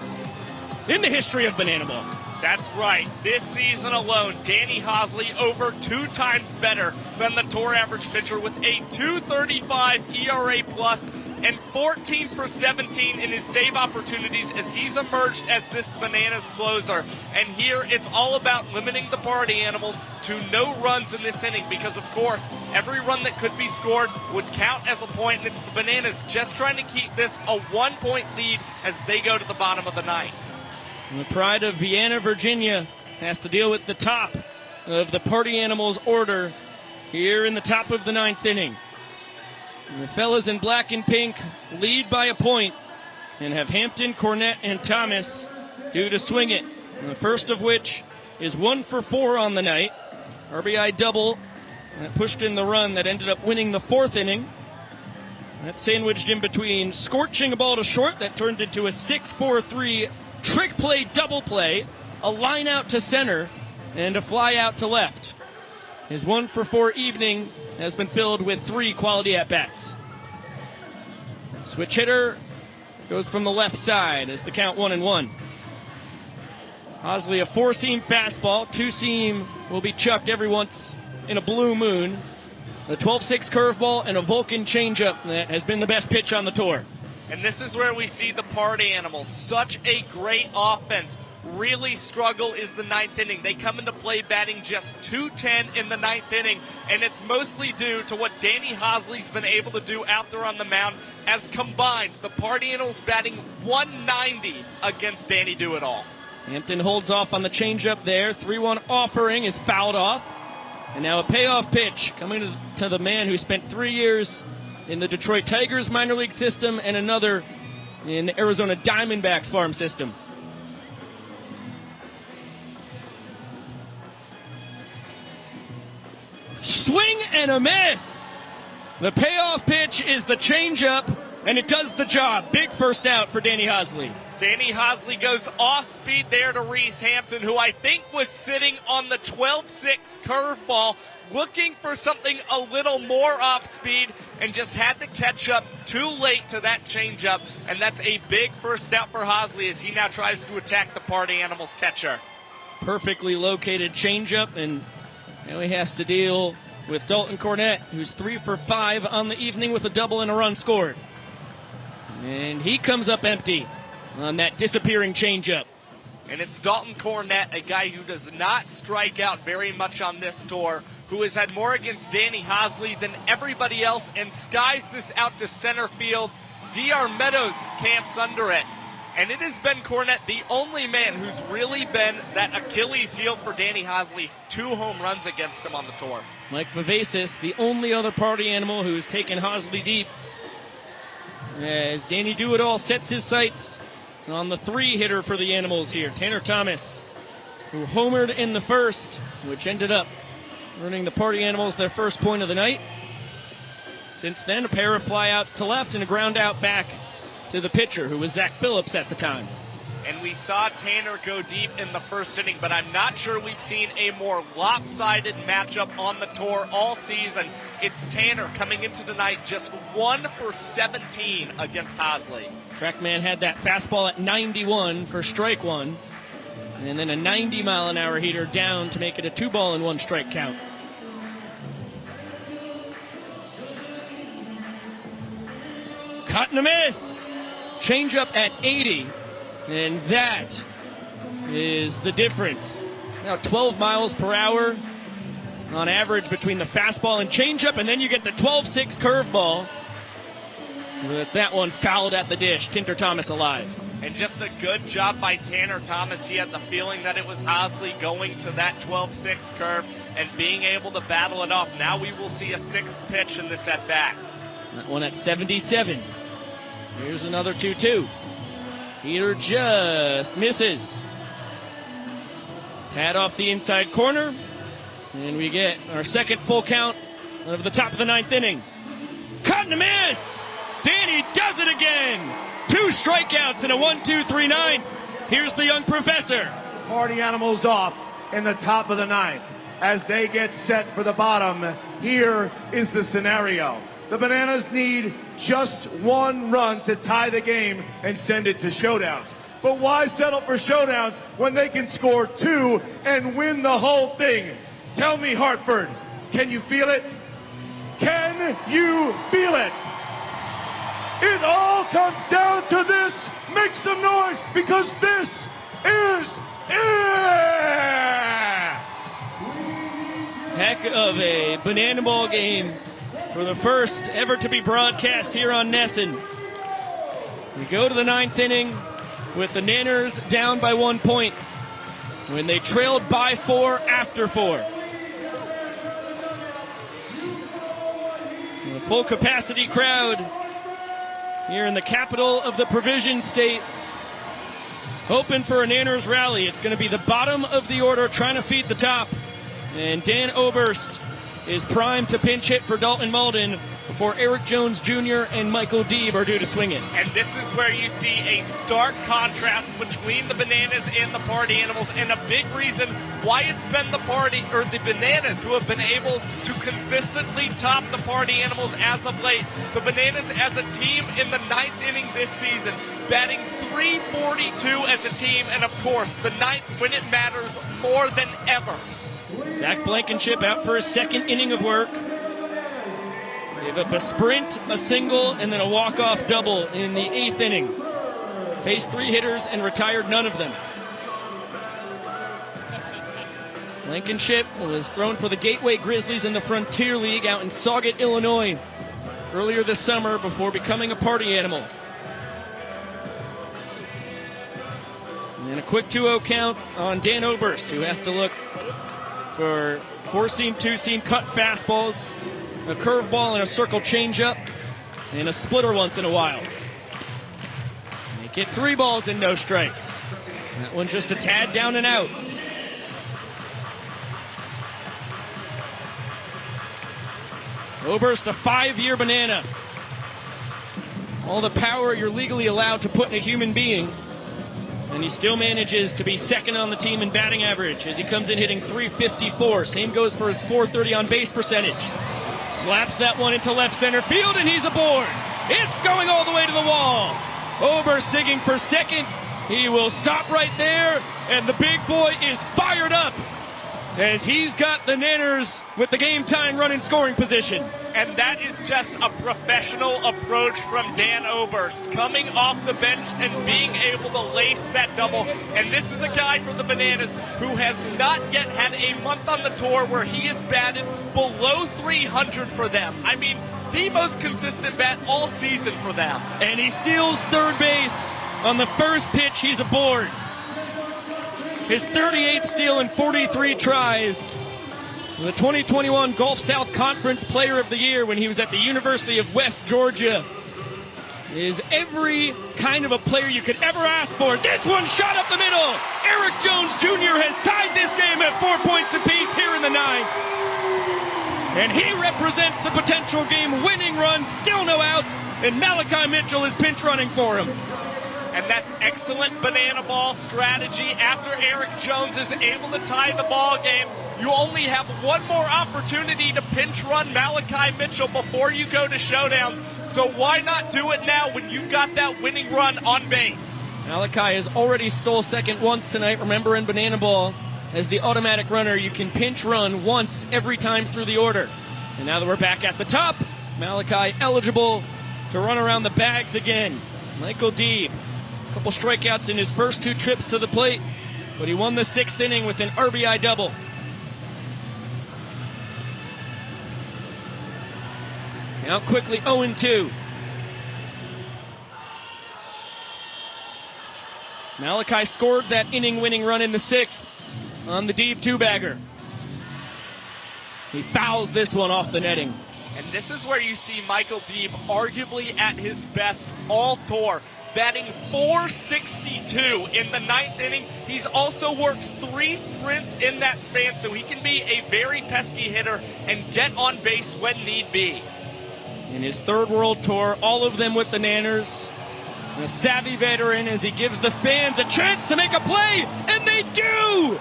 in the history of Banana Ball. That's right. This season alone, Danny Hosley over 2 times better than the tour average pitcher with a 2.35 ERA plus and 14 for 17 in his save opportunities as he's emerged as this Bananas closer. And here it's all about limiting the party animals to no runs in this inning because, of course, every run that could be scored would count as a point, and it's the Bananas just trying to keep this a 1-point lead as they go to the bottom of the 9th. And the pride of Vienna, Virginia has to deal with the top of the party animals order here in the top of the 9th inning. And the fellas in black and pink lead by a point and have Hampton, Cornett, and Thomas due to swing it. And the first of which is 1 for 4 on the night. RBI double that pushed in the run that ended up winning the 4th inning. That's sandwiched in between scorching a ball to short that turned into a 6-4-3 trick play, double play, a line out to center, and a fly out to left. His 1 for 4 evening has been filled with 3 quality at-bats. Switch hitter goes from the left side as the count 1-1. Hosley, a 4-seam fastball, 2-seam will be chucked every once in a blue moon. A 12-6 curveball and a Vulcan changeup that has been the best pitch on the tour. And this is where we see the party animals. Such a great offense. Really struggle is the 9th inning. They come into play batting just .210 in the 9th inning, and it's mostly due to what Danny Hosley's been able to do out there on the mound. As combined, the party animals batting .190 against Danny Do-It-All. Hampton holds off on the changeup there. 3-1 offering is fouled off. And now a payoff pitch coming to the man who spent 3 years in the Detroit Tigers minor league system and another in the Arizona Diamondbacks farm system. Swing and a miss. The payoff pitch is the changeup, and it does the job. Big first out for Danny Hosley. Danny Hosley goes off speed there to Reese Hampton, who I think was sitting on the 12-6 curveball, looking for something a little more off speed, and just had to catch up too late to that changeup. And that's a big first out for Hosley as he now tries to attack the Party Animals catcher. Perfectly located changeup, and now he has to deal with Dalton Cornett, who's 3 for 5 on the evening with a double and a run scored. And he comes up empty on that disappearing changeup. And it's Dalton Cornett, a guy who does not strike out very much on this tour, who has had more against Danny Hosley than everybody else and skies this out to center field. D.R. Meadows camps under it. And it has been Cornett, the only man who's really been that Achilles heel for Danny Hosley. 2 home runs against him on the tour. Mike Vivacis, the only other Party Animal who's taken Hosley deep. As Danny Do-It-All sets his sights on the 3-hitter for the Animals here, Tanner Thomas, who homered in the first, which ended up earning the Party Animals their first point of the night. Since then, a pair of flyouts to left and a ground out back to the pitcher, who was Zach Phillips at the time. And we saw Tanner go deep in the first inning, but I'm not sure we've seen a more lopsided matchup on the tour all season. It's Tanner coming into tonight just 1 for 17 against Hosley. Trackman had that fastball at 91 for strike 1, and then a 90-mile-an-hour heater down to make it a 2-ball-and-1 strike count. Cut and a miss. Changeup at 80. And that is the difference. Now 12 miles per hour on average between the fastball and changeup, and then you get the 12-6 curveball. With that one fouled at the dish. Tinter Thomas alive. And just a good job by Tanner Thomas. He had the feeling that it was Hosley going to that 12-6 curve and being able to battle it off. Now we will see a 6th pitch in this at-bat. That one at 77. Here's another 2-2. Heater just misses. Tad off the inside corner. And we get our second full count of the top of the 9th inning. Cut and a miss! Danny does it again! 2 strikeouts and a 1-2-3-9. Here's the young professor. Party Animals off in the top of the 9th. As they get set for the bottom, here is the scenario. The Bananas need just 1 run to tie the game and send it to showdowns. But why settle for showdowns when they can score 2 and win the whole thing? Tell me, Hartford, can you feel it? Can you feel it? It all comes down to this. Make some noise, because this is it! Heck of a banana ball game for the first ever to be broadcast here on Nesson. We go to the 9th inning with the Nanners down by 1 point when they trailed by 4 after 4. A full capacity crowd here in the capital of the Provision State, hoping for a Nanners rally. It's going to be the bottom of the order trying to feed the top. And Dan Oberst is primed to pinch hit for Dalton Malden before Eric Jones Jr. and Michael Deeb are due to swing it. And this is where you see a stark contrast between the Bananas and the Party Animals, and a big reason why it's been the Bananas who have been able to consistently top the Party Animals as of late. The Bananas as a team in the 9th inning this season, batting .342 as a team, and of course the 9th when it matters more than ever. Zach Blankenship out for his 2nd inning of work. Gave up a sprint, a single, and then a walk-off double in the 8th inning. Faced 3 hitters and retired none of them. Blankenship was thrown for the Gateway Grizzlies in the Frontier League out in Sauget, Illinois, earlier this summer before becoming a Party Animal. And a quick 2-0 count on Dan Oberst, who has to look for 4-seam, 2-seam cut fastballs, a curveball and a circle changeup, and a splitter once in a while. Make it 3 balls and no strikes. That one just a tad down and out. Oberst, a 5-year banana. All the power you're legally allowed to put in a human being. And he still manages to be second on the team in batting average as he comes in hitting .354. Same goes for his .430 on base percentage. Slaps that one into left center field and he's aboard. It's going all the way to the wall. Oberst digging for second. He will stop right there, and the big boy is fired up as he's got the Nanners with the game time run in scoring position. And that is just a professional approach from Dan Oberst, coming off the bench and being able to lace that double. And this is a guy for the Bananas who has not yet had a month on the tour where he has batted below 300 for them. I mean, the most consistent bat all season for them. And he steals third base on the first pitch. He's aboard. His 38th steal in 43 tries. The 2021 Gulf South Conference Player of the Year when he was at the University of West Georgia. Is every kind of a player you could ever ask for. This one shot up the middle. Eric Jones Jr. has tied this game at 4 points apiece here in the 9th. And he represents the potential game-winning run. Still no outs, and Malachi Mitchell is pinch running for him. And that's excellent banana ball strategy. After Eric Jones is able to tie the ball game, you only have one more opportunity to pinch run Malachi Mitchell before you go to showdowns. So why not do it now when you've got that winning run on base? Malachi has already stole second once tonight. Remember, in banana ball, as the automatic runner, you can pinch run once every time through the order. And now that we're back at the top, Malachi eligible to run around the bags again. Michael Deeb, a couple strikeouts in his first 2 trips to the plate, but he won the 6th inning with an RBI double. Now quickly 0-2. Malachi scored that inning-winning run in the 6th on the Deeb 2-bagger. He fouls this one off the netting. And this is where you see Michael Deeb arguably at his best all tour, batting .462 in the 9th inning. He's also worked 3 sprints in that span, so he can be a very pesky hitter and get on base when need be. In his 3rd World Tour, all of them with the Nanners. A savvy veteran as he gives the fans a chance to make a play, and they do!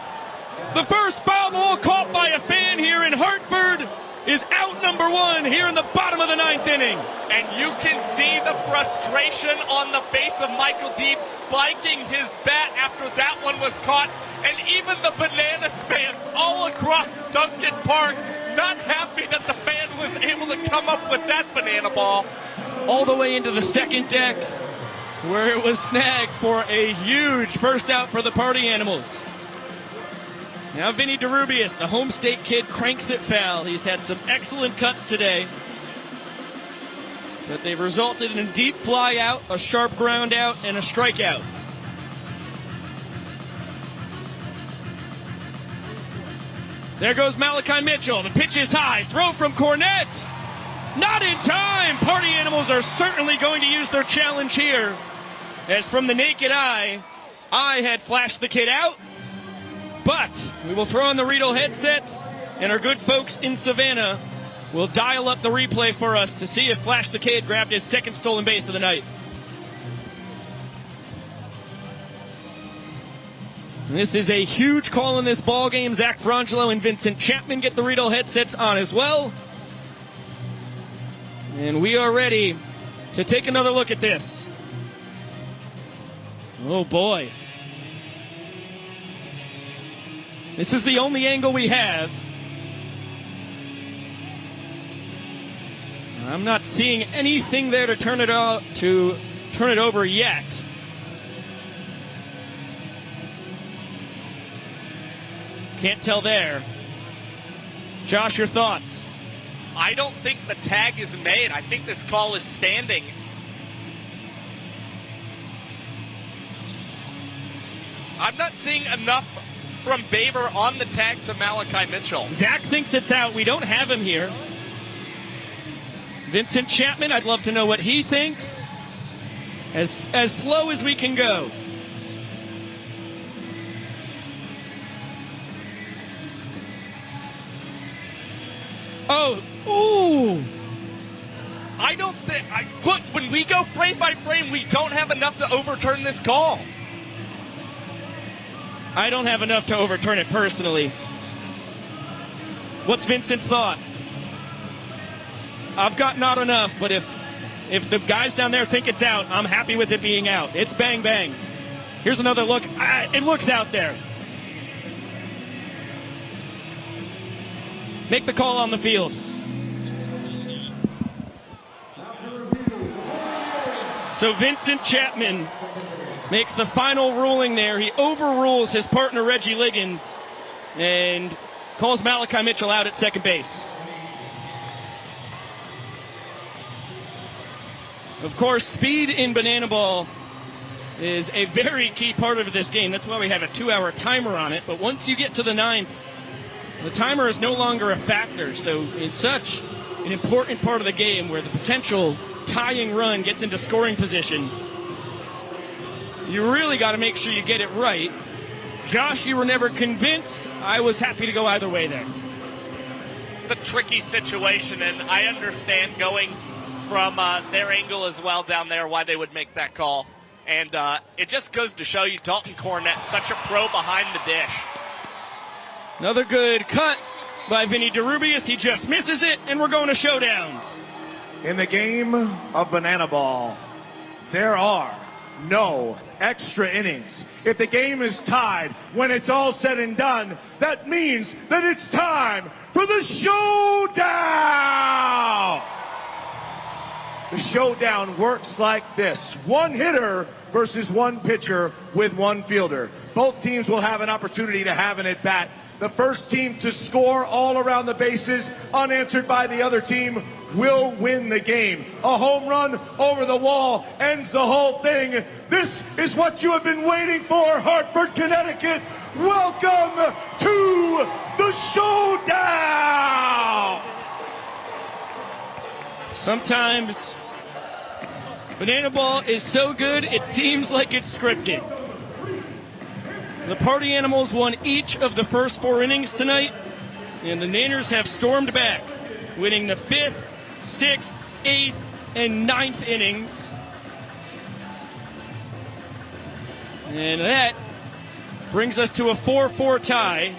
The first foul ball caught by a fan here in Hartford is out number 1 here in the bottom of the 9th inning. And you can see the frustration on the face of Michael Deeb spiking his bat after that one was caught. And even the Bananas fans all across Duncan Park not happy that the fan was able to come up with that banana ball. All the way into the 2nd deck, where it was snagged for a huge first out for the Party Animals. Now Vinnie Derubius, the home state kid, cranks it foul. He's had some excellent cuts today, but they've resulted in a deep fly out, a sharp ground out, and a strikeout. There goes Malachi Mitchell. The pitch is high. Throw from Cornett. Not in time. Party Animals are certainly going to use their challenge here, as from the naked eye, I had flashed the kid out. But we will throw on the Riedel headsets, and our good folks in Savannah will dial up the replay for us to see if Flash the Kid grabbed his 2nd stolen base of the night. And this is a huge call in this ball game. Zach Frangelo and Vincent Chapman get the Riedel headsets on as well. And we are ready to take another look at this. Oh boy. This is the only angle we have. I'm not seeing anything there to turn it over yet. Can't tell there. Josh, your thoughts? I don't think the tag is made. I think this call is standing. I'm not seeing enough from Baber on the tag to Malachi Mitchell. Zach thinks it's out. We don't have him here. Vincent Chapman, I'd love to know what he thinks. As slow as we can go. Oh, ooh. I don't think. Look, when we go frame by frame, we don't have enough to overturn this call. I don't have enough to overturn it personally. What's Vincent's thought? I've got not enough, but if the guys down there think it's out, I'm happy with it being out. It's bang, bang. Here's another look. It looks out there. Make the call on the field. So Vincent Chapman makes the final ruling there. He overrules his partner Reggie Liggins and calls Malachi Mitchell out at second base. Of course, speed in banana ball is a very key part of this game. That's why we have a 2-hour timer on it. But once you get to the ninth, the timer is no longer a factor. So it's such an important part of the game where the potential tying run gets into scoring position. You really got to make sure you get it right. Josh, you were never convinced. I was happy to go either way there. It's a tricky situation, and I understand going from their angle as well down there why they would make that call. And it just goes to show you Dalton Cornett, such a pro behind the dish. Another good cut by Vinnie Derubius. He just misses it, and we're going to showdowns. In the game of banana ball, there are no extra innings. If the game is tied, when it's all said and done, that means that it's time for the showdown! The showdown works like this. One hitter versus one pitcher with one fielder. Both teams will have an opportunity to have an at-bat. The first team to score all around the bases, unanswered by the other team, will win the game. A home run over the wall ends the whole thing. This is what you have been waiting for, Hartford, Connecticut. Welcome to the showdown! Sometimes banana ball is so good, it seems like it's scripted. The Party Animals won each of the first 4 innings tonight, and the Nanners have stormed back, winning the 5th, 6th, 8th, and 9th innings. And that brings us to a 4-4 tie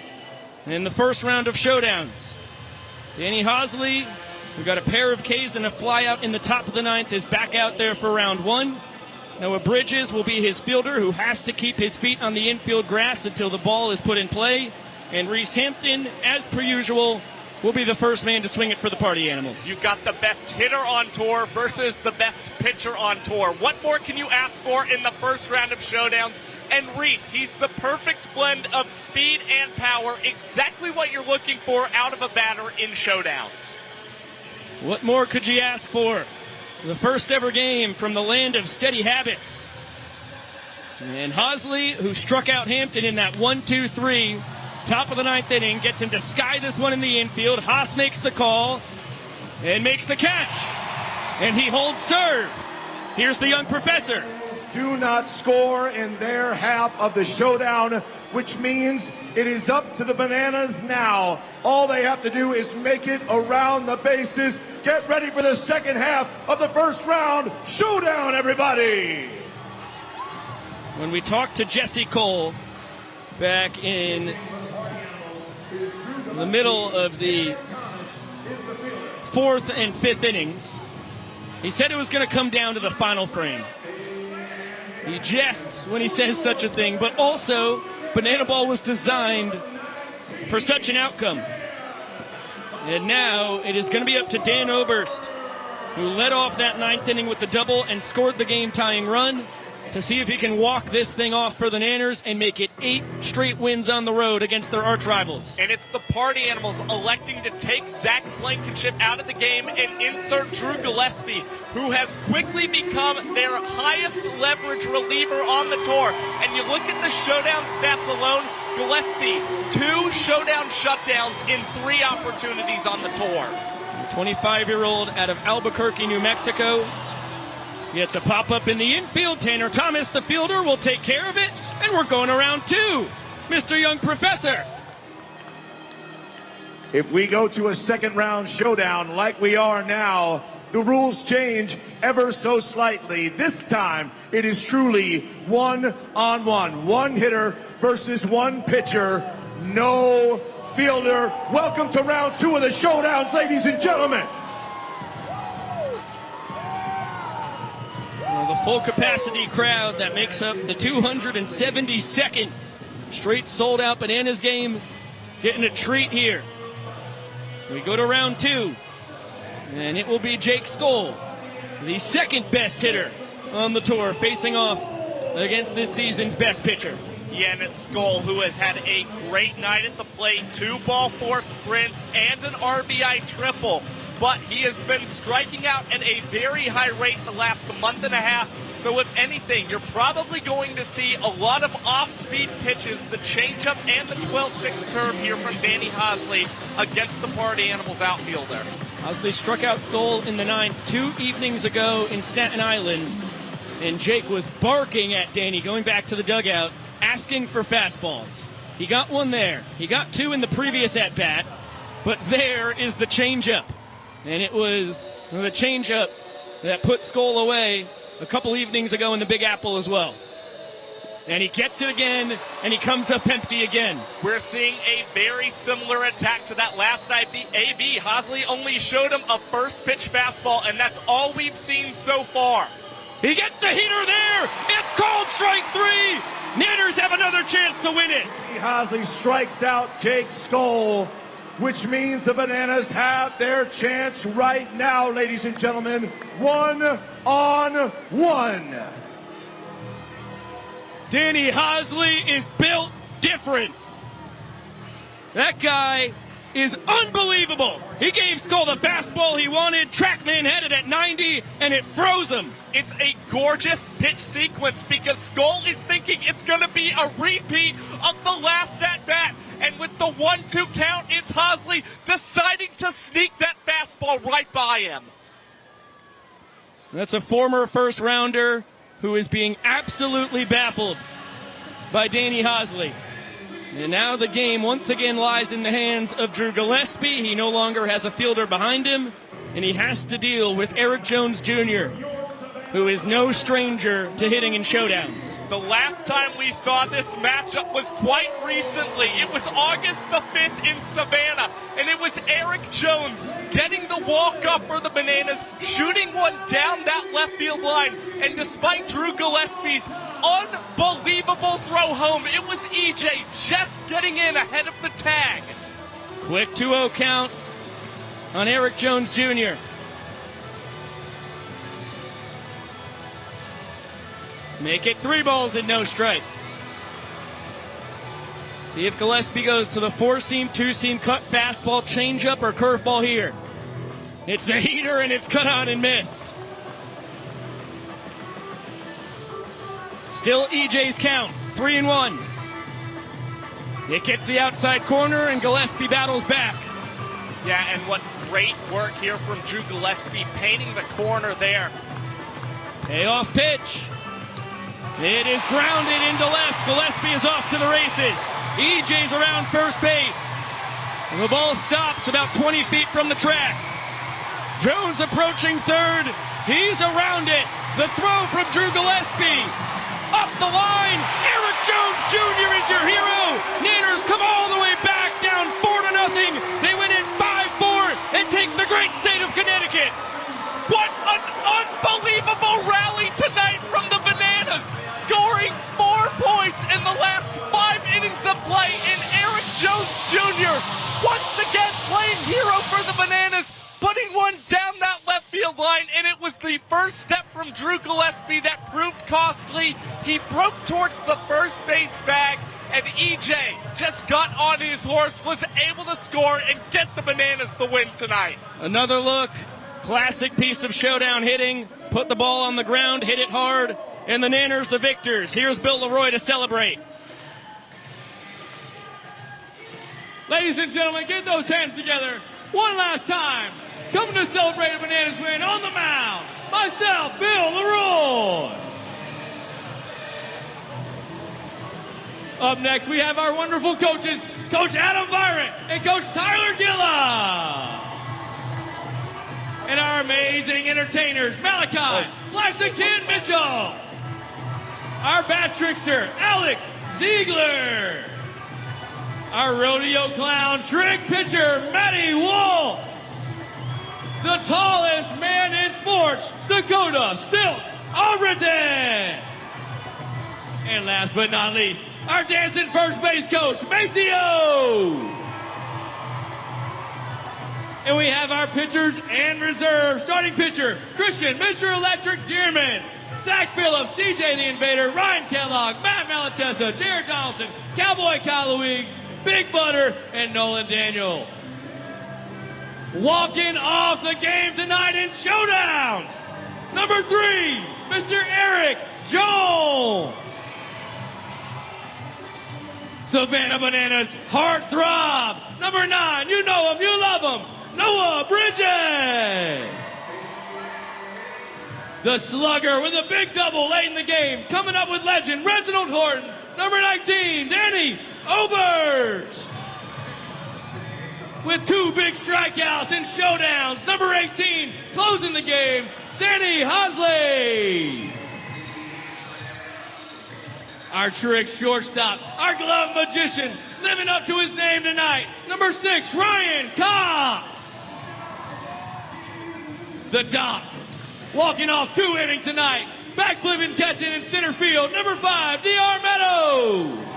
in the first round of showdowns. Danny Hosley, who got a pair of Ks and a flyout in the top of the 9th, is back out there for round 1. Noah Bridges will be his fielder, who has to keep his feet on the infield grass until the ball is put in play. And Reese Hampton, as per usual, will be the first man to swing it for the Party Animals. You've got the best hitter on tour versus the best pitcher on tour. What more can you ask for in the first round of showdowns? And Reese, he's the perfect blend of speed and power, exactly what you're looking for out of a batter in showdowns. What more could you ask for? The first ever game from the land of steady habits. And Hosley, who struck out Hampton in that 1-2-3, top of the 9th inning, gets him to sky this one in the infield. Haas makes the call and makes the catch. And he holds serve. Here's the young professor. Do not score in their half of the showdown, which means it is up to the Bananas now. All they have to do is make it around the bases. Get ready for the second half of the first round. Showdown, everybody! When we talked to Jesse Cole back in the middle of the 4th and 5th innings, he said it was going to come down to the final frame. He jests when he says such a thing, but also banana ball was designed for such an outcome. And now it is going to be up to Dan Oberst, who led off that 9th inning with the double and scored the game-tying run. to see if he can walk this thing off for the Nanners and make it 8 straight wins on the road against their arch rivals. And it's the Party Animals electing to take Zach Blankenship out of the game and insert Drew Gillespie, who has quickly become their highest leverage reliever on the tour. And you look at the showdown stats alone, Gillespie, 2 showdown shutdowns in 3 opportunities on the tour. The 25-year-old out of Albuquerque, New Mexico, gets a pop-up in the infield. Tanner Thomas, the fielder, will take care of it, and we're going to round 2. Mr. Young Professor. If we go to a second round showdown like we are now, the rules change ever so slightly. This time, it is truly 1-on-1. 1 hitter versus 1 pitcher. No fielder. Welcome to round 2 of the showdowns, ladies and gentlemen. The full capacity crowd that makes up the 272nd straight sold out Bananas game getting a treat here. We go to round 2, and it will be Jake Skoll, the second best hitter on the tour, facing off against this season's best pitcher. Yennett Skoll, who has had a great night at the plate, 2 ball 4 sprints and an RBI triple. But he has been striking out at a very high rate the last month and a half. So if anything, you're probably going to see a lot of off-speed pitches, the changeup and the 12-6 curve here from Danny Hosley against the Party Animals outfielder. Hosley struck out Skoll in the 9th 2 evenings ago in Staten Island. And Jake was barking at Danny, going back to the dugout, asking for fastballs. He got 1 there. He got 2 in the previous at-bat. But there is the changeup. And it was the changeup that put Skoll away a couple evenings ago in the Big Apple as well. And he gets it again, and he comes up empty again. We're seeing a very similar attack to that last AB. Hosley only showed him a first pitch fastball, and that's all we've seen so far. He gets the heater there. It's called strike 3. Nanners have another chance to win it. Hosley strikes out Jake Skoll, which means the Bananas have their chance right now, ladies and gentlemen. 1-on-1. Danny Hosley is built different. That guy is unbelievable. He gave Skoll the fastball he wanted. Trackman had it at 90, and it froze him. It's a gorgeous pitch sequence because Skoll is thinking it's going to be a repeat of the last at-bat. And with the 1-2 count, it's Hosley deciding to sneak that fastball right by him. That's a former first-rounder who is being absolutely baffled by Danny Hosley. And now the game once again lies in the hands of Drew Gillespie. He no longer has a fielder behind him, and he has to deal with Eric Jones Jr., who is no stranger to hitting in showdowns. The last time we saw this matchup was quite recently. It was August the 5th in Savannah, and it was Eric Jones getting the walk-off for the Bananas, shooting one down that left field line. And despite Drew Gillespie's unbelievable throw home, it was EJ just getting in ahead of the tag. Quick 2-0 count on Eric Jones Jr. Make it 3 balls and no strikes. See if Gillespie goes to the 4-seam, 2-seam cut, fastball, changeup, or curveball here. It's the heater, and it's cut on and missed. Still EJ's count, 3-1. It gets the outside corner, and Gillespie battles back. Yeah, and what great work here from Drew Gillespie, painting the corner there. Payoff pitch. It is grounded into left. Gillespie is off to the races. EJ's around first base. And the ball stops about 20 feet from the track. Jones approaching third. He's around it. The throw from Drew Gillespie. Up the line. Eric Jones Jr. is your hero. Nanners come all the way back, down 4-0. They win it 5-4 and take the great state of Connecticut. What an unbelievable rally tonight from the Bananas, scoring 4 points in the last 5 innings of play, and Eric Jones Jr. once again playing hero for the Bananas, putting one down that left field line, and it was the the first step from Drew Gillespie that proved costly. He broke towards the first base bag, and EJ just got on his horse, was able to score and get the Bananas the win tonight. Another look, classic piece of showdown hitting. Put the ball on the ground, hit it hard, and the Nanners the victors. Here's Bill Leroy to celebrate. Ladies and gentlemen, get those hands together one last time. Coming to celebrate a Bananas win on the mound, myself, Bill Leroy. Up next, we have our wonderful coaches, Coach Adam Byron and Coach Tyler Gilla. And our amazing entertainers, Malachi, Classic Kid Mitchell. Our bat trickster, Alex Ziegler. Our rodeo clown, trick pitcher, Matty Wolf. The tallest man in sports, Dakota Stilts Albrighton. And last but not least, our dancing first base coach, Maceo. And we have our pitchers and reserves. Starting pitcher, Christian, Mr. Electric Dearman. Zach Phillips, DJ the Invader, Ryan Kellogg, Matt Malatessa, Jared Donaldson, Cowboy Kyle Weeks, Big Butter, and Nolan Daniel. Walking off the game tonight in showdowns, number 3, Mr. Eric Jones. Savannah Bananas heartthrob, number 9, you know him, you love him, Noah Bridges. The slugger with a big double late in the game, coming up with legend Reginald Horton, number 19, Danny Obert. With 2 big strikeouts and showdowns, number 18, closing the game, Danny Hosley. Our trick shortstop, our glove magician, living up to his name tonight, number 6, Ryan Cox. The Doc, walking off 2 innings tonight, backflipping, catching in center field, number 5, DR Meadows.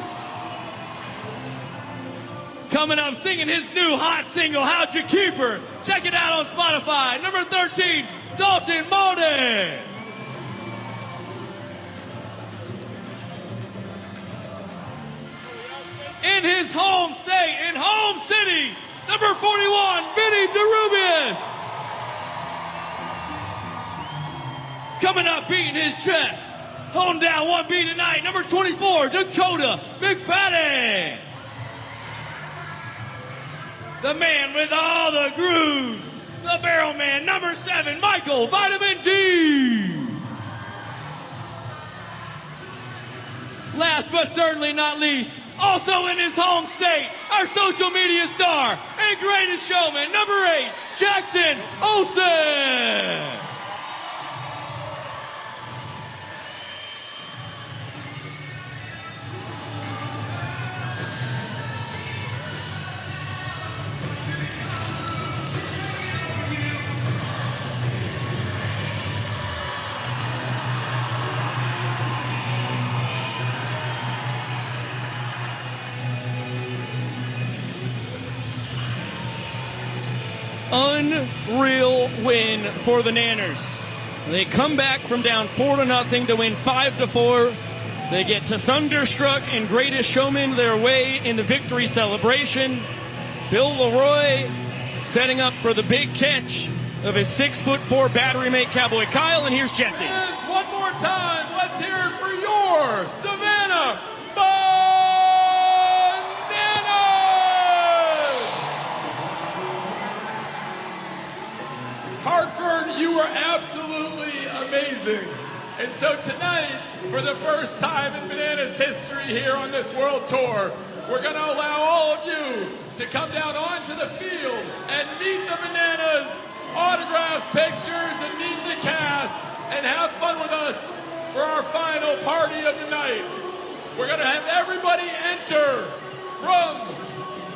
Coming up singing his new hot single, How'd You Keep Her? Check it out on Spotify. Number 13, Dalton Malden. In his home state, in home city, number 41, Vinnie Derubius. Coming up, beating his chest, holding down 1B tonight, number 24, Dakota McFadden. The man with all the grooves, the barrel man, number 7, Michael Vitamin D. Last but certainly not least, also in his home state, our social media star and greatest showman, number 8, Jackson Olson. Unreal win for the Nanners. They come back from down 4-0 to win 5-4. They get to Thunderstruck and Greatest Showman their way in the victory celebration. Bill Leroy setting up for the big catch of his 6'4" battery mate Cowboy Kyle, and here's Jesse. One more time, let's hear it for your Savannah Hartford, you were absolutely amazing. And so tonight, for the first time in Bananas history here on this world tour, we're going to allow all of you to come down onto the field and meet the Bananas, autographs, pictures, and meet the cast, and have fun with us for our final party of the night. We're going to have everybody enter from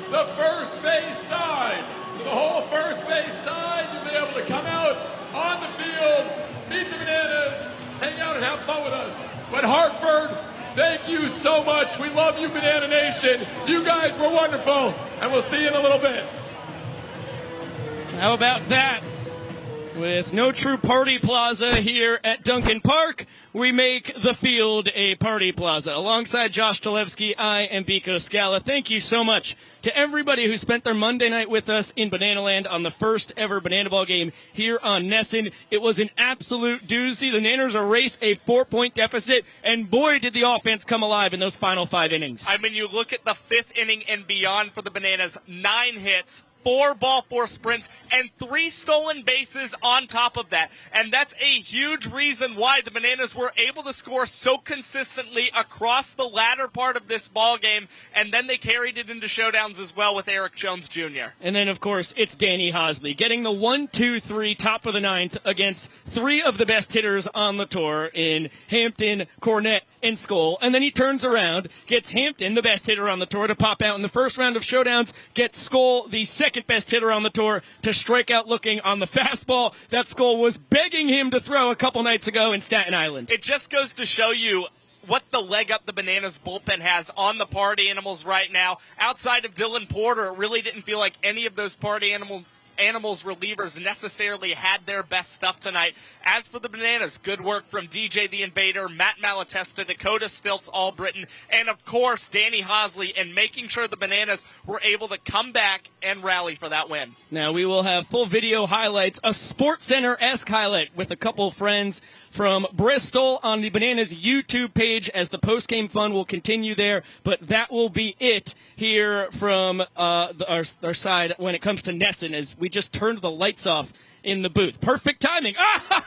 the first base side. So the whole first base side, you'll be able to come out on the field, meet the Bananas, hang out and have fun with us. But Hartford, thank you so much. We love you, Banana Nation. You guys were wonderful, and we'll see you in a little bit. How about that? With no true party plaza here at Duncan Park, we make the field a party plaza. Alongside Josh Talevsky, I am Biko Scala. Thank you so much to everybody who spent their Monday night with us in Banana Land on the first ever Banana Ball game here on Nesson. It was an absolute doozy. The Nanners erased a 4-point deficit, and boy, did the offense come alive in those final 5 innings. I mean, you look at the 5th inning and beyond for the Bananas, 9 hits, 4 ball 4 sprints, and 3 stolen bases on top of that. And that's a huge reason why the Bananas were able to score so consistently across the latter part of this ball game, and then they carried it into showdowns as well with Eric Jones Jr. And then, of course, it's Danny Hosley getting the 1-2-3 top of the 9th against 3 of the best hitters on the tour in Hampton, Cornett, and Skoll. And then he turns around, gets Hampton, the best hitter on the tour, to pop out in the first round of showdowns, gets Skoll, the second best hitter on the tour, to strike out looking on the fastball that Skoll was begging him to throw a couple nights ago in Staten Island. It just goes to show you what the leg up the Bananas bullpen has on the Party Animals right now. Outside of Dylan Porter, it really didn't feel like any of those Party Animals relievers necessarily had their best stuff tonight. As for the Bananas, good work from DJ the Invader, Matt Malatesta, Dakota Stilts, All-Britain, and of course Danny Hosley, and making sure the Bananas were able to come back and rally for that win. Now we will have full video highlights, a SportsCenter-esque highlight with a couple of friends from Bristol on the Bananas YouTube page as the post-game fun will continue there, but that will be it here from our side when it comes to Nesson, as we just turned the lights off in the booth. Perfect timing.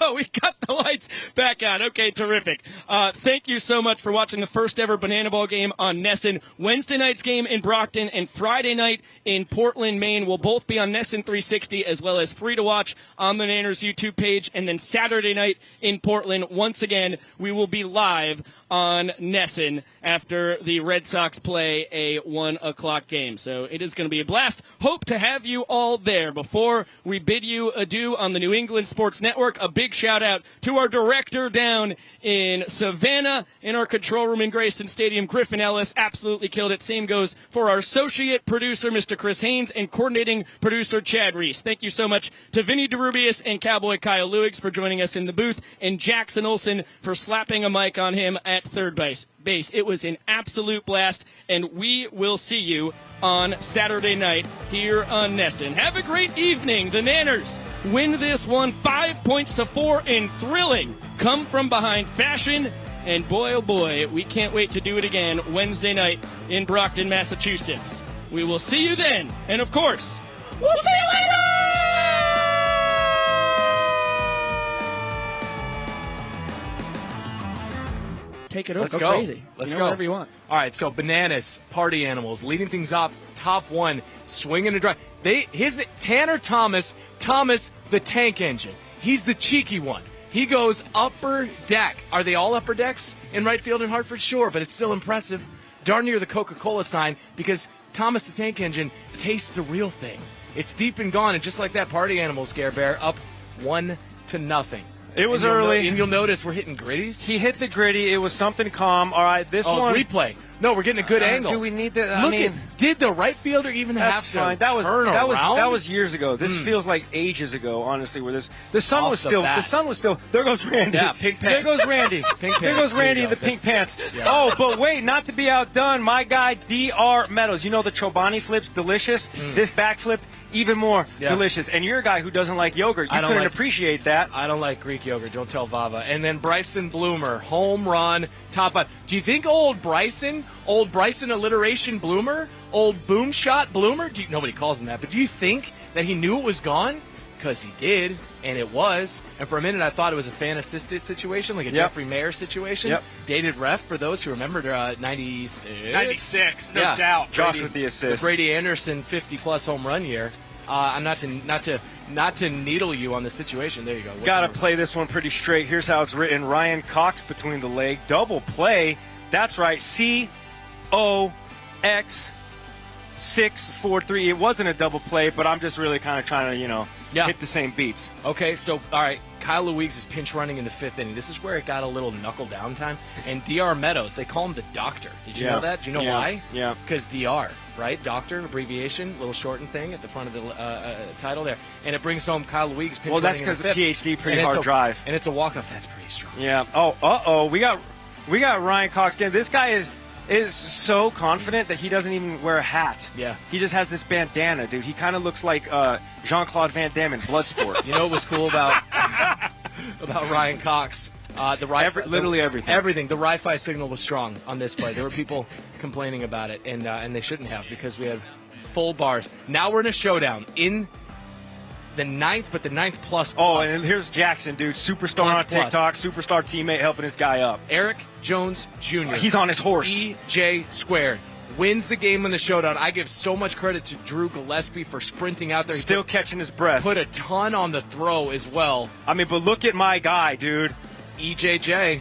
Oh, we got the lights back on. Okay, terrific. Thank you so much for watching the first ever Banana Ball game on Nesson. Wednesday night's game in Brockton and Friday night in Portland, Maine will both be on Nesson 360 as well as free to watch on the Nanners YouTube page. And then Saturday night in Portland, once again, we will be live on Nesson after the Red Sox play a 1 o'clock game. So it is going to be a blast. Hope to have you all there. Before we bid you adieu on the New England Sports Network, a big shout out to our director down in Savannah, in our control room in Grayson Stadium, Griffin Ellis, absolutely killed it. Same goes for our associate producer, Mr. Chris Haynes, and coordinating producer, Chad Reese. Thank you so much to Vinnie Derubius and Cowboy Kyle Lewigs for joining us in the booth, and Jackson Olson for slapping a mic on him at third base. It was an absolute blast, and we will see you on Saturday night here on Nesson. Have a great evening. The Nanners win this one 5-4 in thrilling come from behind fashion, and boy oh boy, we can't wait to do it again Wednesday night in Brockton, Massachusetts. We will see you then, and of course, we'll see you later! Take it over. Let's go go. crazy. Let's go. go. Whatever you want. All right, so Bananas, Party Animals, leading things off, top 1, swinging a drive. Tanner Thomas the tank engine. He's the cheeky one. He goes upper deck. Are they all upper decks in right field in Hartford? Sure, but it's still impressive. Darn near the Coca-Cola sign, because Thomas the tank engine tastes the real thing. It's deep and gone, and just like that, Party Animals, Scare Bear, up 1-0. It was early. And you'll notice we're hitting gritties. He hit the gritty. It was something calm. All right, this one. Replay. No, we're getting a good angle. Do we need that? Did the right fielder even have to fine. turn around? That was years ago. This feels like ages ago, honestly. Where the sun was still. There goes Randy. Yeah, pink pants. There goes Randy. There goes Randy in the pink pants. Yeah. Oh, but wait, not to be outdone, my guy Dr. Meadows. You know the Chobani flips, delicious. This backflip, even more delicious. And you're a guy who doesn't like yogurt. You couldn't appreciate that. I don't like Greek yogurt. Don't tell Vava. And then Bryson Bloomer, home run, top 5. Do you think old Bryson alliteration Bloomer, old boom shot Bloomer? Nobody calls him that, but do you think that he knew it was gone? Because he did, and it was. And for a minute, I thought it was a fan-assisted situation, like a Jeffrey Mayer situation. Yep. Dated ref, for those who remember 96. 96, no doubt. Josh with the assist. The Brady Anderson 50-plus home run year. I'm not to needle you on the situation. There you go. Got to play this one pretty straight. Here's how it's written. Ryan Cox between the leg. Double play. That's right. COX 6-4-3. It wasn't a double play, but I'm just really kind of trying to, hit the same beats. Okay, so, all right. Kyle Louise is pinch running in the 5th inning. This is where it got a little knuckle down time. And DR Meadows, they call him the doctor. Did you know that? Do you know why? Yeah. Because DR, right? Doctor, abbreviation, little shortened thing at the front of the title there. And it brings home Kyle Louise pinch running in the 5th. Well, that's because the PhD, pretty hard drive. And it's a walk-off. That's pretty strong. Yeah. Oh, we got Ryan Cox again. This guy is so confident that he doesn't even wear a hat. Yeah. He just has this bandana, dude. He kind of looks like Jean-Claude Van Damme in Bloodsport. You know what was cool about Ryan Cox? Literally everything. Everything. The Wi-Fi signal was strong on this play. There were people complaining about it, and they shouldn't have, because we had full bars. Now we're in a showdown in the 9th, but the 9th plus. Oh, and here's Jackson, dude. Superstar on TikTok. Superstar teammate helping his guy up. Eric Jones Jr. He's on his horse. EJ squared. Wins the game in the showdown. I give so much credit to Drew Gillespie for sprinting out there. Still catching his breath. Put a ton on the throw as well. I mean, but look at my guy, dude. EJJ.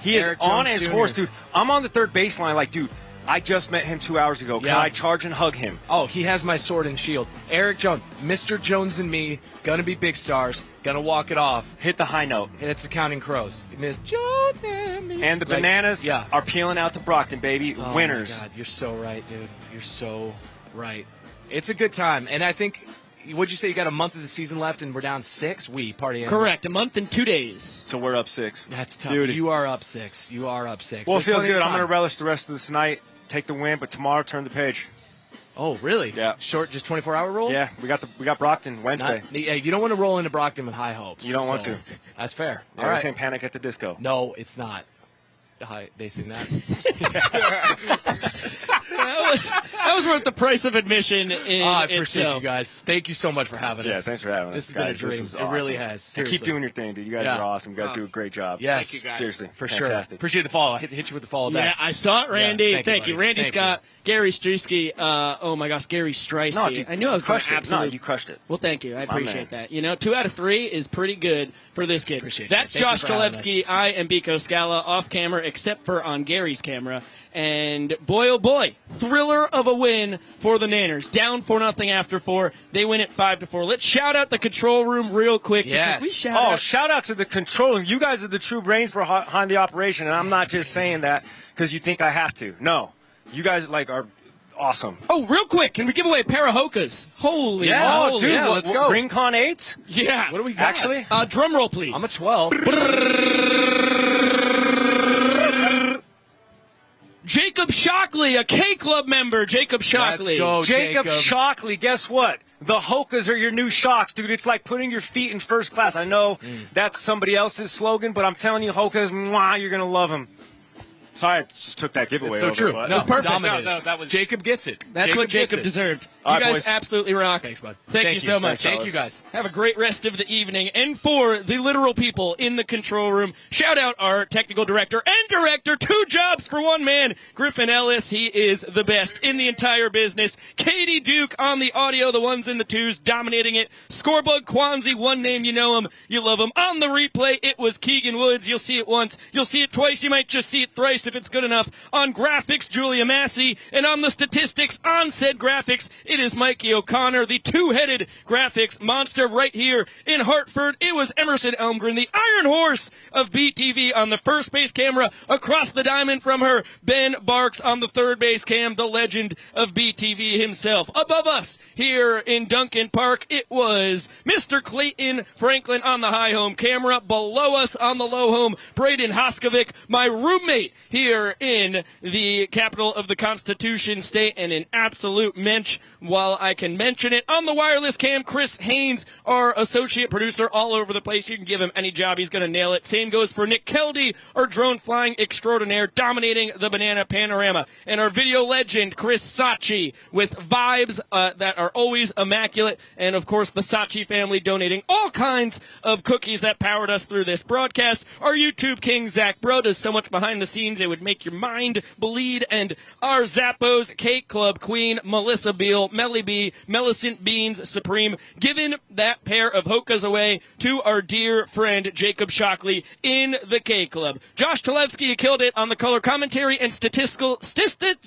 He is on his horse, dude. I'm on the third baseline like, dude, I just met him 2 hours ago. Can I charge and hug him? Oh, he has my sword and shield. Eric Jones, Mr. Jones and me, gonna be big stars, gonna walk it off. Hit the high note. And it's the Counting Crows. Miss Jones and me. And the Bananas are peeling out to Brockton, baby. Oh Winners. My God, you're so right, dude. You're so right. It's a good time. And I think, what'd you say, you got a month of the season left and we're down 6? We party. Correct. A month and 2 days. So we're up 6. That's tough. Beauty. You are up 6. You are up 6. Well, it feels good. I'm going to relish the rest of this night. Take the win, but tomorrow turn the page. Oh, really? Yeah. Short, just 24-hour roll? Yeah, we got Brockton Wednesday. You don't want to roll into Brockton with high hopes. You don't want to. That's fair. Yeah, all right. This ain't Panic at the Disco. No, it's not. They sing that. That was worth the price of admission. I appreciate you guys. Thank you so much for having us. Yeah, thanks for having us. This has been a dream. Awesome. It really has. Seriously. Keep doing your thing, dude. You guys are awesome. You guys do a great job. Yes. Thank you guys. Seriously. For Fantastic. sure. Appreciate the follow. I hit you with the follow back. Yeah, I saw it, Randy. Yeah, thank you. Randy Scott, Gary Streisky. Oh, my gosh, Gary Streisky. No, dude, I knew I was crushed it. absolutely. No, you crushed it. Well, thank you. I appreciate that. You know, 2 out of 3 is pretty good for this kid. Appreciate That's you. Josh Thank you for having Chalevsky. I am Biko Scala, off camera, except for on Gary's camera. And boy, oh boy, thriller of a win for the Nanners. Down 4-0 after 4. They win it 5-4. Let's shout out the control room real quick. Yes. Because we shout out to the control room. You guys are the true brains behind the operation, and I'm not just saying that because you think I have to. No, you guys are awesome. Oh, real quick, can we give away a pair of Hokas? Holy dude, yeah, let's go. GreenCon 8s? Yeah. What do we got? Actually? Drum roll, please. I'm a 12. Jacob Shockley, a K-Club member. Jacob Shockley. Let's go, Jacob Shockley, guess what? The Hokas are your new shocks, dude. It's like putting your feet in first class. I know that's somebody else's slogan, but I'm telling you, Hokas, mwah, you're going to love them. Sorry, I just took that giveaway. It's so true. But That was perfect. No, that was Jacob gets it. That's what Jacob deserved. All You right, guys boys. absolutely rock. Thanks, bud. Thank you so much. Thank you, guys. Have a great rest of the evening. And for the literal people in the control room, shout out our technical director and director, 2 jobs for 1 man, Griffin Ellis. He is the best in the entire business. Katie Duke on the audio, the 1s and the 2s, dominating it. Scorebug Kwanzi, one name, you know him, you love him. On the replay, it was Keegan Woods. You'll see it once, you'll see it twice, you might just see it thrice if it's good enough. On graphics, Julia Massey. And on the statistics, on said graphics, it is Mikey O'Connor, the 2-headed graphics monster right here in Hartford. It was Emerson Elmgren, the Iron Horse of BTV on the first base camera. Across the diamond from her, Ben Barks on the third base cam, the legend of BTV himself. Above us here in Duncan Park, it was Mr. Clayton Franklin on the high home camera. Below us on the low home, Braden Hoskovic, my roommate here in the capital of the Constitution State, and an absolute mensch while I can mention it. On the wireless cam, Chris Haynes, our associate producer, all over the place. You can give him any job, he's going to nail it. Same goes for Nick Keldy, our drone flying extraordinaire, dominating the banana panorama. And our video legend, Chris Sachi, with vibes that are always immaculate. And, of course, the Sachi family donating all kinds of cookies that powered us through this broadcast. Our YouTube king, Zach Bro, does so much behind the scenes It would make your mind bleed. And our Zappos Cake Club queen, Melissa Beal, Melly B, Millicent Beans Supreme, giving that pair of Hokas away to our dear friend Jacob Shockley in the Cake Club. Josh Talevsky, you killed it on the color commentary and statistical savantry.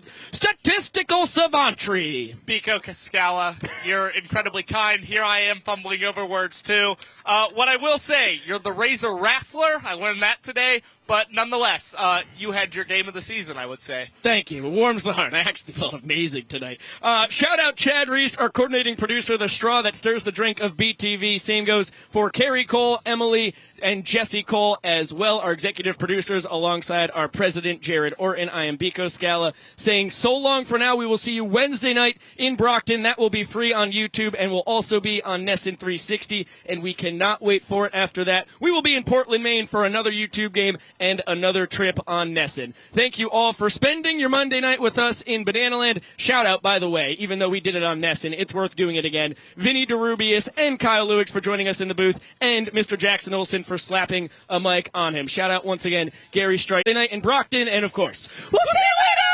Biko Cascala, you're incredibly kind. Here I am fumbling over words, too. What I will say, you're the Razor Wrestler. I learned that today. But nonetheless, you had your game of the season, I would say. Thank you. It warms the heart. I actually felt amazing tonight. Shout out Chad Reese, our coordinating producer, the straw that stirs the drink of BTV. Same goes for Carrie Cole, Emily, and Jesse Cole as well, our executive producers, alongside our president, Jared Orton. I am Biko Scala, saying so long for now. We will see you Wednesday night in Brockton. That will be free on YouTube and will also be on Nesson 360, and we cannot wait for it after that. We will be in Portland, Maine for another YouTube game and another trip on Nesson. Thank you all for spending your Monday night with us in Bananaland. Shout out, by the way, even though we did it on Nesson, it's worth doing it again. Vinnie Derubius and Kyle Lewicks for joining us in the booth, and Mr. Jackson Olson for slapping a mic on him. Shout out once again, Gary Strike. Night in Brockton, and of course, we'll see you later!